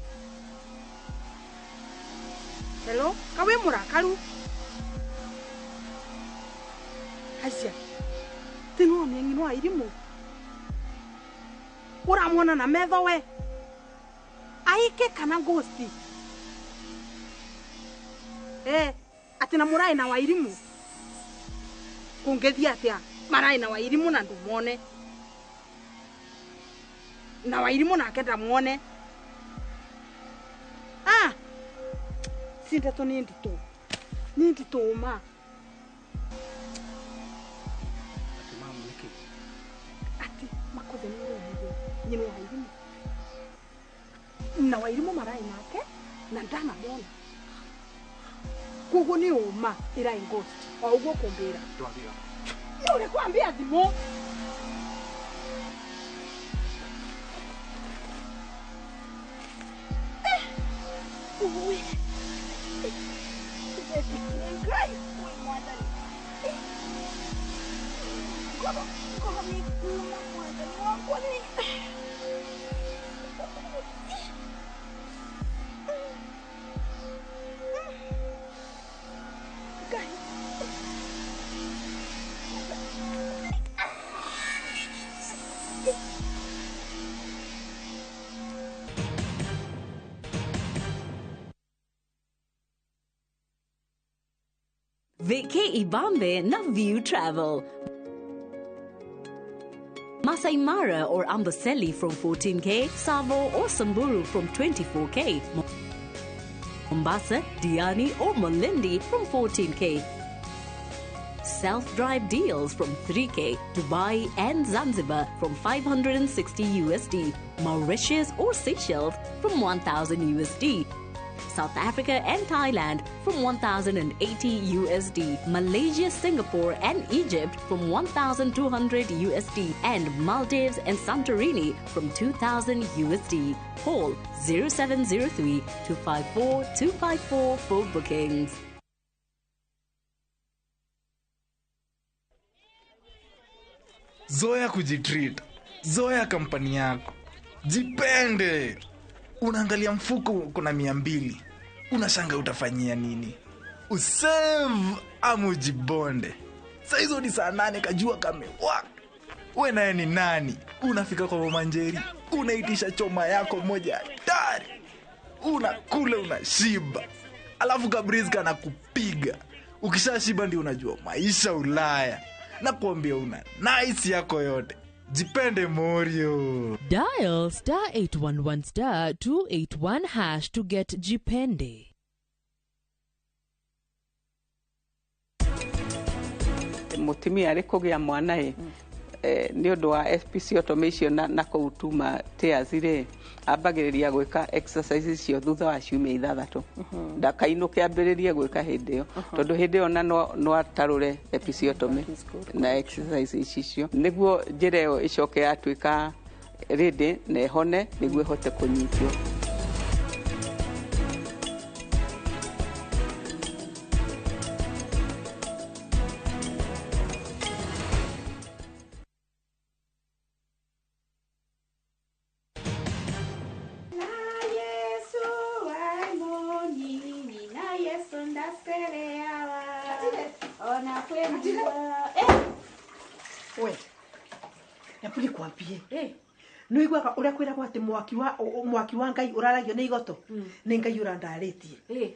hello kawe murakaru acia tino ni ngino airimu uramwona na metho we aike kana ghosti ati na murai na wairimu kungethia atia marai na wairimu na ndumone na wairimu na kenda muone sinda to ni ndito ma ati makothe ni wairimu na wairimu marai nake na ndana mona kugu ni uma ira ghost au ugo kumbira twabira yule kwambia thimo uwe ngai mwana kwa mikuma mwana wangu ni Veke Ibambe na View Travel. Masai Mara or Amboseli from 14K, Savo or Samburu from 24K, Mombasa, Diani or Malindi from 14K. Self-drive deals from 3K, Dubai and Zanzibar from 560 USD, Mauritius or Seychelles from 1000 USD. South Africa and Thailand from 1,080 USD, Malaysia, Singapore and Egypt from 1,200 USD, and Maldives and Santorini from 2,000 USD. Call 0703 254 254 for bookings. Zoea kujitreat, zoea kampani yako, jipende. Unaangalia mfuko kuna 200, unashanga utafanyia nini? Usave ama ujibonde. Saa hizo ni saa 8 kajua kamewaka. We naye ni nani? Unafika kwa Manjeri, unaitisha choma yako moja hatari, unakula unashiba, alafu kabrizi kana kupiga. Ukishashiba ndio unajua maisha Ulaya. Nakwambia una nice yako yote. Jipende Morio. Dial *811*281# to get Jipende. Mutimia arikugia mwanae ni undu wa SPC automation na kuutuma teazire ambagiriria gwika exercises cio thutha wa ciumia 6 ndakainuke ambiririe gwika hindi yo tondu hindi yo na no atarure SPC automation na exercises icio niguo njira yo icoke yatuika ready na ehone niguo hote kunyitio. Ona kwenda. We. Napuli kwambie. No igwaga uria kwiragwo ati mwaki wa Ngai uraragio ni igoto. Ni Ngai urandarĩtie.